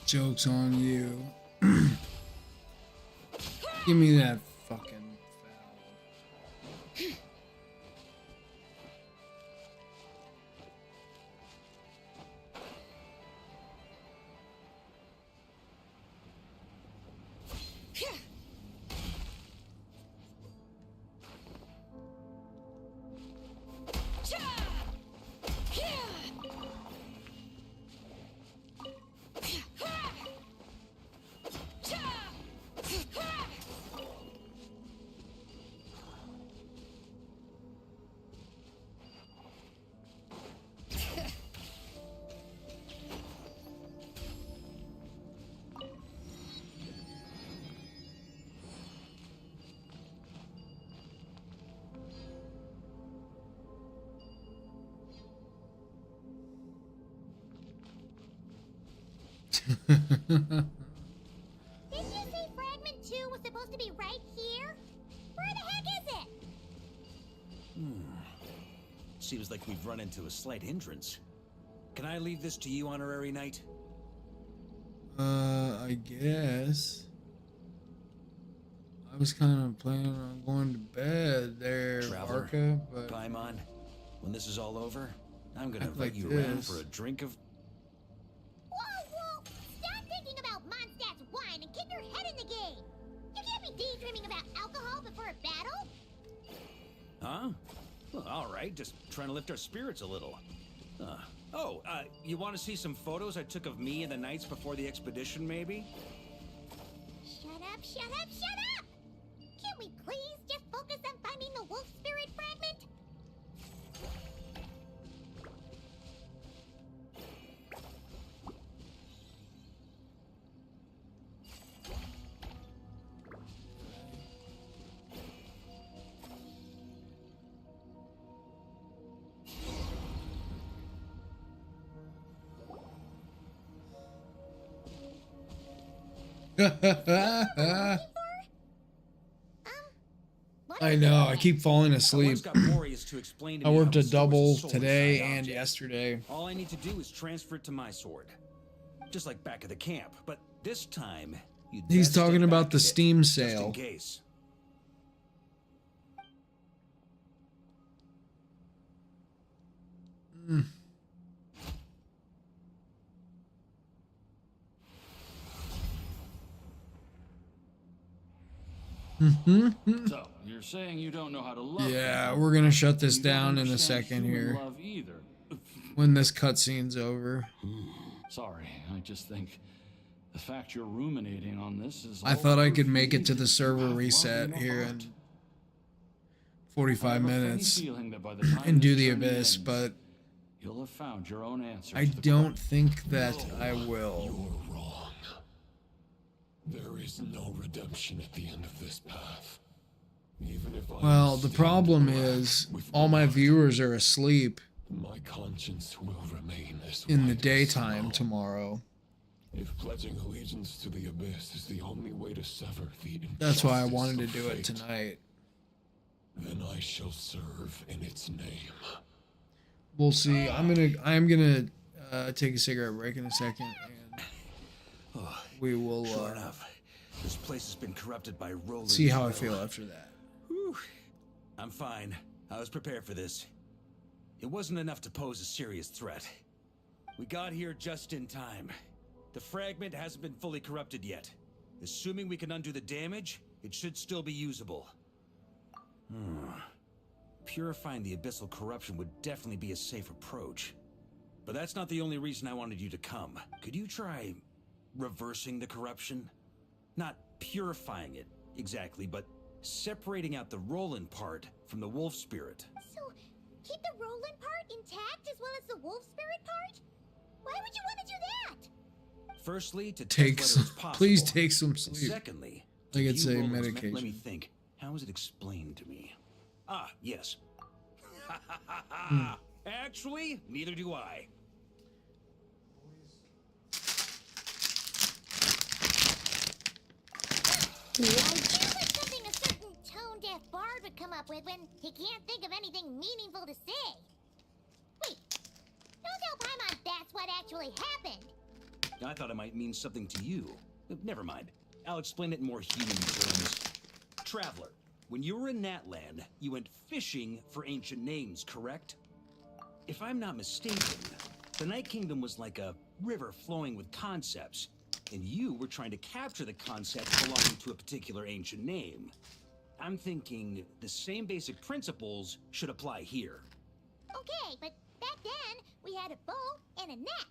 Joke's on you. Give me that fucking foul. Didn't you say Fragment 2 was supposed to be right here? Where the heck is it? Seems like we've run into a slight hindrance. Can I leave this to you, Honorary Knight? I guess. I was kind of planning on going to bed there, Traveler, Barca, but Paimon, when this is all over, I'm gonna Act invite like you around this. for a drink of... Whoa! Stop thinking about Mondstadt's wine and keep your head in the game! You can't be daydreaming about alcohol before a battle! Huh? Well, all right, just trying to lift our spirits a little. You want to see some photos I took of me and the knights before the expedition, maybe? Shut up, shut up, shut up! Can't we please just focus on finding the wolf spirit fragment? I know. I keep falling asleep. Once got Boreas to explain to I me worked how a to store double sword today inside and objects. yesterday. All I need to do is transfer it to my sword. Just like back at the camp, but this time you'd He's best step talking about back the a bit, Steam just in sale. case. So, you're saying you don't know how to love Yeah, people, we're gonna shut this you don't down in a understand second human here. love either. when this cutscene's over. Sorry, I just think the fact you're ruminating on this is. I thought I could make it to the server reset here in 45 minutes and do the Abyss, but you'll have found your own answer. I don't think that I will. You're wrong. There is no redemption at the end of this path. Even if Well, the problem is all my viewers are asleep my conscience will remain as in the daytime tomorrow. If pledging allegiance to the Abyss is the only way to sever the That's why I wanted to injustice do of it fate, tonight. then I shall serve in its name. We'll see. I'm gonna take a cigarette break in a second, and we will Sure enough, this place has been corrupted by Roland. see how I feel after that. Whew. I'm fine. I was prepared for this. It wasn't enough to pose a serious threat. We got here just in time. The fragment hasn't been fully corrupted yet. Assuming we can undo the damage, it should still be usable. Purifying the abyssal corruption would definitely be a safe approach. But that's not the only reason I wanted you to come. Could you try reversing the corruption? Not purifying it, exactly, but separating out the Roland part from the wolf spirit. So, keep the Roland part intact as well as the wolf spirit part? Why would you want to do that? Firstly, to Take test some, whether it's possible. please take some sleep. Secondly, like to it's view a Roland's medication. Let me think. How is it explained to me? Ah, yes. Actually, neither do I. Sounds like something a certain tone-deaf bard would come up with when he can't think of anything meaningful to say. Wait, don't tell Paimon that's what actually happened. I thought it might mean something to you. Never mind. I'll explain it in more human terms. Traveler, when you were in Natland, you went fishing for ancient names, correct? If I'm not mistaken, the Night Kingdom was like a river flowing with concepts, and you were trying to capture the concepts belonging to a particular ancient name. I'm thinking the same basic principles should apply here. Okay, but back then, we had a bow and a net.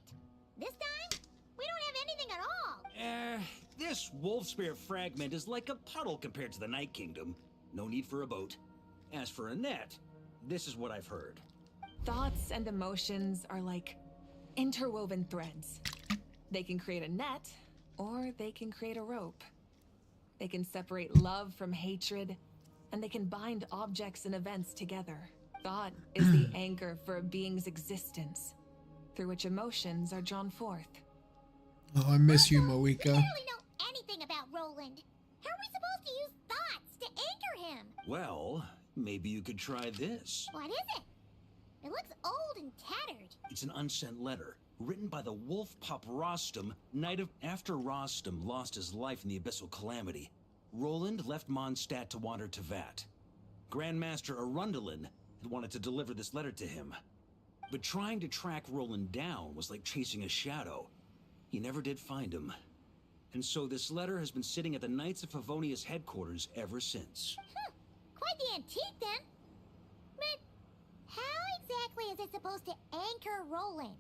This time, we don't have anything at all. This wolf spirit fragment is like a puddle compared to the Night Kingdom. No need for a boat. As for a net, this is what I've heard. Thoughts and emotions are like interwoven threads. They can create a net, or they can create a rope. They can separate love from hatred, and they can bind objects and events together. Thought is the anchor for a being's existence, through which emotions are drawn forth. Oh, I miss you, We Moika. barely know anything about Roland. How are we supposed to use thoughts to anchor him? Well, maybe you could try this. What is it? It looks old and tattered. It's an unsent letter, written by the wolf pup Rostam, After Rostam lost his life in the Abyssal Calamity, Roland left Mondstadt to wander to Vat. Grandmaster Arundelen had wanted to deliver this letter to him. But trying to track Roland down was like chasing a shadow. He never did find him. And so this letter has been sitting at the Knights of Favonius headquarters ever since. Quite the antique, then. But how exactly is it supposed to anchor Roland?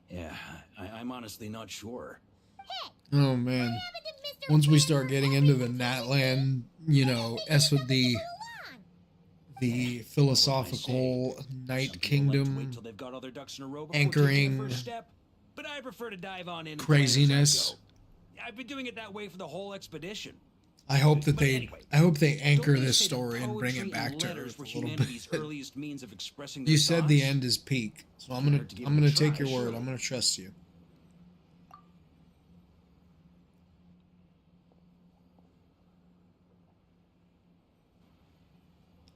Yeah, I'm honestly not sure. Oh man. Once we start getting into the Natland, you know, the philosophical Night Kingdom Till they've got all their ducks in a row before taking anchoring the first step. But I prefer to dive on in craziness. I've been doing it that way for the whole expedition. I hope that I hope they anchor Don't they this say that story and bring poetry it back and to letters Earth were a little humanity's bit. earliest means of expressing their You said the thoughts? end is peak, so I'm Can't hurt to give gonna it a take try, your word. surely. I'm gonna trust you.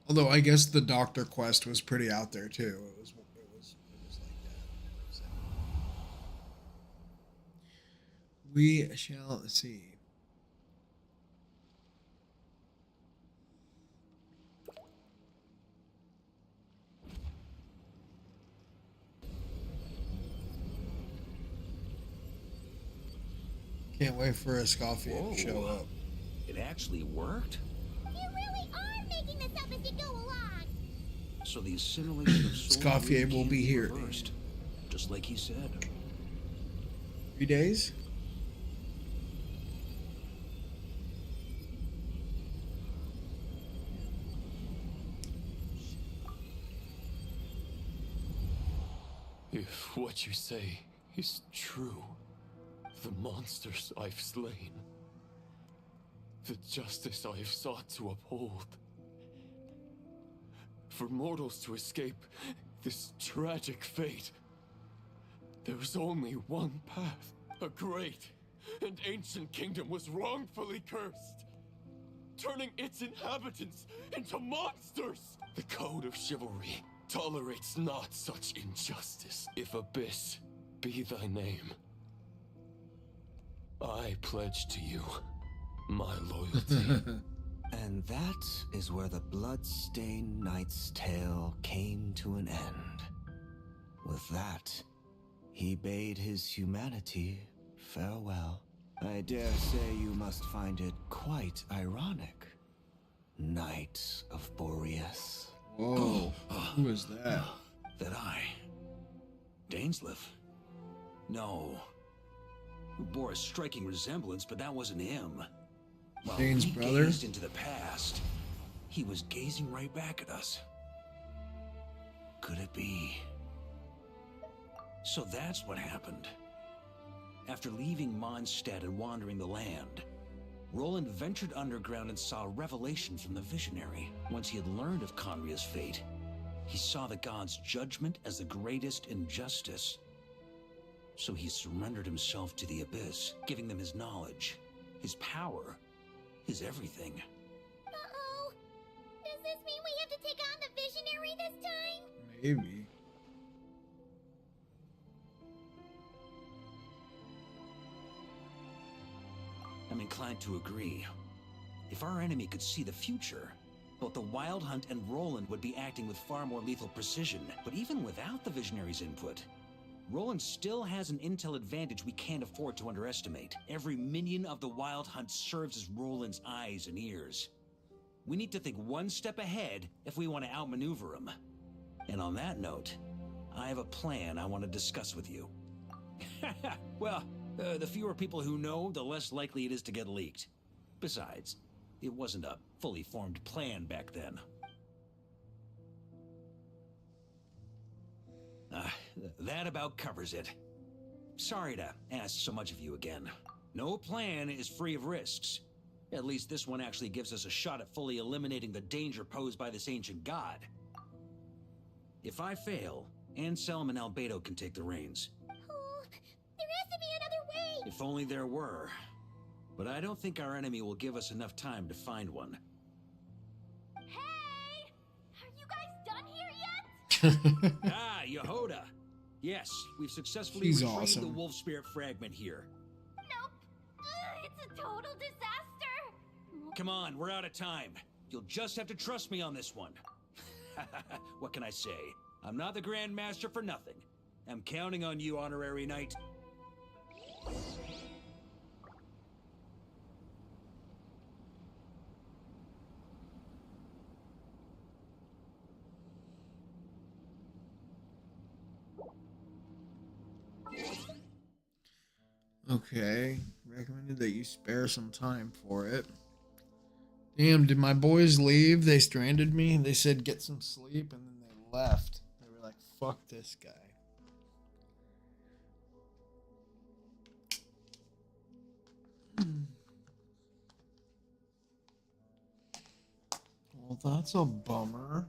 Although I guess the Doctor quest was pretty out there too. It was like that. So. We shall see. Can't wait for a Scoffy to show up. It actually worked? You really are making this up as you go along. So the assimilation of soul Scofier really will can be here. reversed, just like he said. 3 days? If what you say is true, the monsters I've slain, the justice I have sought to uphold, for mortals to escape this tragic fate, there's only one path. A great and ancient kingdom was wrongfully cursed, turning its inhabitants into monsters. The code of chivalry tolerates not such injustice. If Abyss be thy name, I pledge to you my loyalty. And that is where the blood-stained knight's tale came to an end. With that, he bade his humanity farewell. I dare say you must find it quite ironic, Knight of Boreas. Whoa, who is that? That I? Dainsleif? No. Who bore a striking resemblance, but that wasn't him. While Dane's we brother? gazed into the past, he was gazing right back at us. Could it be? So that's what happened. After leaving Mondstadt and wandering the land, Roland ventured underground and saw a revelation from the Visionary. Once he had learned of Conria's fate, he saw the gods' judgment as the greatest injustice. So he surrendered himself to the Abyss, giving them his knowledge, his power, his everything. Uh-oh. Does this mean we have to take on the Visionary this time? Maybe. I'm inclined to agree. If our enemy could see the future, both the Wild Hunt and Roland would be acting with far more lethal precision. But even without the Visionary's input, Roland still has an intel advantage we can't afford to underestimate. Every minion of the Wild Hunt serves as Roland's eyes and ears. We need to think one step ahead if we want to outmaneuver him. And on that note, I have a plan I want to discuss with you. Well, the fewer people who know, the less likely it is to get leaked. Besides, it wasn't a fully formed plan back then. That about covers it. Sorry to ask so much of you again. No plan is free of risks. At least this one actually gives us a shot at fully eliminating the danger posed by this ancient god. If I fail, Anselm and Albedo can take the reins. Oh, there has to be another way! If only there were. But I don't think our enemy will give us enough time to find one. Hey! Are you guys done here yet? Ah, Yehoda! Yes, we've successfully She's retrieved awesome. the Wolf Spirit fragment here. Nope. It's a total disaster! Come on, we're out of time. You'll just have to trust me on this one. What can I say? I'm not the Grand Master for nothing. I'm counting on you, Honorary Knight. Okay. Recommended that you spare some time for it. Damn, did my boys leave? They stranded me. They said get some sleep and then they left. They were like, fuck this guy. Well, that's a bummer.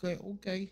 Okay. Okay.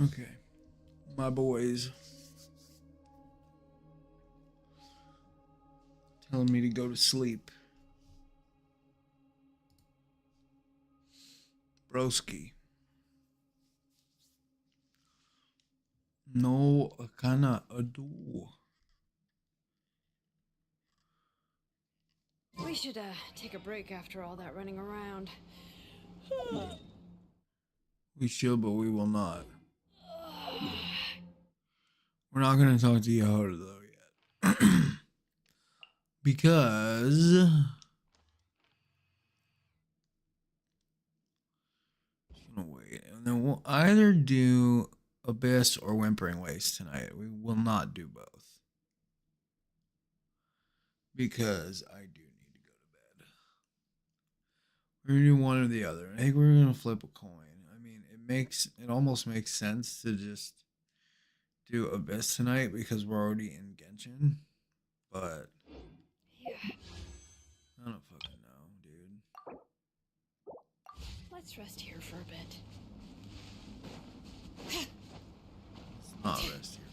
Okay. My boys telling me to go to sleep. Broski. No kana ado. We should take a break after all that running around. We should, but we will not. We're not going to talk to Yehoda though yet. Because gonna wait. And then we'll either do Abyss or Whimpering Waste tonight. We will not do both. Because I do need to go to bed. We're gonna do one or the other. I think we're gonna flip a coin. I mean, it almost makes sense to just do Abyss tonight because we're already in Genshin. But yeah. I don't fucking know, dude. Let's rest here for a bit. It's not rest here.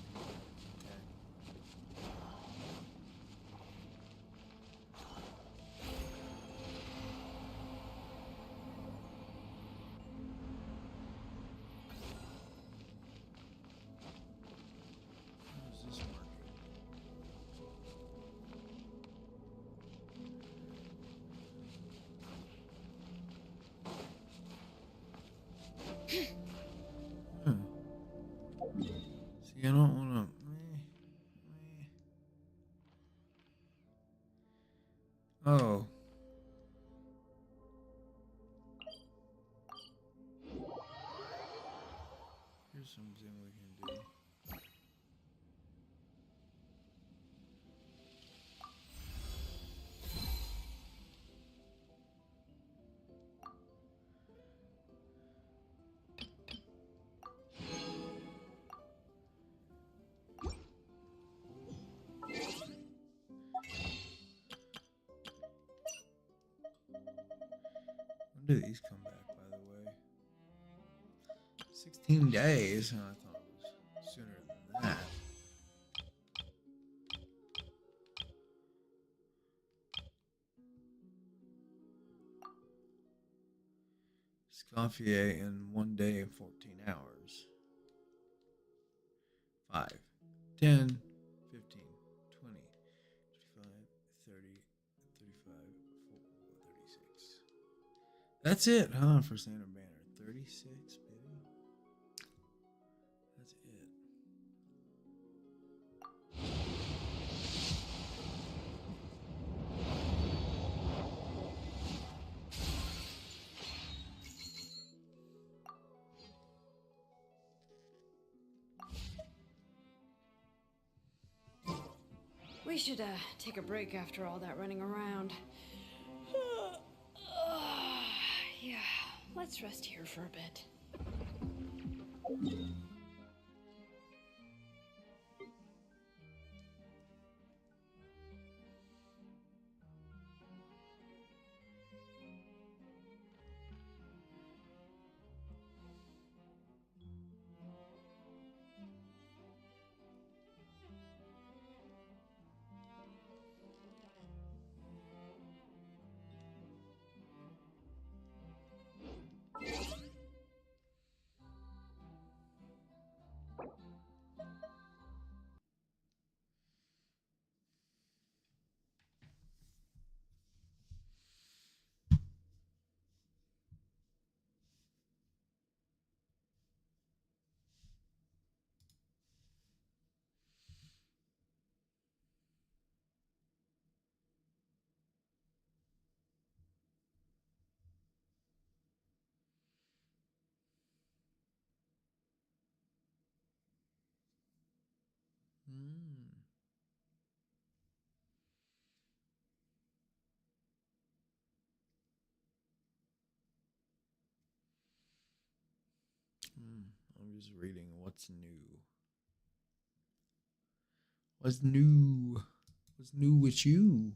See, I don't want to. Oh. Here's something we can do. When do these come back, by the way? 16 days. I thought it was sooner than that. Scoffier in 1 day and 14 hours. 5, 10, 15, 20, 25, 30, 35, 36. That's it, huh, for Standard Banner. 36, baby. That's it. We should take a break after all that running around. Yeah, let's rest here for a bit. I'm just reading what's new. What's new? What's new with you?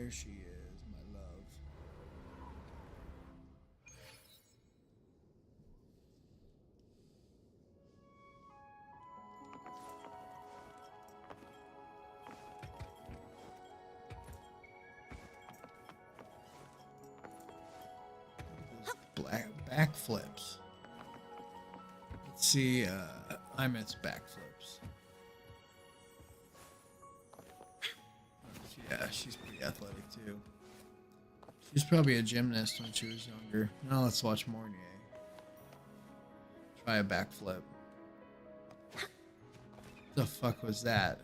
there she is, my love. Black backflips. Let's see, I miss backflips. Yeah, she's pretty athletic too. She's probably a gymnast when she was younger. Now let's watch Mornier. Try a backflip. What the fuck was that?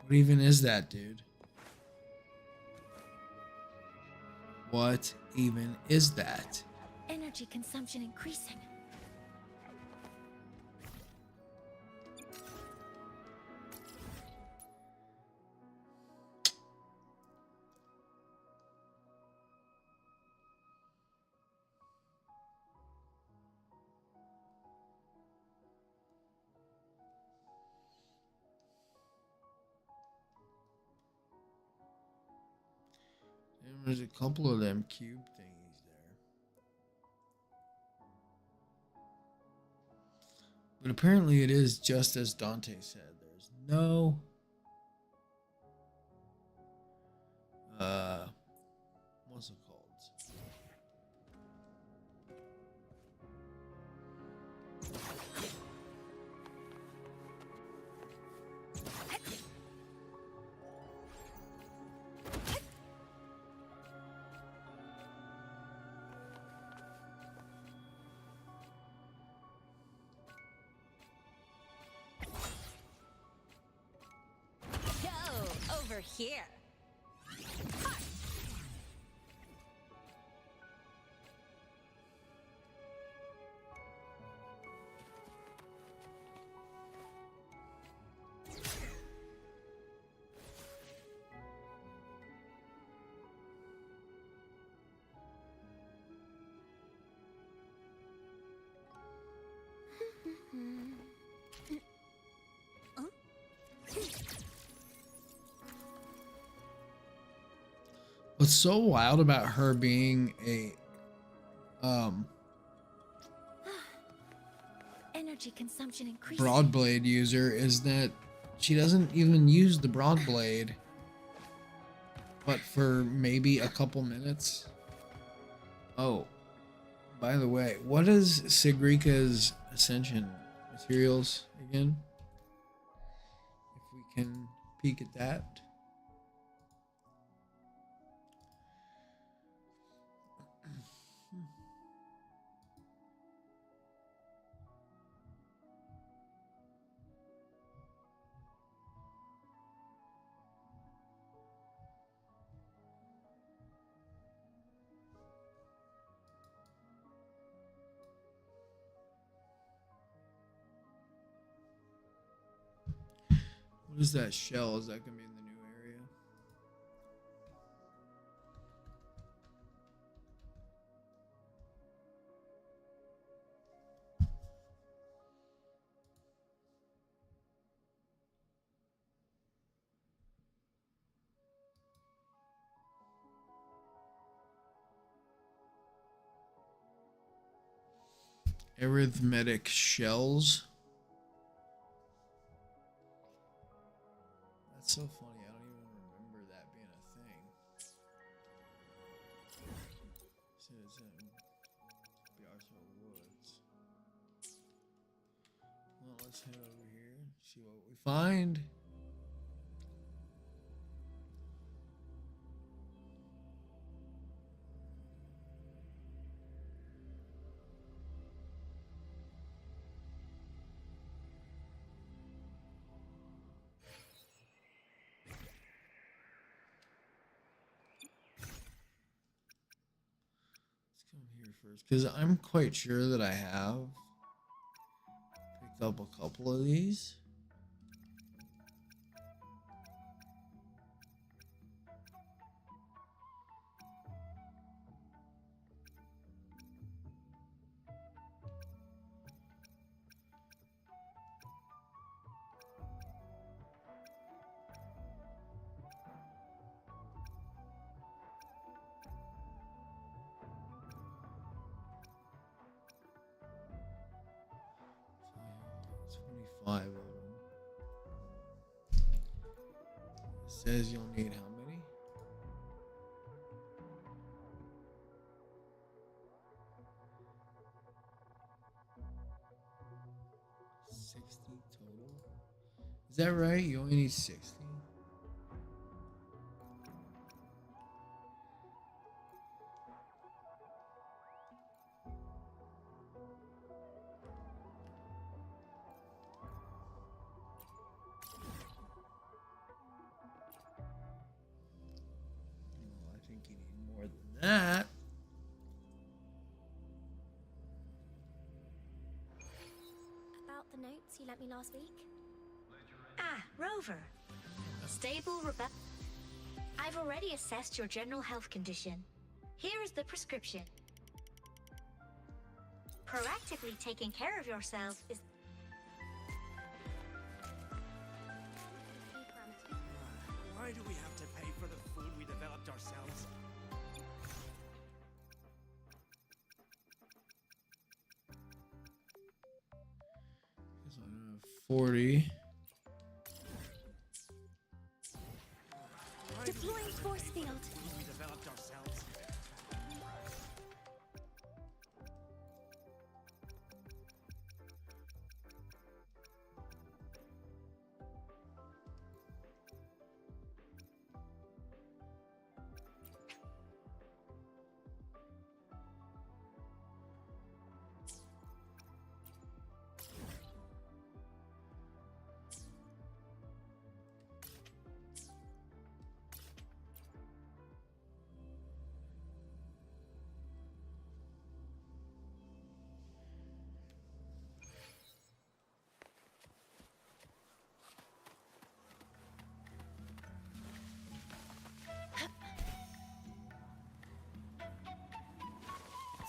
What even is that, dude? What even is that? Energy consumption increasing. There's a couple of them cube thingies there. But apparently it is just as Dante said. There's no what's it called? Go over here. What's so wild about her being a Energy consumption increasing. broadblade user is that she doesn't even use the broadblade, but for maybe a couple minutes. Oh, by the way, what is Sigrika's ascension materials again? If we can peek at that. What is that shell? Is that going to be in the new area? Arithmetic shells. That's so funny. I don't even remember that being a thing. Citizen Biarso Woods. Well, let's head over here. See what we find. First, because I'm quite sure that I have picked up a couple of these. 5 of them. It says you'll need how many? Total. Is that right? You only need 60? Well, I think you need more than that. About the notes you lent me last week? Ah, Rover. Stable Rebecca. I've already assessed your general health condition. Here is the prescription. Proactively taking care of yourself is... Why do we have to pay for the food we developed ourselves? So I have 40. Deploying force field. Food we developed ourselves.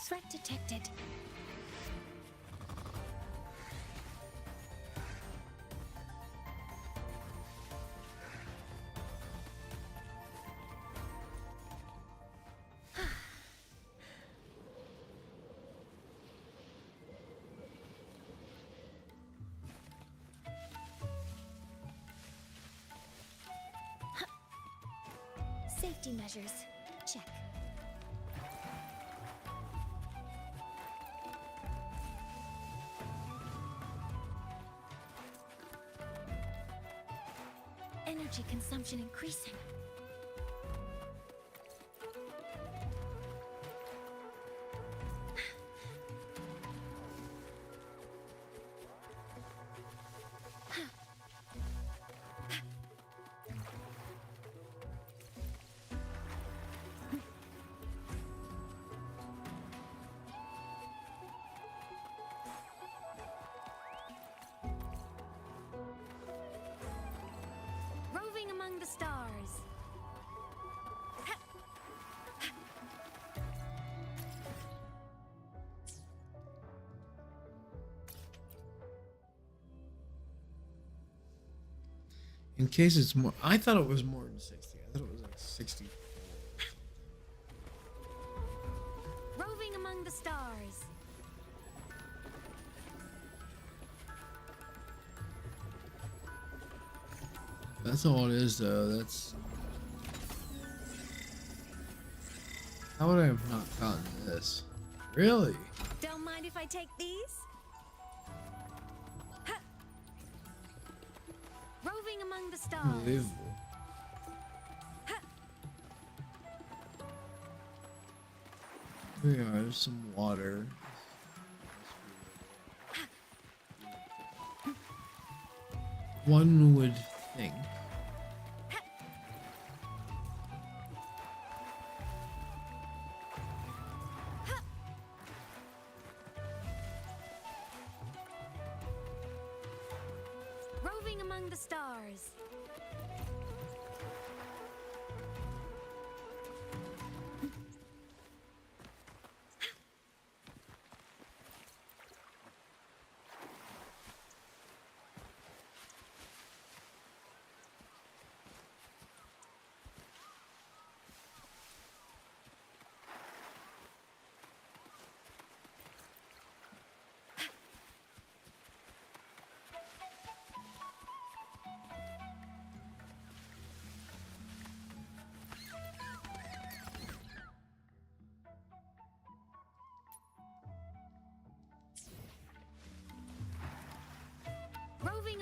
Threat detected. Safety measures. Check. Energy consumption increasing. Roving among the stars. In case it's more, I thought it was more than 60. I thought it was like 60. Roving among the stars. That's all it is, though. That's. How would I have not gotten this? Really? Don't mind if I take these? Ha! Roving among the stars. Unbelievable. Here we are. There's some water. One would think. Roving among the stars.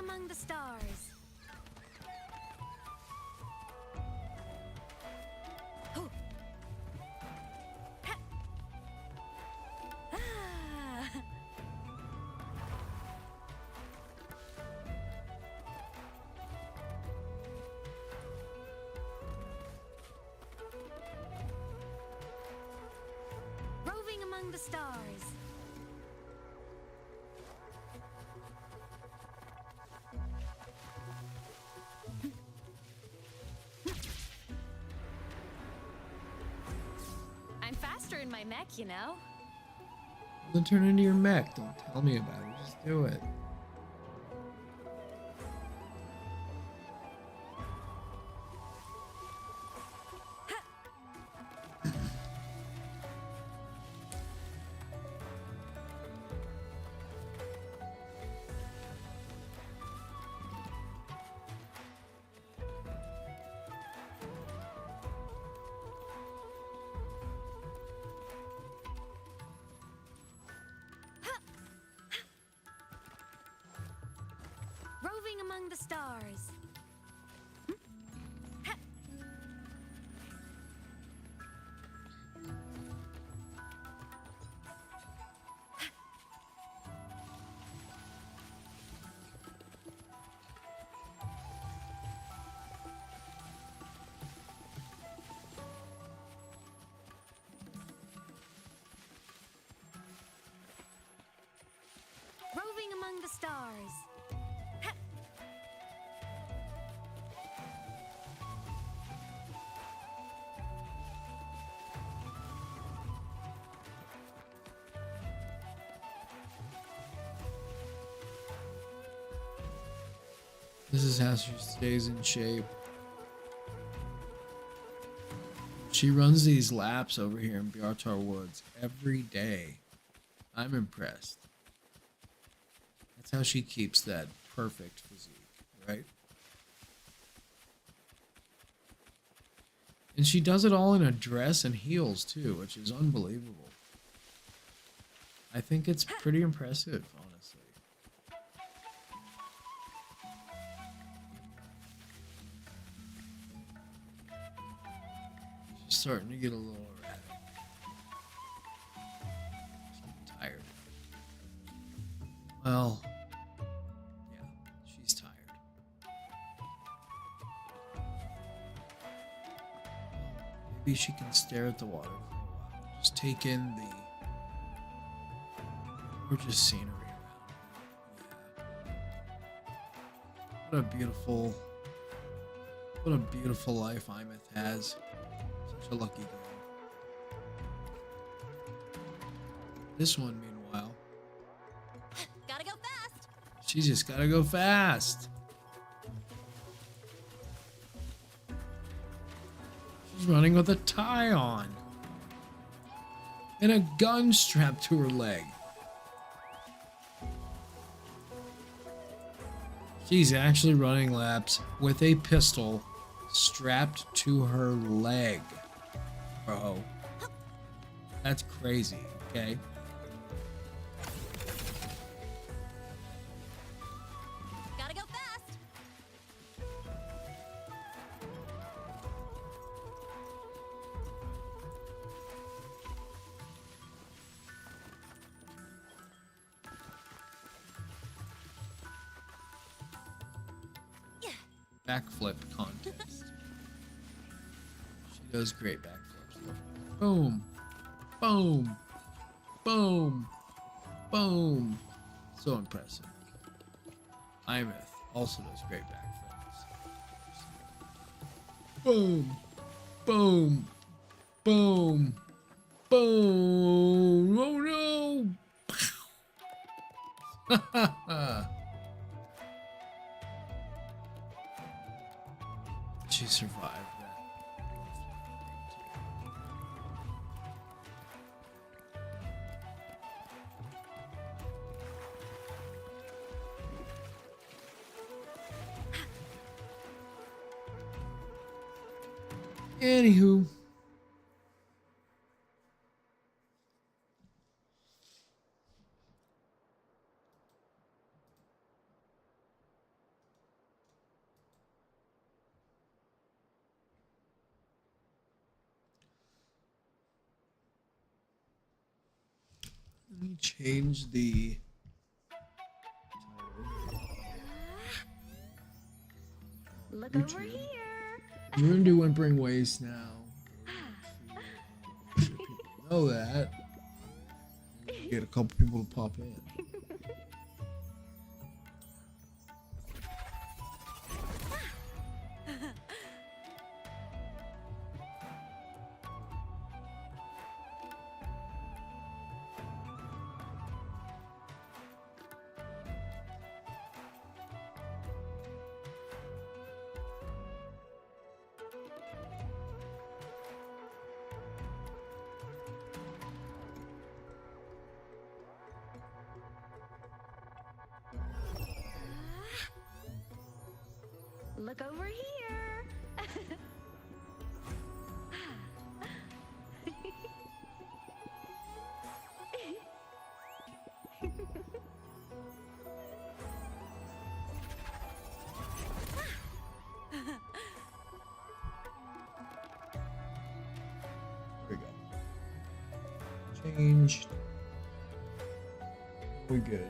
among the stars. Hoo. Ha. Ah. Roving among the stars. I'm faster in my mech, you know. Then turn into your mech. Don't tell me about it. Just do it. Roving among the stars. Ha. Roving among the stars. Ha. This is how she stays in shape. She runs these laps over here in Bjartar Woods every day. I'm impressed. That's how she keeps that perfect physique, right? And she does it all in a dress and heels too, which is unbelievable. I think it's pretty impressive, honestly. She's starting to get a little erratic. She's getting tired. Well, yeah, she's tired. Maybe she can stare at the water for a while. Just take in the gorgeous scenery around. Yeah. What a beautiful life Imeth has. Such a lucky girl. This one, meanwhile, Gotta go fast. she's just gotta go fast. She's running with a tie on. And a gun strapped to her leg. She's actually running laps with a pistol strapped to her leg. Bro. That's crazy, okay? Gotta go fast. Backflip contest. She does great backflips. Boom. Boom. Boom. Boom. So impressive. Imeth also does great backflips. Boom. Boom. Boom. Boom. Oh no. She survived that. Anywho. Let me change the Look YouTube. over here. We're gonna do Whimpering Waste now. Make sure people know that. Get a couple people to pop in. Look over here. There we go. Changed. We good.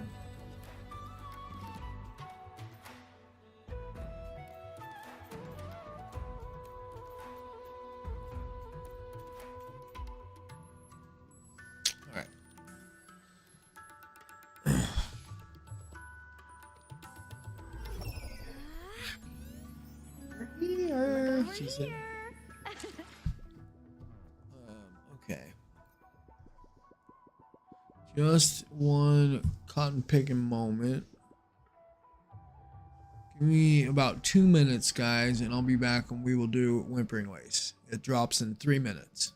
Here. She said. Okay. Just one cotton picking moment. Give me about 2 minutes, guys, and I'll be back and we will do Whimpering Waste. It drops in 3 minutes.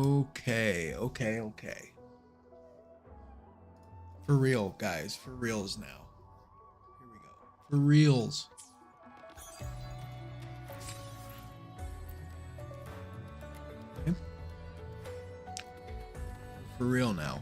Okay. For real, guys. For reals now. Here we go. For reals. Okay. For real now.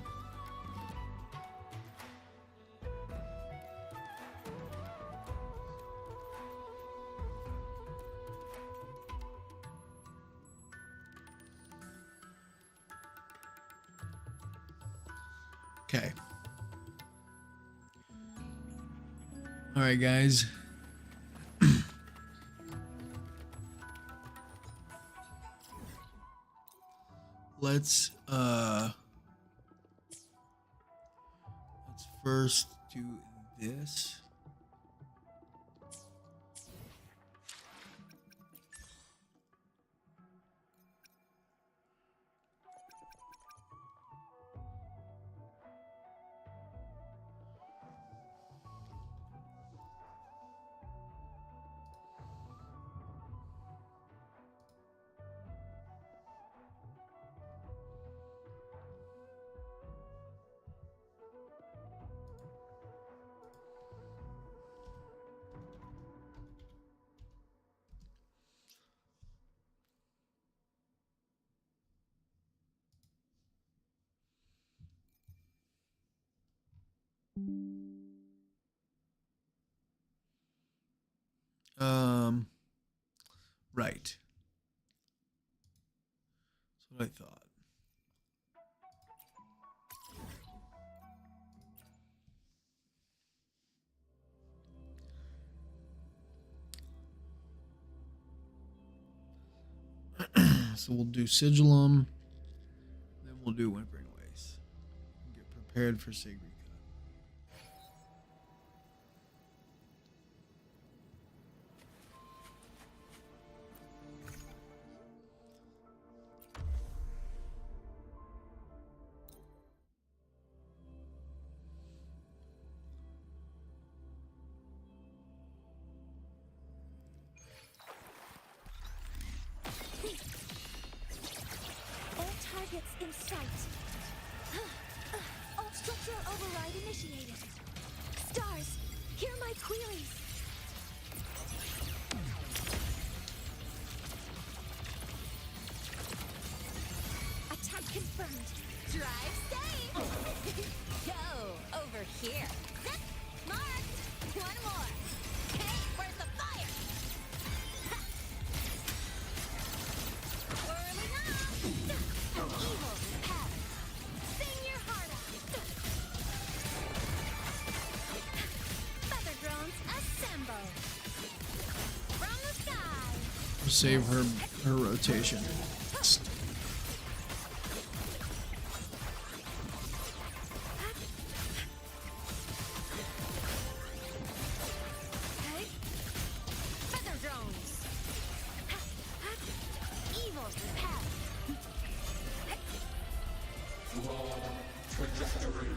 Okay. All right, guys. Let's first do this. Right. That's what I thought. So we'll do Sigillum, then we'll do Whimpering Waste. Get prepared for Sigrika. All targets in sight. All structural override initiated. Stars, hear my queries. Attack confirmed. Drive safe! Go over here. Zip! Marked! One more. Hey, where's the fire? Ha! Whirling up! Evil repel. Sing your heart out. Feather drones assemble. From the sky. Save her rotation. Hey. Feather drones. Evil repel. Trajectory.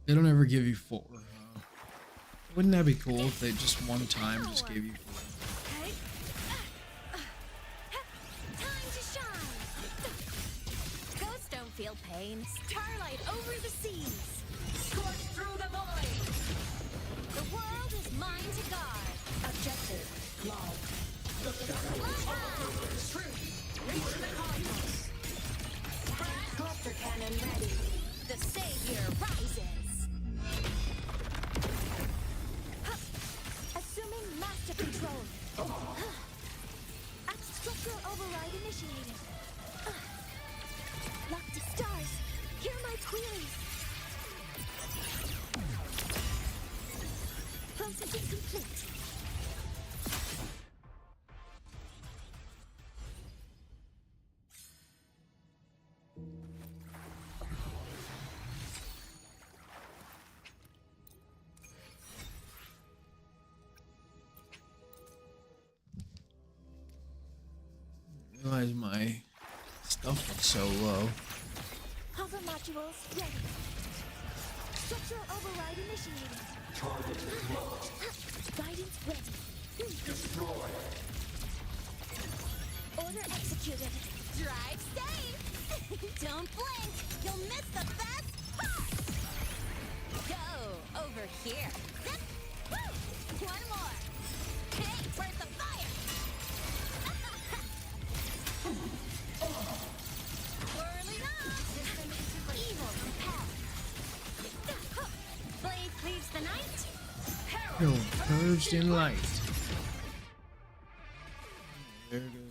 They don't ever give you 4. Wouldn't that be cool if they just one time just gave you 4? Hey. Time to shine. Ghosts don't feel pain. Starlight over the seas. Scorch through the void. The world is mine to guard. Objective, love. Truth, reach the cosmos. Cluster cannon ready. The savior rises. Assuming master control. Structural override initiated. Lock to stars. Hear my queries. Processing complete. Why is my stuff so low? Hover modules ready. Structural override initiated. Guidance ready. Destroy. Order executed. Drive safe. Don't blink. You'll miss the best part. Go over here. Zip. Woo. One more. Hey, where's the fire? Whirling up. Evil repel. Blade cleaves the night. No, purged in light. There it goes.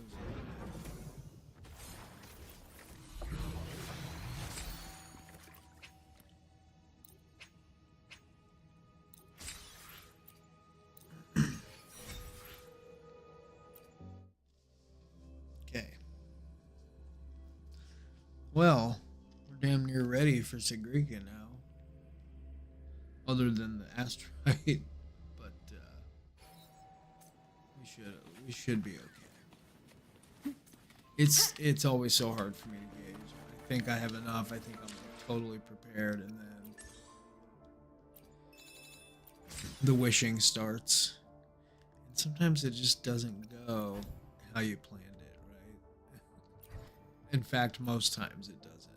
Okay. Well, we're damn near ready for Sigrika now. Other than the asteroid, but we should be okay. It's always so hard for me to gauge. I think I have enough. I think I'm totally prepared, and then the wishing starts. And sometimes it just doesn't go how you planned it, right? In fact, most times it doesn't.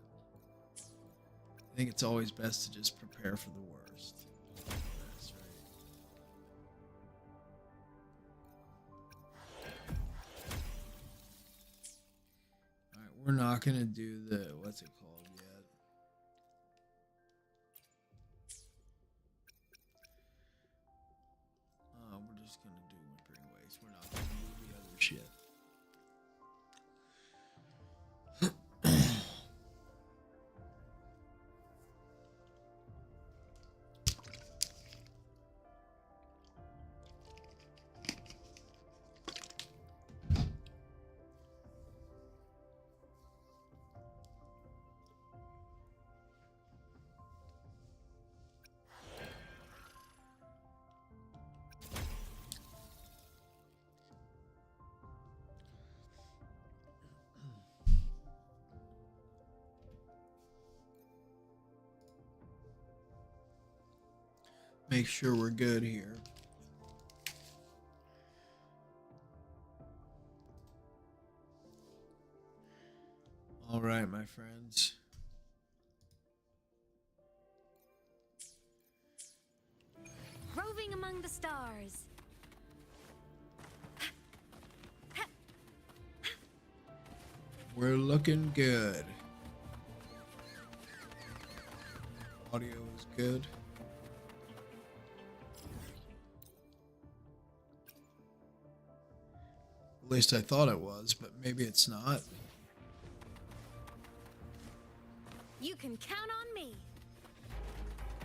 I think it's always best to just prepare for the worst. That's right. Alright, we're not gonna do the what's it called yet. We're just gonna do Whimpering Waste. We're not gonna do the other shit. Make sure we're good here. All right, my friends. Roving among the stars. We're looking good. Audio is good. At least I thought it was, but maybe it's not. You can count on me.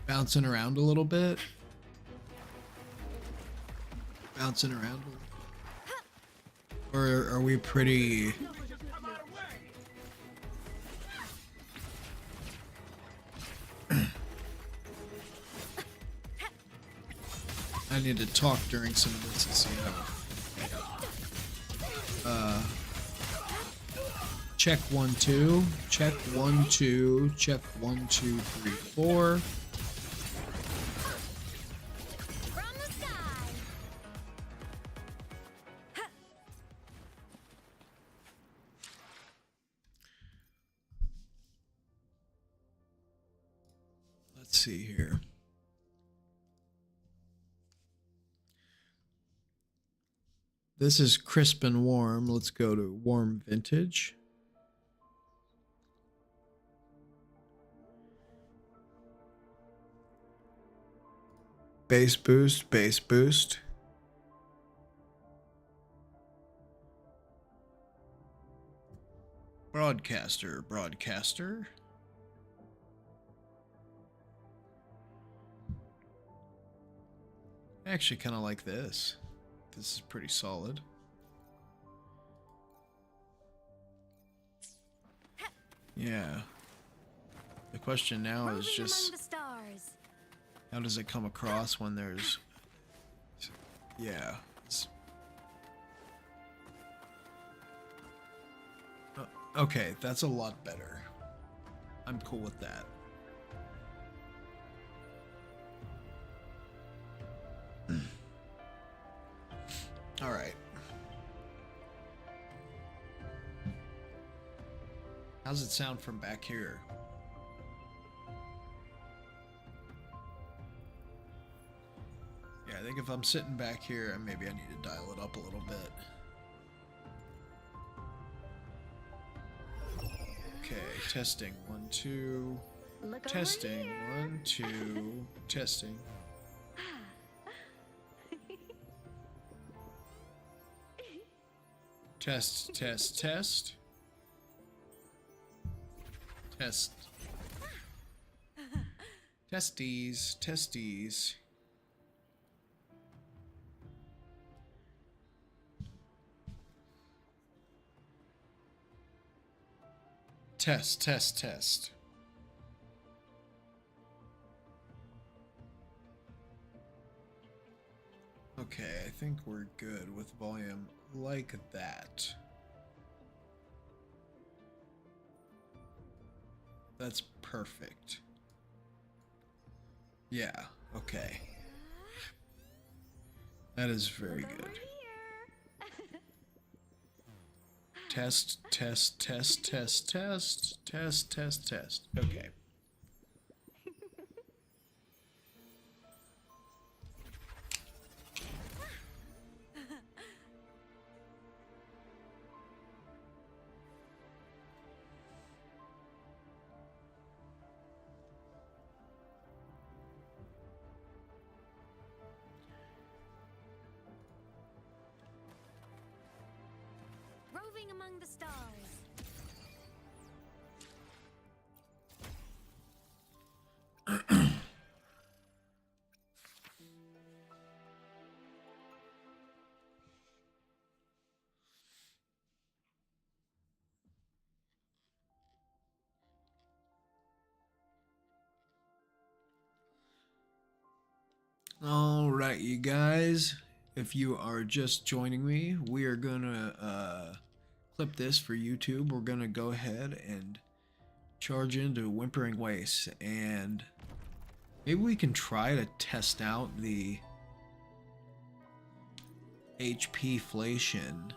Bouncing around a little bit. Bouncing around a little bit. Or are we pretty... I need to talk during some of this to see how... check 1 2, check 1 2, check 1 2 3 4. From the sky. Let's see here. This is crisp and warm. Let's go to warm vintage. Bass boost, bass boost. Broadcaster, broadcaster. I actually kind of like this. This is pretty solid. Yeah. The question now is just how does it come across when there's... Yeah. Okay, that's a lot better. I'm cool with that. All right. How's it sound from back here? Yeah, I think if I'm sitting back here, maybe I need to dial it up a little bit. Okay, testing. 1, 2. Look Testing. over 1, 2. Testing. Test, test, test. Test. Testes, testes. Test, test, test. Okay, I think we're good with volume like that. That's perfect. Yeah, okay. That is very good. Test, test, test, test, test, test, test, test. Okay. Roving among the stars. All right, you guys. If you are just joining me, we are gonna clip this for YouTube. We're gonna go ahead and charge into Whimpering Waste, and maybe we can try to test out the HP-flation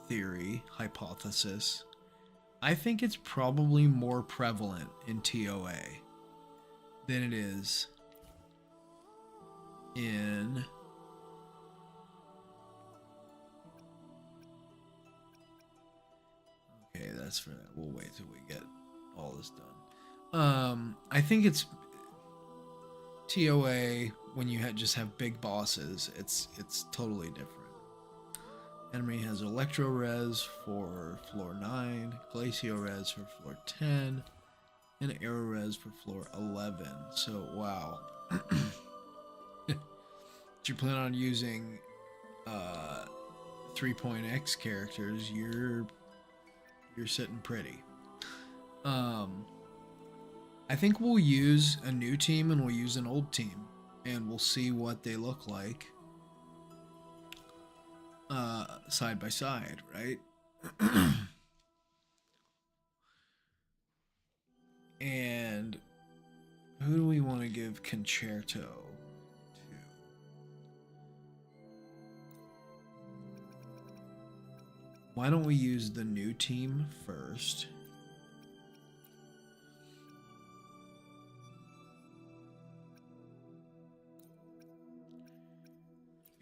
theory hypothesis. I think it's probably more prevalent in TOA than it is in okay, that's for that. We'll wait till we get all this done. I think it's TOA when you just have big bosses. It's totally different. Enemy has Electro Res for floor 9, Glacio Res for floor 10, and Aero Res for floor 11. So wow. If you plan on using 3.x characters, you're sitting pretty. I think we'll use a new team and we'll use an old team, and we'll see what they look like side by side, right? And who do we want to give Concerto to? Why don't we use the new team first?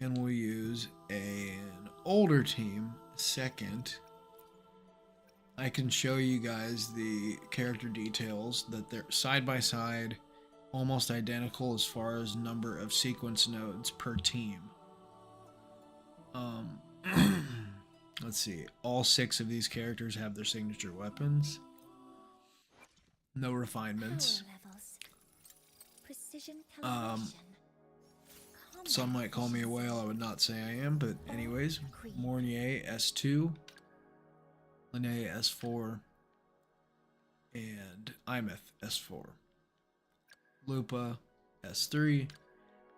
And we'll use an older team second. I can show you guys the character details that they're side by side, almost identical as far as number of sequence nodes per team. Let's see. All 6 of these characters have their signature weapons. No refinements. Precision Some might call me a whale. I would not say I am, but anyways. Mornier S2, Linnaea S4, and Imeth S4. Lupa S3,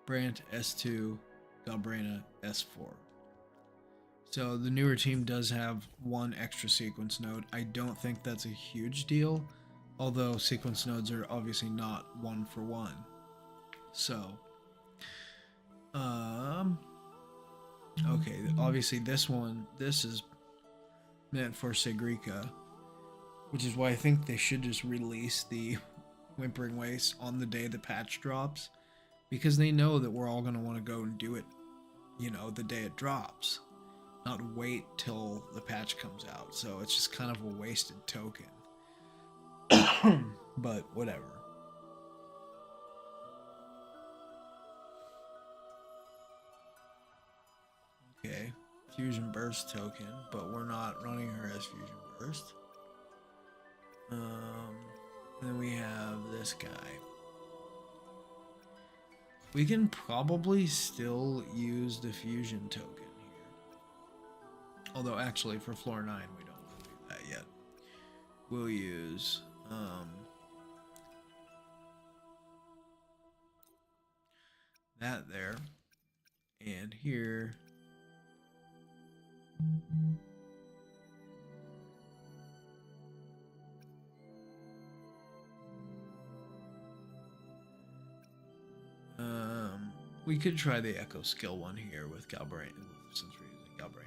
Brant S2, Galbrena S4. So the newer team does have one extra sequence node. I don't think that's a huge deal, although sequence nodes are obviously not one for one. So, okay, obviously this is meant for Sigrika, which is why I think they should just release the Whimpering Waste on the day the patch drops, because they know that we're all going to want to go and do it, you know, the day it drops, not wait till the patch comes out. So it's just kind of a wasted token. But whatever. Okay, Fusion Burst token, but we're not running her as Fusion Burst. Then we have this guy. We can probably still use the Fusion token here. Although actually for floor 9 we don't want to do that yet. We'll use that there. And here we could try the Echo Skill one here with Galbraith, since we're using Galbraith.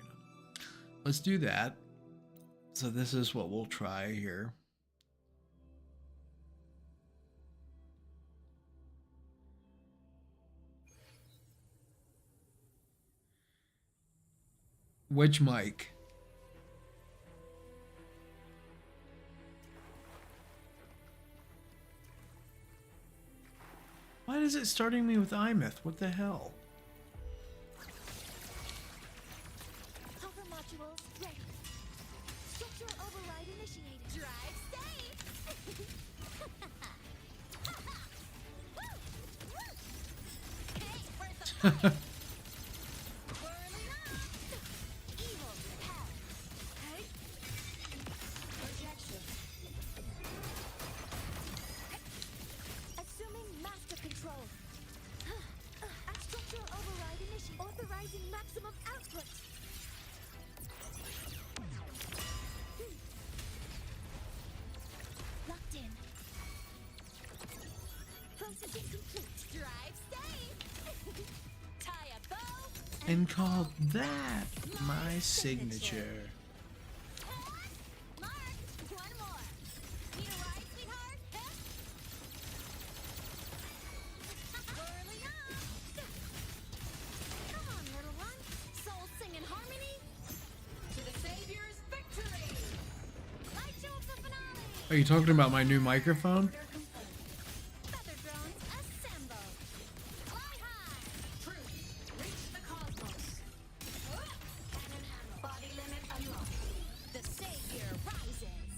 Let's do that. So this is what we'll try here. Which mic? Why is it starting me with iMyth? What the hell? Hover modules ready. Structural override initiated. Drive safe. Hey, where's the evil hell. Hey. Projection. Assuming master control. Structural override initiated. Authorizing maximum output. Locked in. Processing complete. Drive safe. Tie a bow. And call that my signature. Mark, one more. Need a ride, sweetheart? Early up. Come on, little one. Soul sing in harmony. To the Savior's victory. Light show of the finale. Are you talking about my new microphone? Feather drones assemble. Fly high. Truth, reach the cosmos. Cannon ammo. Body limit unlocked. The Savior rises.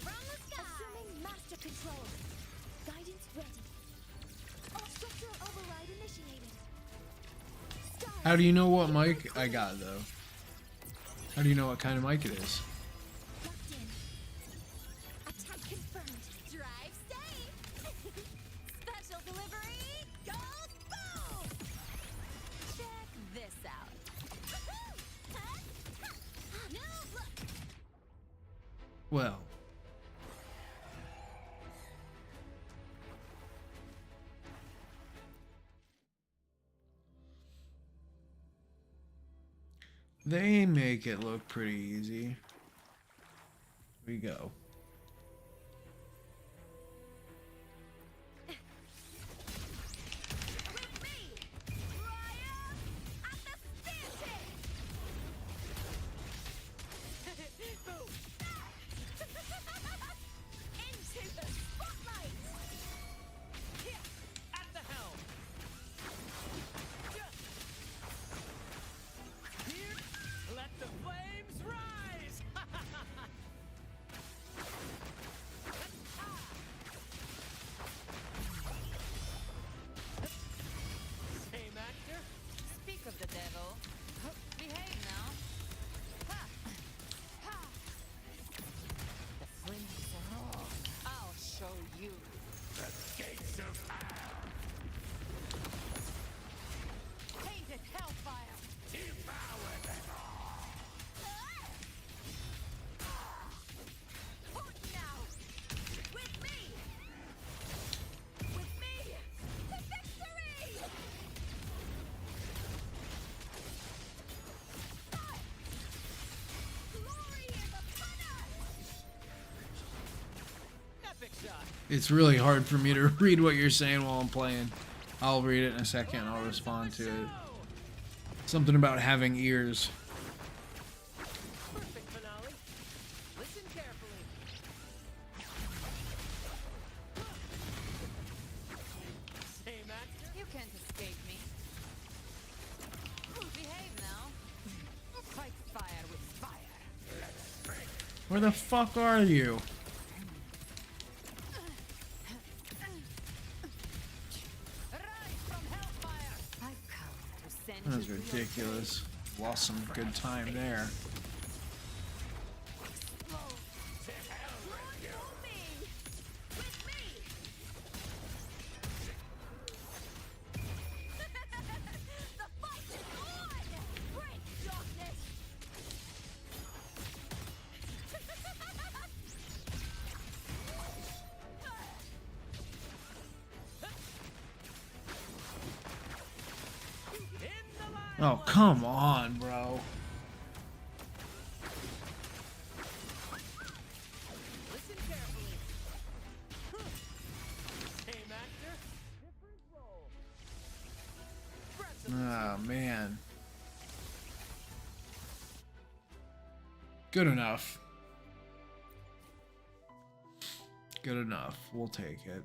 From the sky. Assuming master control. Guidance ready. All structural override initiated. How do you know what mic I got though? How do you know what kind of mic it is? Locked in. Attack confirmed. Drive safe. Special delivery. Go boom. Check this out. No look. Well. They make it look pretty easy. Here we go. With me, Raya at the station. Boom. Into the spotlight. Here, at the helm. Here, let the flames rise. It's really hard for me to read what you're saying while I'm playing. I'll read it in a second. I'll respond to it. Something about having ears. Perfect finale. Listen carefully. Say, Master. You can't escape me. Behave now. Fight fire with fire. Where the fuck are you? That was ridiculous. Lost some good time there. Oh, come on, bro. Listen carefully. Hey, Master. Different role. Oh, man. Good enough. Good enough. We'll take it.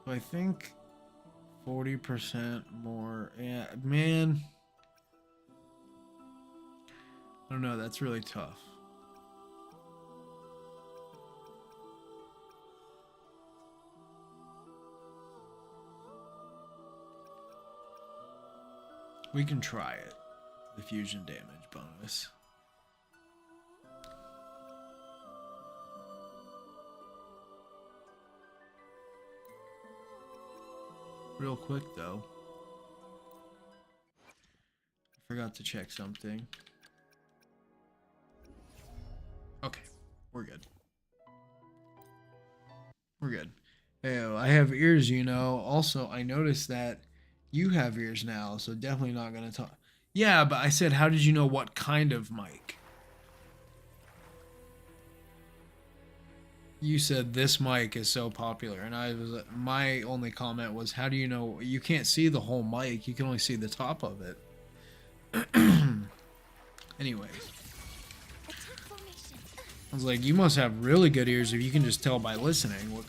So I think 40% more. Yeah, man. I don't know. That's really tough. We can try it. The fusion damage bonus. Real quick though. I forgot to check something. Okay, we're good. We're good. Hey, I have ears, you know. Also, I noticed that you have ears now, so definitely not gonna talk. Yeah, but I said, how did you know what kind of mic? You said this mic is so popular, and my only comment was, how do you know? You can't see the whole mic, you can only see the top of it. Anyways, I was like, you must have really good ears if you can just tell by listening. What?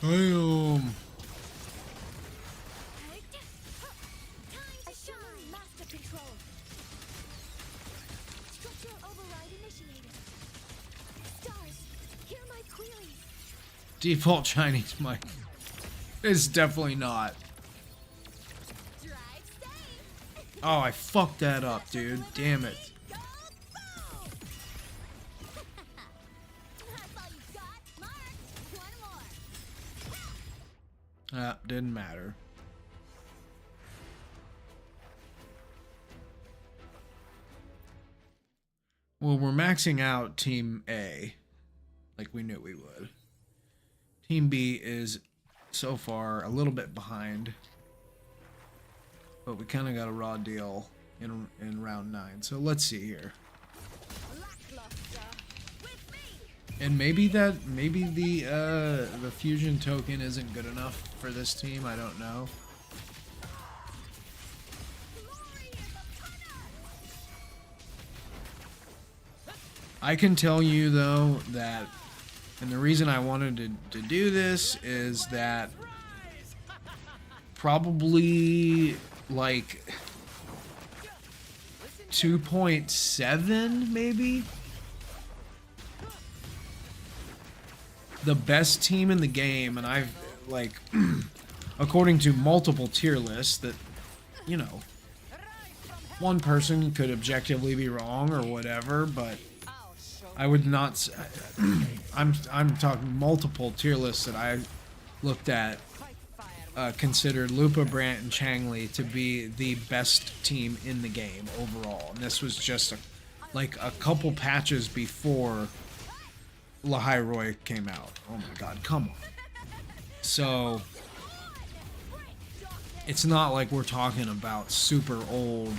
Damn. Default Chinese mic. It's definitely not. Oh, I fucked that up, dude. Damn it. Didn't matter. Well, we're maxing out Team A, like we knew we would. Team B is so far a little bit behind. but we kind of got a raw deal in round 9. So let's see here. And maybe the fusion token isn't good enough for this team. I don't know. I can tell you though that, and the reason I wanted to do this is that probably like 2.7 maybe, the best team in the game, and I've like according to multiple tier lists that, you know, one person could objectively be wrong or whatever, but I would not. I'm talking multiple tier lists that I looked at considered Lupa, Brant, and Changli to be the best team in the game overall, and this was just like a couple patches before Lahai came out. Oh my god, come on. So it's not like we're talking about super old,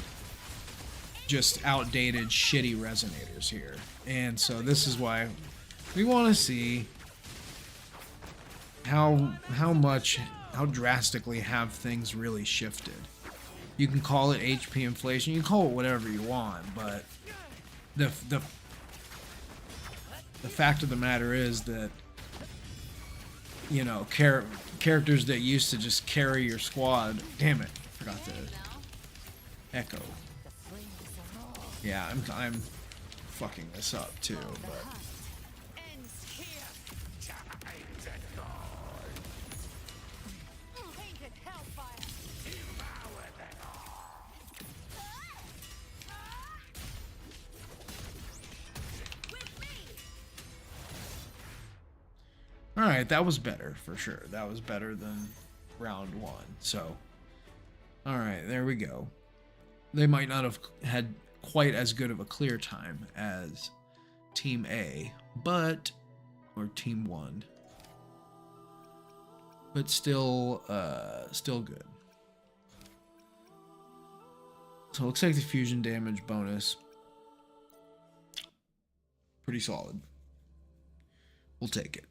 just outdated, shitty resonators here. And so this is why we want to see how drastically have things really shifted. You can call it HP inflation, you can call it whatever you want, but the fact of the matter is that, you know, characters that used to just carry your squad. Damn it, forgot to echo. Yeah, I'm fucking this up too, but alright, that was better for sure. That was better than round 1. So, alright, there we go. They might not have had quite as good of a clear time as Team A, but, or Team 1, but still good. So it looks like the fusion damage bonus, pretty solid. We'll take it.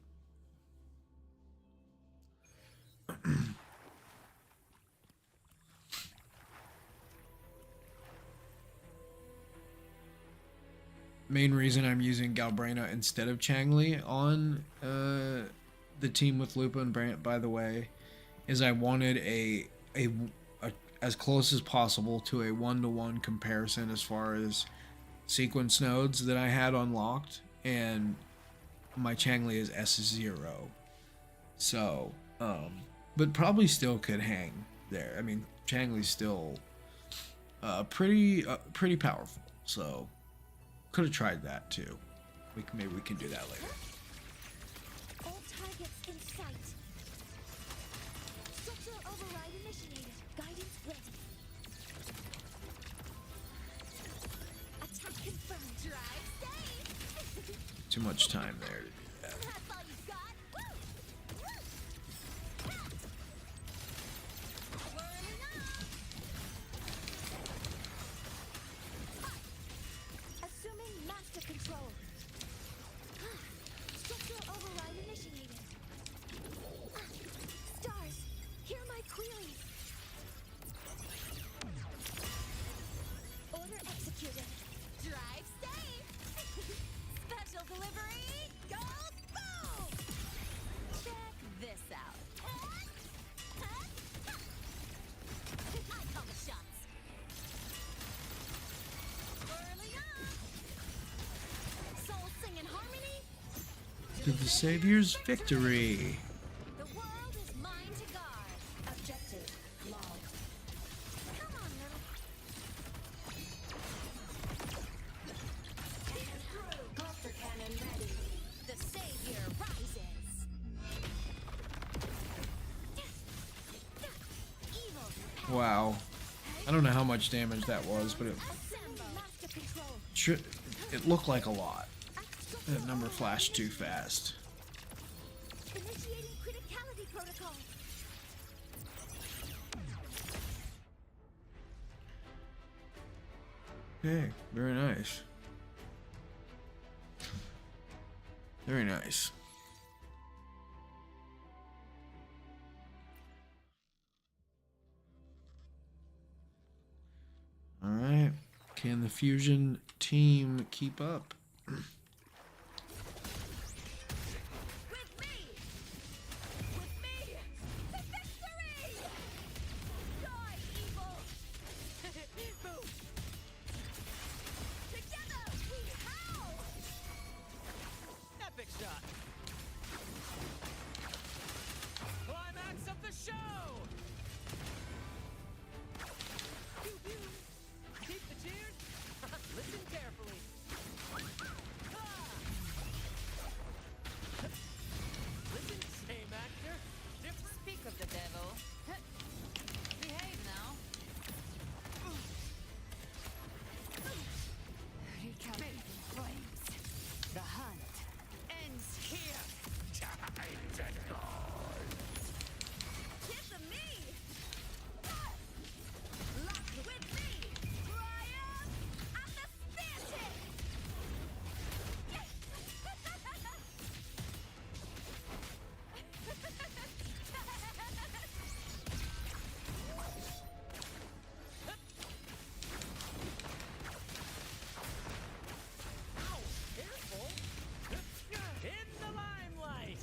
Main reason I'm using Galbrena instead of Changli on the team with Lupa and Brant, by the way, is I wanted a as close as possible to a 1-to-1 comparison as far as sequence nodes that I had unlocked, and my Changli is S0. So, but probably still could hang there. I mean, Changli's still pretty powerful, so could have tried that too. Maybe we can do that later. All targets in sight. Structural override initiated. Guidance ready. Attack confirmed. Drive safe. Too much time there to do that. That's all you got. Assuming master control. Structural override initiated. Stars, hear my queries. Order executed. Drive safe. Special delivery. Go boom. Check this out. I call the shots. Early up. Soul sing in harmony. To the Savior's victory. The world is mine to guard. Objective log. Come on, little. Cluster cannon ready. The savior rises. Evil. Wow. I don't know how much damage that was, but it looked like a lot. That number flashed too fast. Initiating criticality protocol. Okay, very nice. Very nice. All right. Can the fusion team keep up? Epic shot. Climax of the show. Keep the cheers. Listen carefully. Listen, same actor, different. Speak of the devil. Behave now. Recalibrating flames. The hunt ends here. Kiss me. Locked with me. Triumph at the theater. Careful. In the limelight.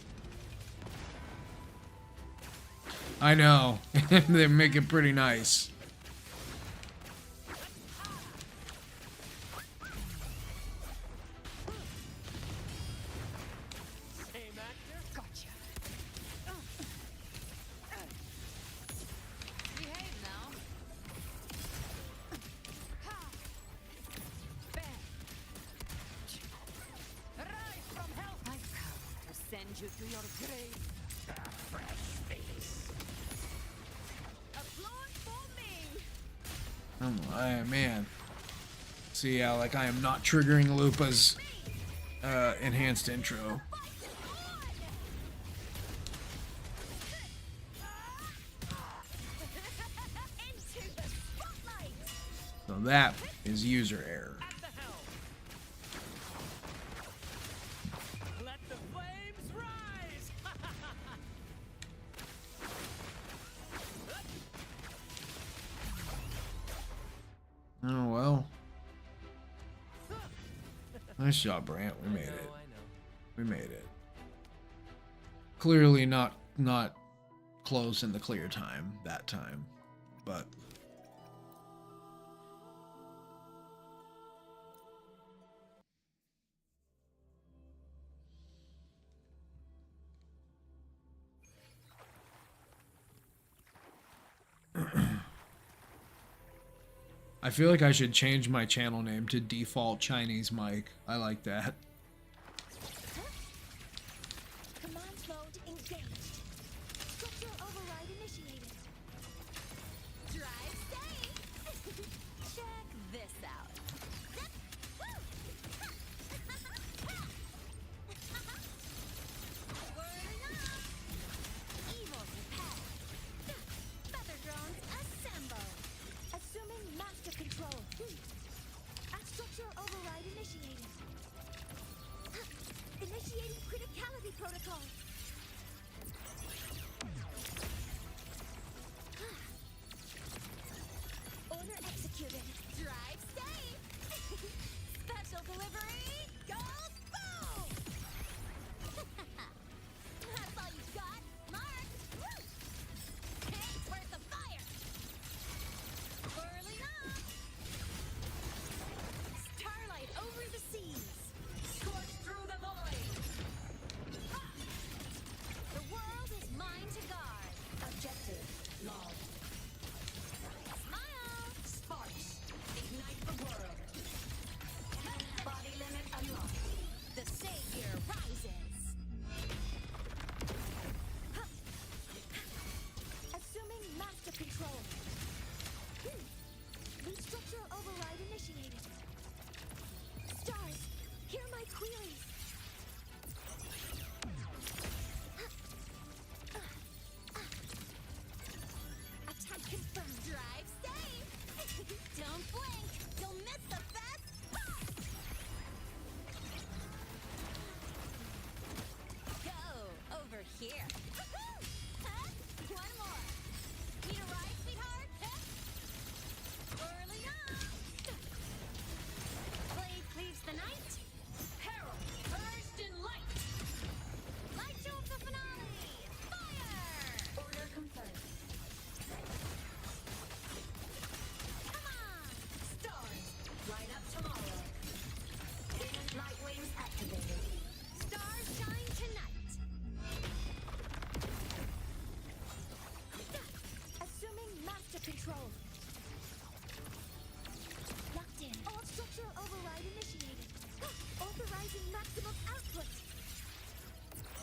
I know. They make it pretty nice. Same actor. Gotcha. Behave now. Rise from hell. I've come to send you to your grave. Fresh face. Applause for me. Man. See, yeah, like I am not triggering Lupa's enhanced intro. Into the spotlight. So that is user error. Let the flames rise. Oh well. Nice job, Brant. We made it. We made it. Clearly not close in the clear time that time, but I feel like I should change my channel name to default Chinese Mike. I like that. Command mode engaged. Structural override initiated. Drive safe. Check this out. Whirling up. Evil repel. Feather drones assemble. Assuming master control. Structural override initiated. Initiating criticality protocol. Order executed. Drive safe. Special delivery. Go boom. That's all you got? Mark! Hey, where's the fire? Whirling up! Starlight over the seas. Scorch through the void.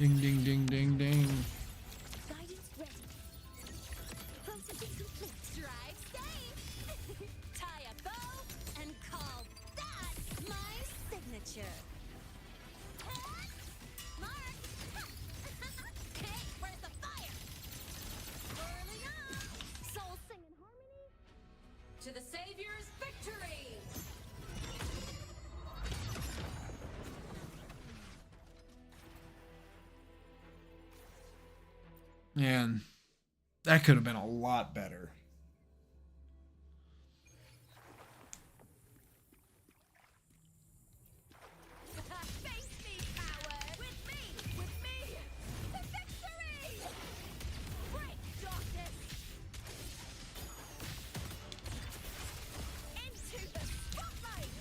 Ding, ding, ding, ding, ding. Guidance ready. Processing complete. Drive safe. Tie a bow and call that my signature. Mark. Hey, where's the fire? Early on. Soul sing in harmony. To the Savior's victory! Man, that could have been a lot better. Face me, power! With me! To victory! Break darkness! Into the spotlight!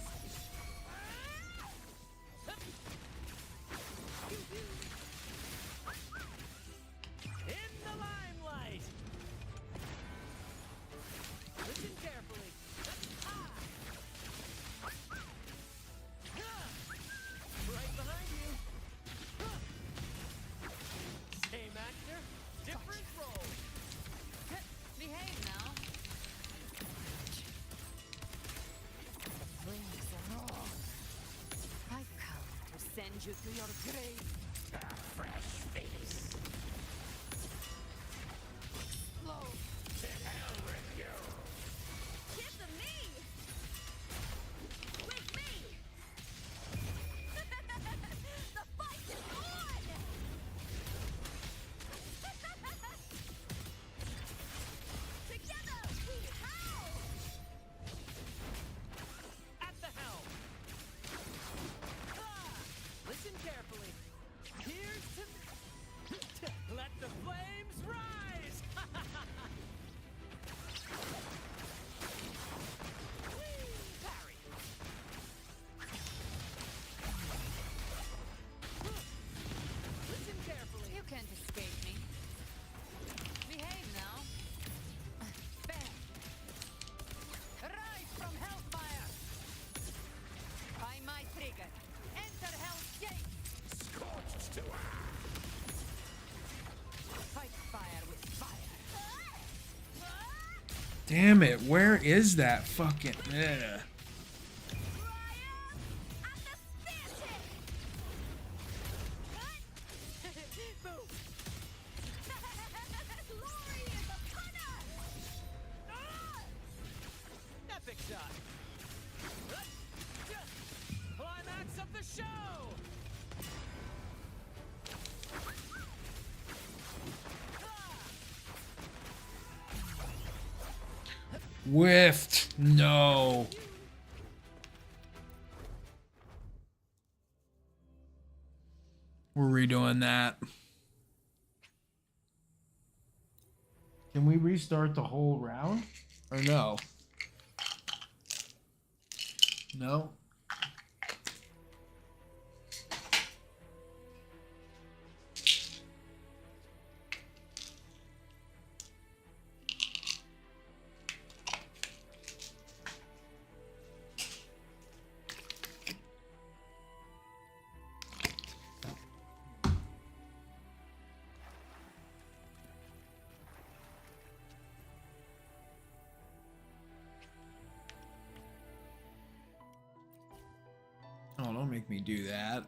In the limelight! Listen carefully. Right behind you. Same actor, different role. Behave now. Flames are on. I've come to send you to your grave. Fresh face. Slow. To hell with you. Kiss of me! With me! The fight is on! Together we howl! At the helm. Listen carefully. Here's to let the flames rise. Parry. Listen carefully. You can't escape me. Behave now. Bam! Rise from hellfire! By my trigger, enter hell's gate! Scorched to Fight fire with fire! Damn it, where is that fucking... Ugh. Boom! Glory is upon us! Epic shot. Climax of the show. Whiffed. No. We're redoing that. Can we restart the whole round? Or no? No? Oh, don't make me do that.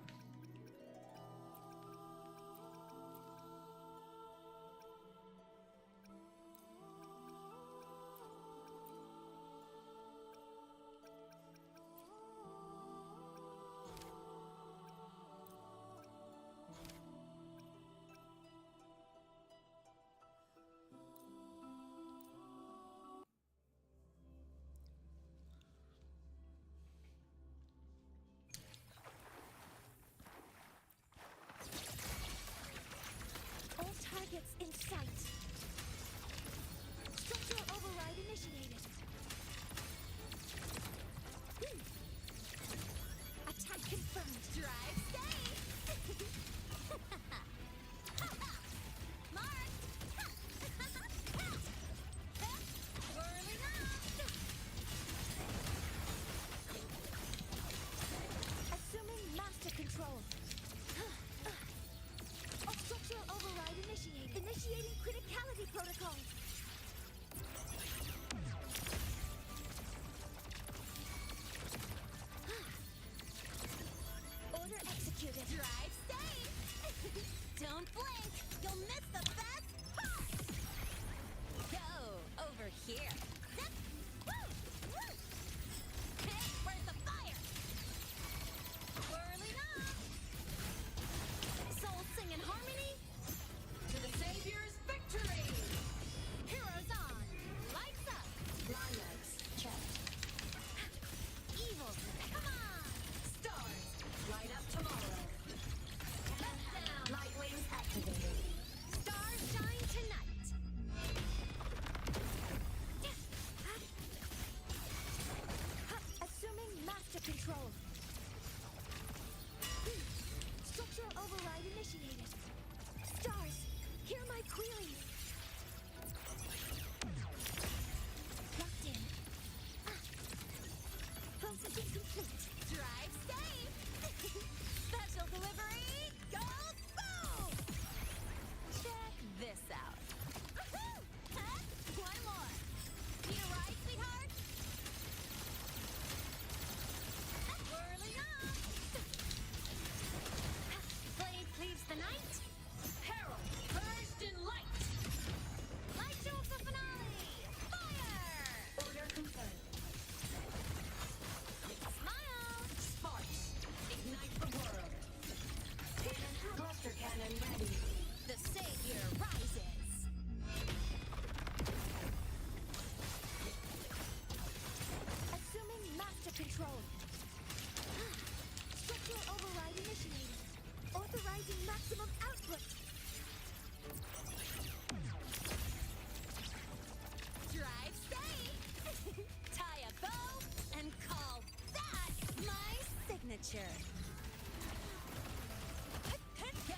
Go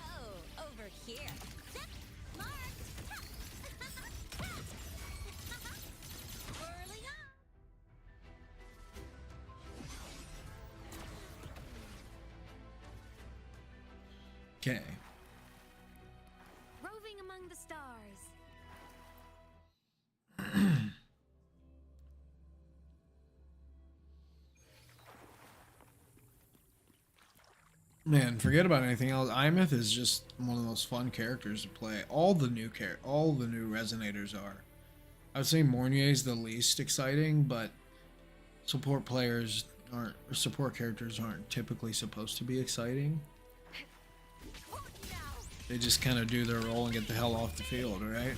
over here. Whirling up. Okay. Roving among the stars. Man, forget about anything else. Imeth is just one of the most fun characters to play. All the new resonators are. I would say Mornier's the least exciting, but support characters aren't typically supposed to be exciting. They just kind of do their role and get the hell off the field, right?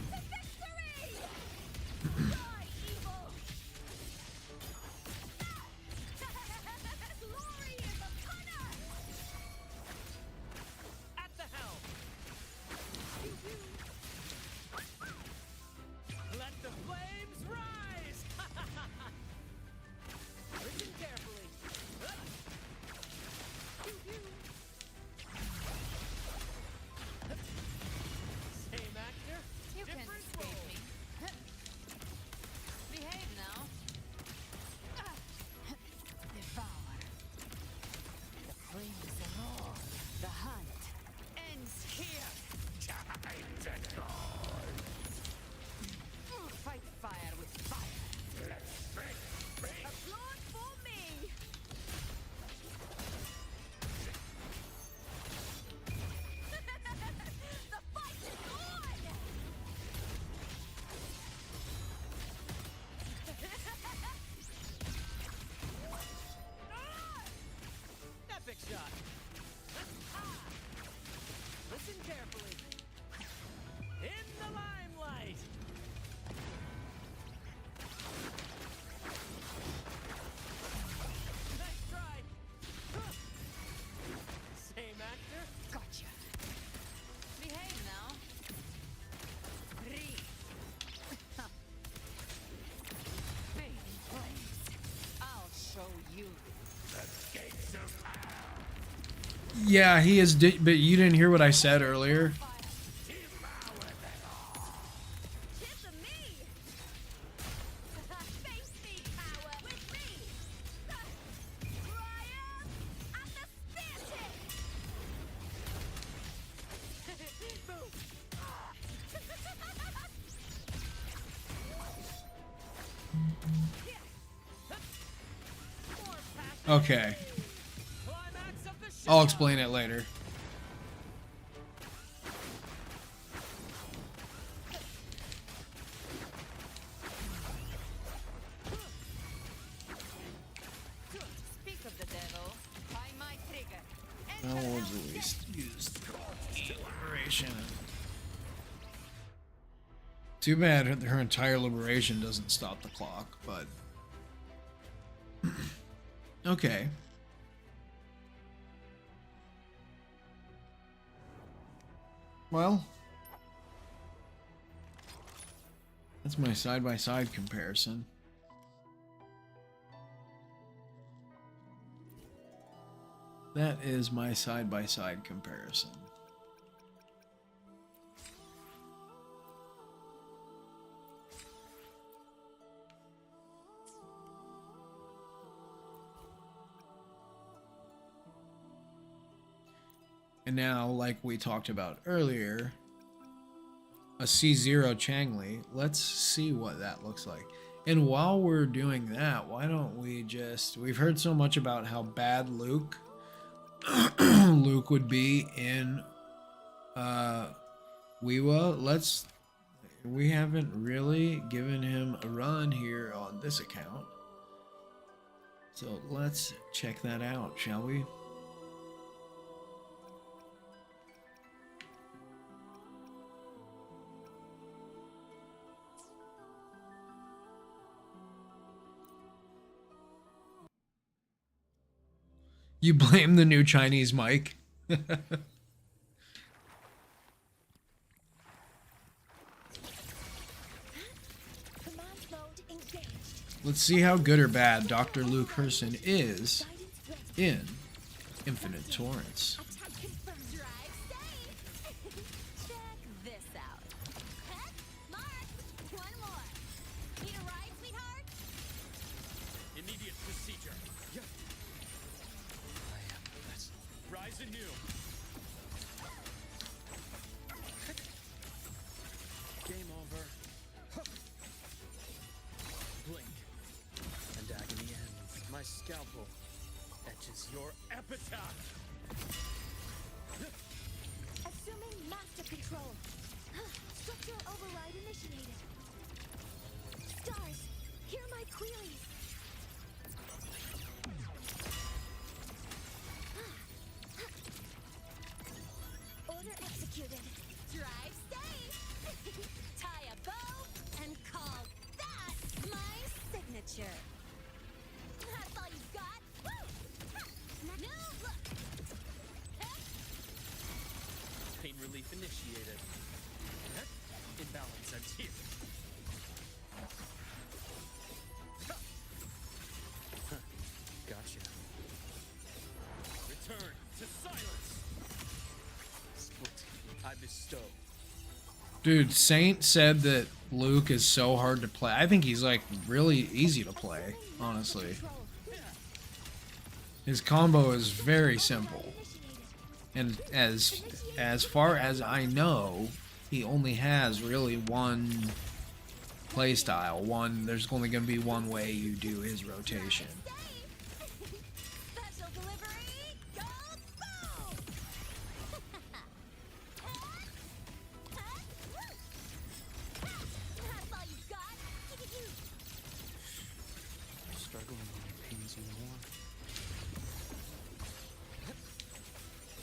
Let the flames rise! Listen carefully. Same actor, You can't different escape role. me. Behave now. Devour. The flames roar. The hunt ends here. Fight fire with fire. Applaud for me. The fight is on. Epic shot. Listen carefully. In the limelight. Nice try. Same actor. Gotcha. Behave now. Breathe. Fading flames. I'll show you. Yeah, he is. But you didn't hear what I said earlier. Tip of me. Face me, power with me. Triumph at the static. Boom. Okay. I'll explain it later. Speak of the devil. Find my trigger. I will at least use the liberation. Too bad her entire liberation doesn't stop the clock, but okay. Well, that's my side-by-side comparison. That is my side-by-side comparison. And now, like we talked about earlier, a C0 Changli, let's see what that looks like. And while we're doing that, why don't we just... We've heard so much about how bad Luke would be in Weewa. We haven't really given him a run here on this account. So let's check that out, shall we? You blame the new Chinese mic. Let's see how good or bad Dr. Luke Herson is in Infinite torrents. Attack confirmed. Drive safe. Check this out. Head, mark. One more. Need a ride, sweetheart? Immediate procedure. Yeah. I am the best. Rise anew. Game over. Blink. And agony ends. My scalpel etches your epitaph. Assuming master control. Structural override initiated. Stars, hear my queries. Order executed. Drive safe. Tie a bow and call that my signature. That's all you've got. Woo! New look. Pain relief initiated. Imbalance ends here. Gotcha. Return to silence. Split. I bestow. Dude, Saint said that Luke is so hard to play. I think he's like really easy to play, honestly. His combo is very simple. And as far as I know, he only has really one playstyle. There's only going to be one way you do his rotation. Special delivery. Go boom. That's all you've got. Struggling with my pains and more.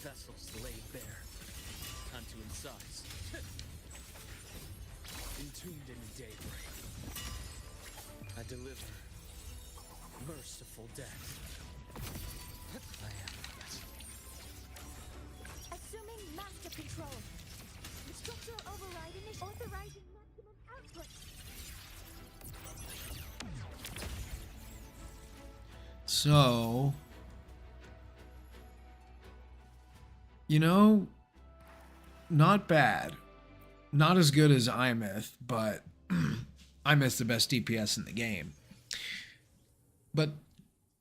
Vessels laid bare. Time to incise. Entombed in the daybreak. I deliver merciful death. I am the best. Assuming master control. Structural override authorizing maximum output. So, you know, not bad. Not as good as Imeth, but Imeth's the best DPS in the game. But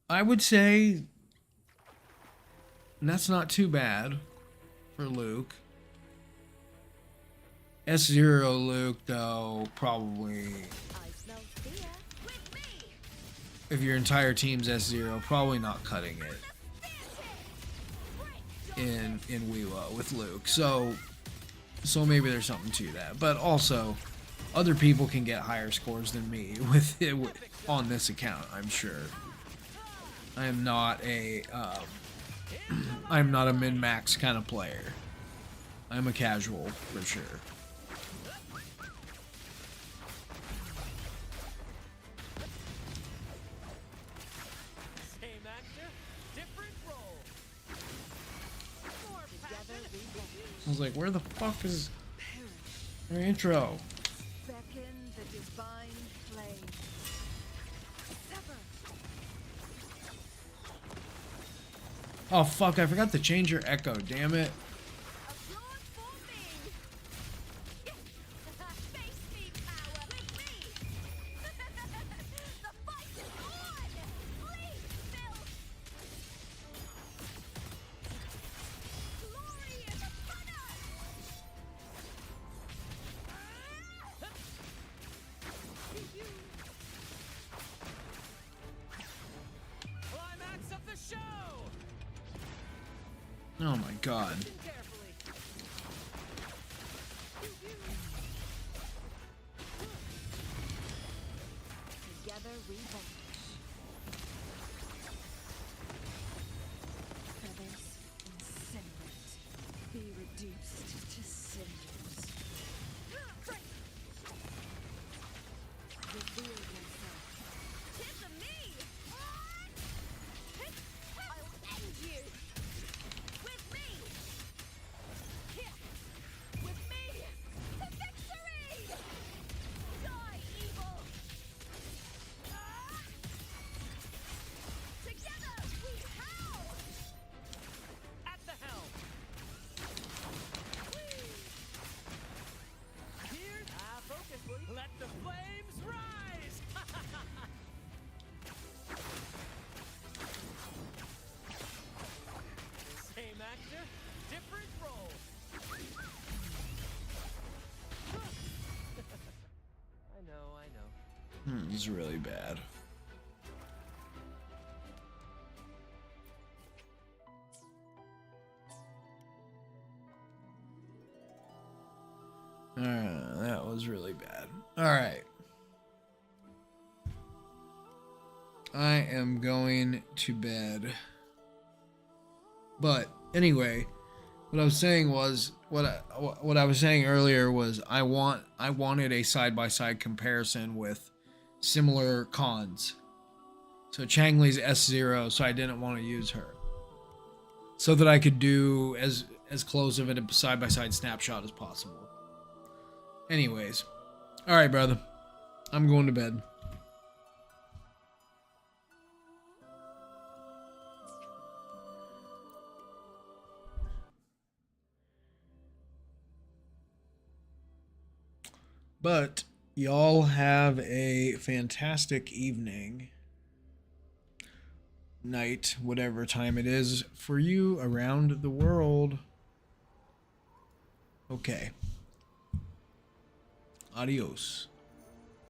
I would say that's not too bad for Luke. S0 Luke, though, probably, if your entire team's S0, probably not cutting it in Weewa with Luke. So maybe there's something to that. But also, other people can get higher scores than me with it on this account, I'm sure. I am not a I'm not a min-max kind of player. I'm a casual for sure. Same actor, different role. More passion. I was like, where the fuck is their intro? Beckon the divine flame. Sever. Oh fuck, I forgot to change your echo, damn it. Climax of the show. Oh my god. Together we vanish. Feathers incinerate. Be reduced to cinders. Reveal yourself. Tis of me! I'll end you! With me! was really bad. That was really bad. Alright. I am going to bed. But anyway, what I was saying was what I was saying earlier was I wanted a side-by-side comparison with similar cons. So Changli's S0, so I didn't want to use her. So that I could do as close of a side-by-side snapshot as possible. Anyways. Alright, brother. I'm going to bed. But y'all have a fantastic evening, night, whatever time it is for you around the world. Okay. Adios.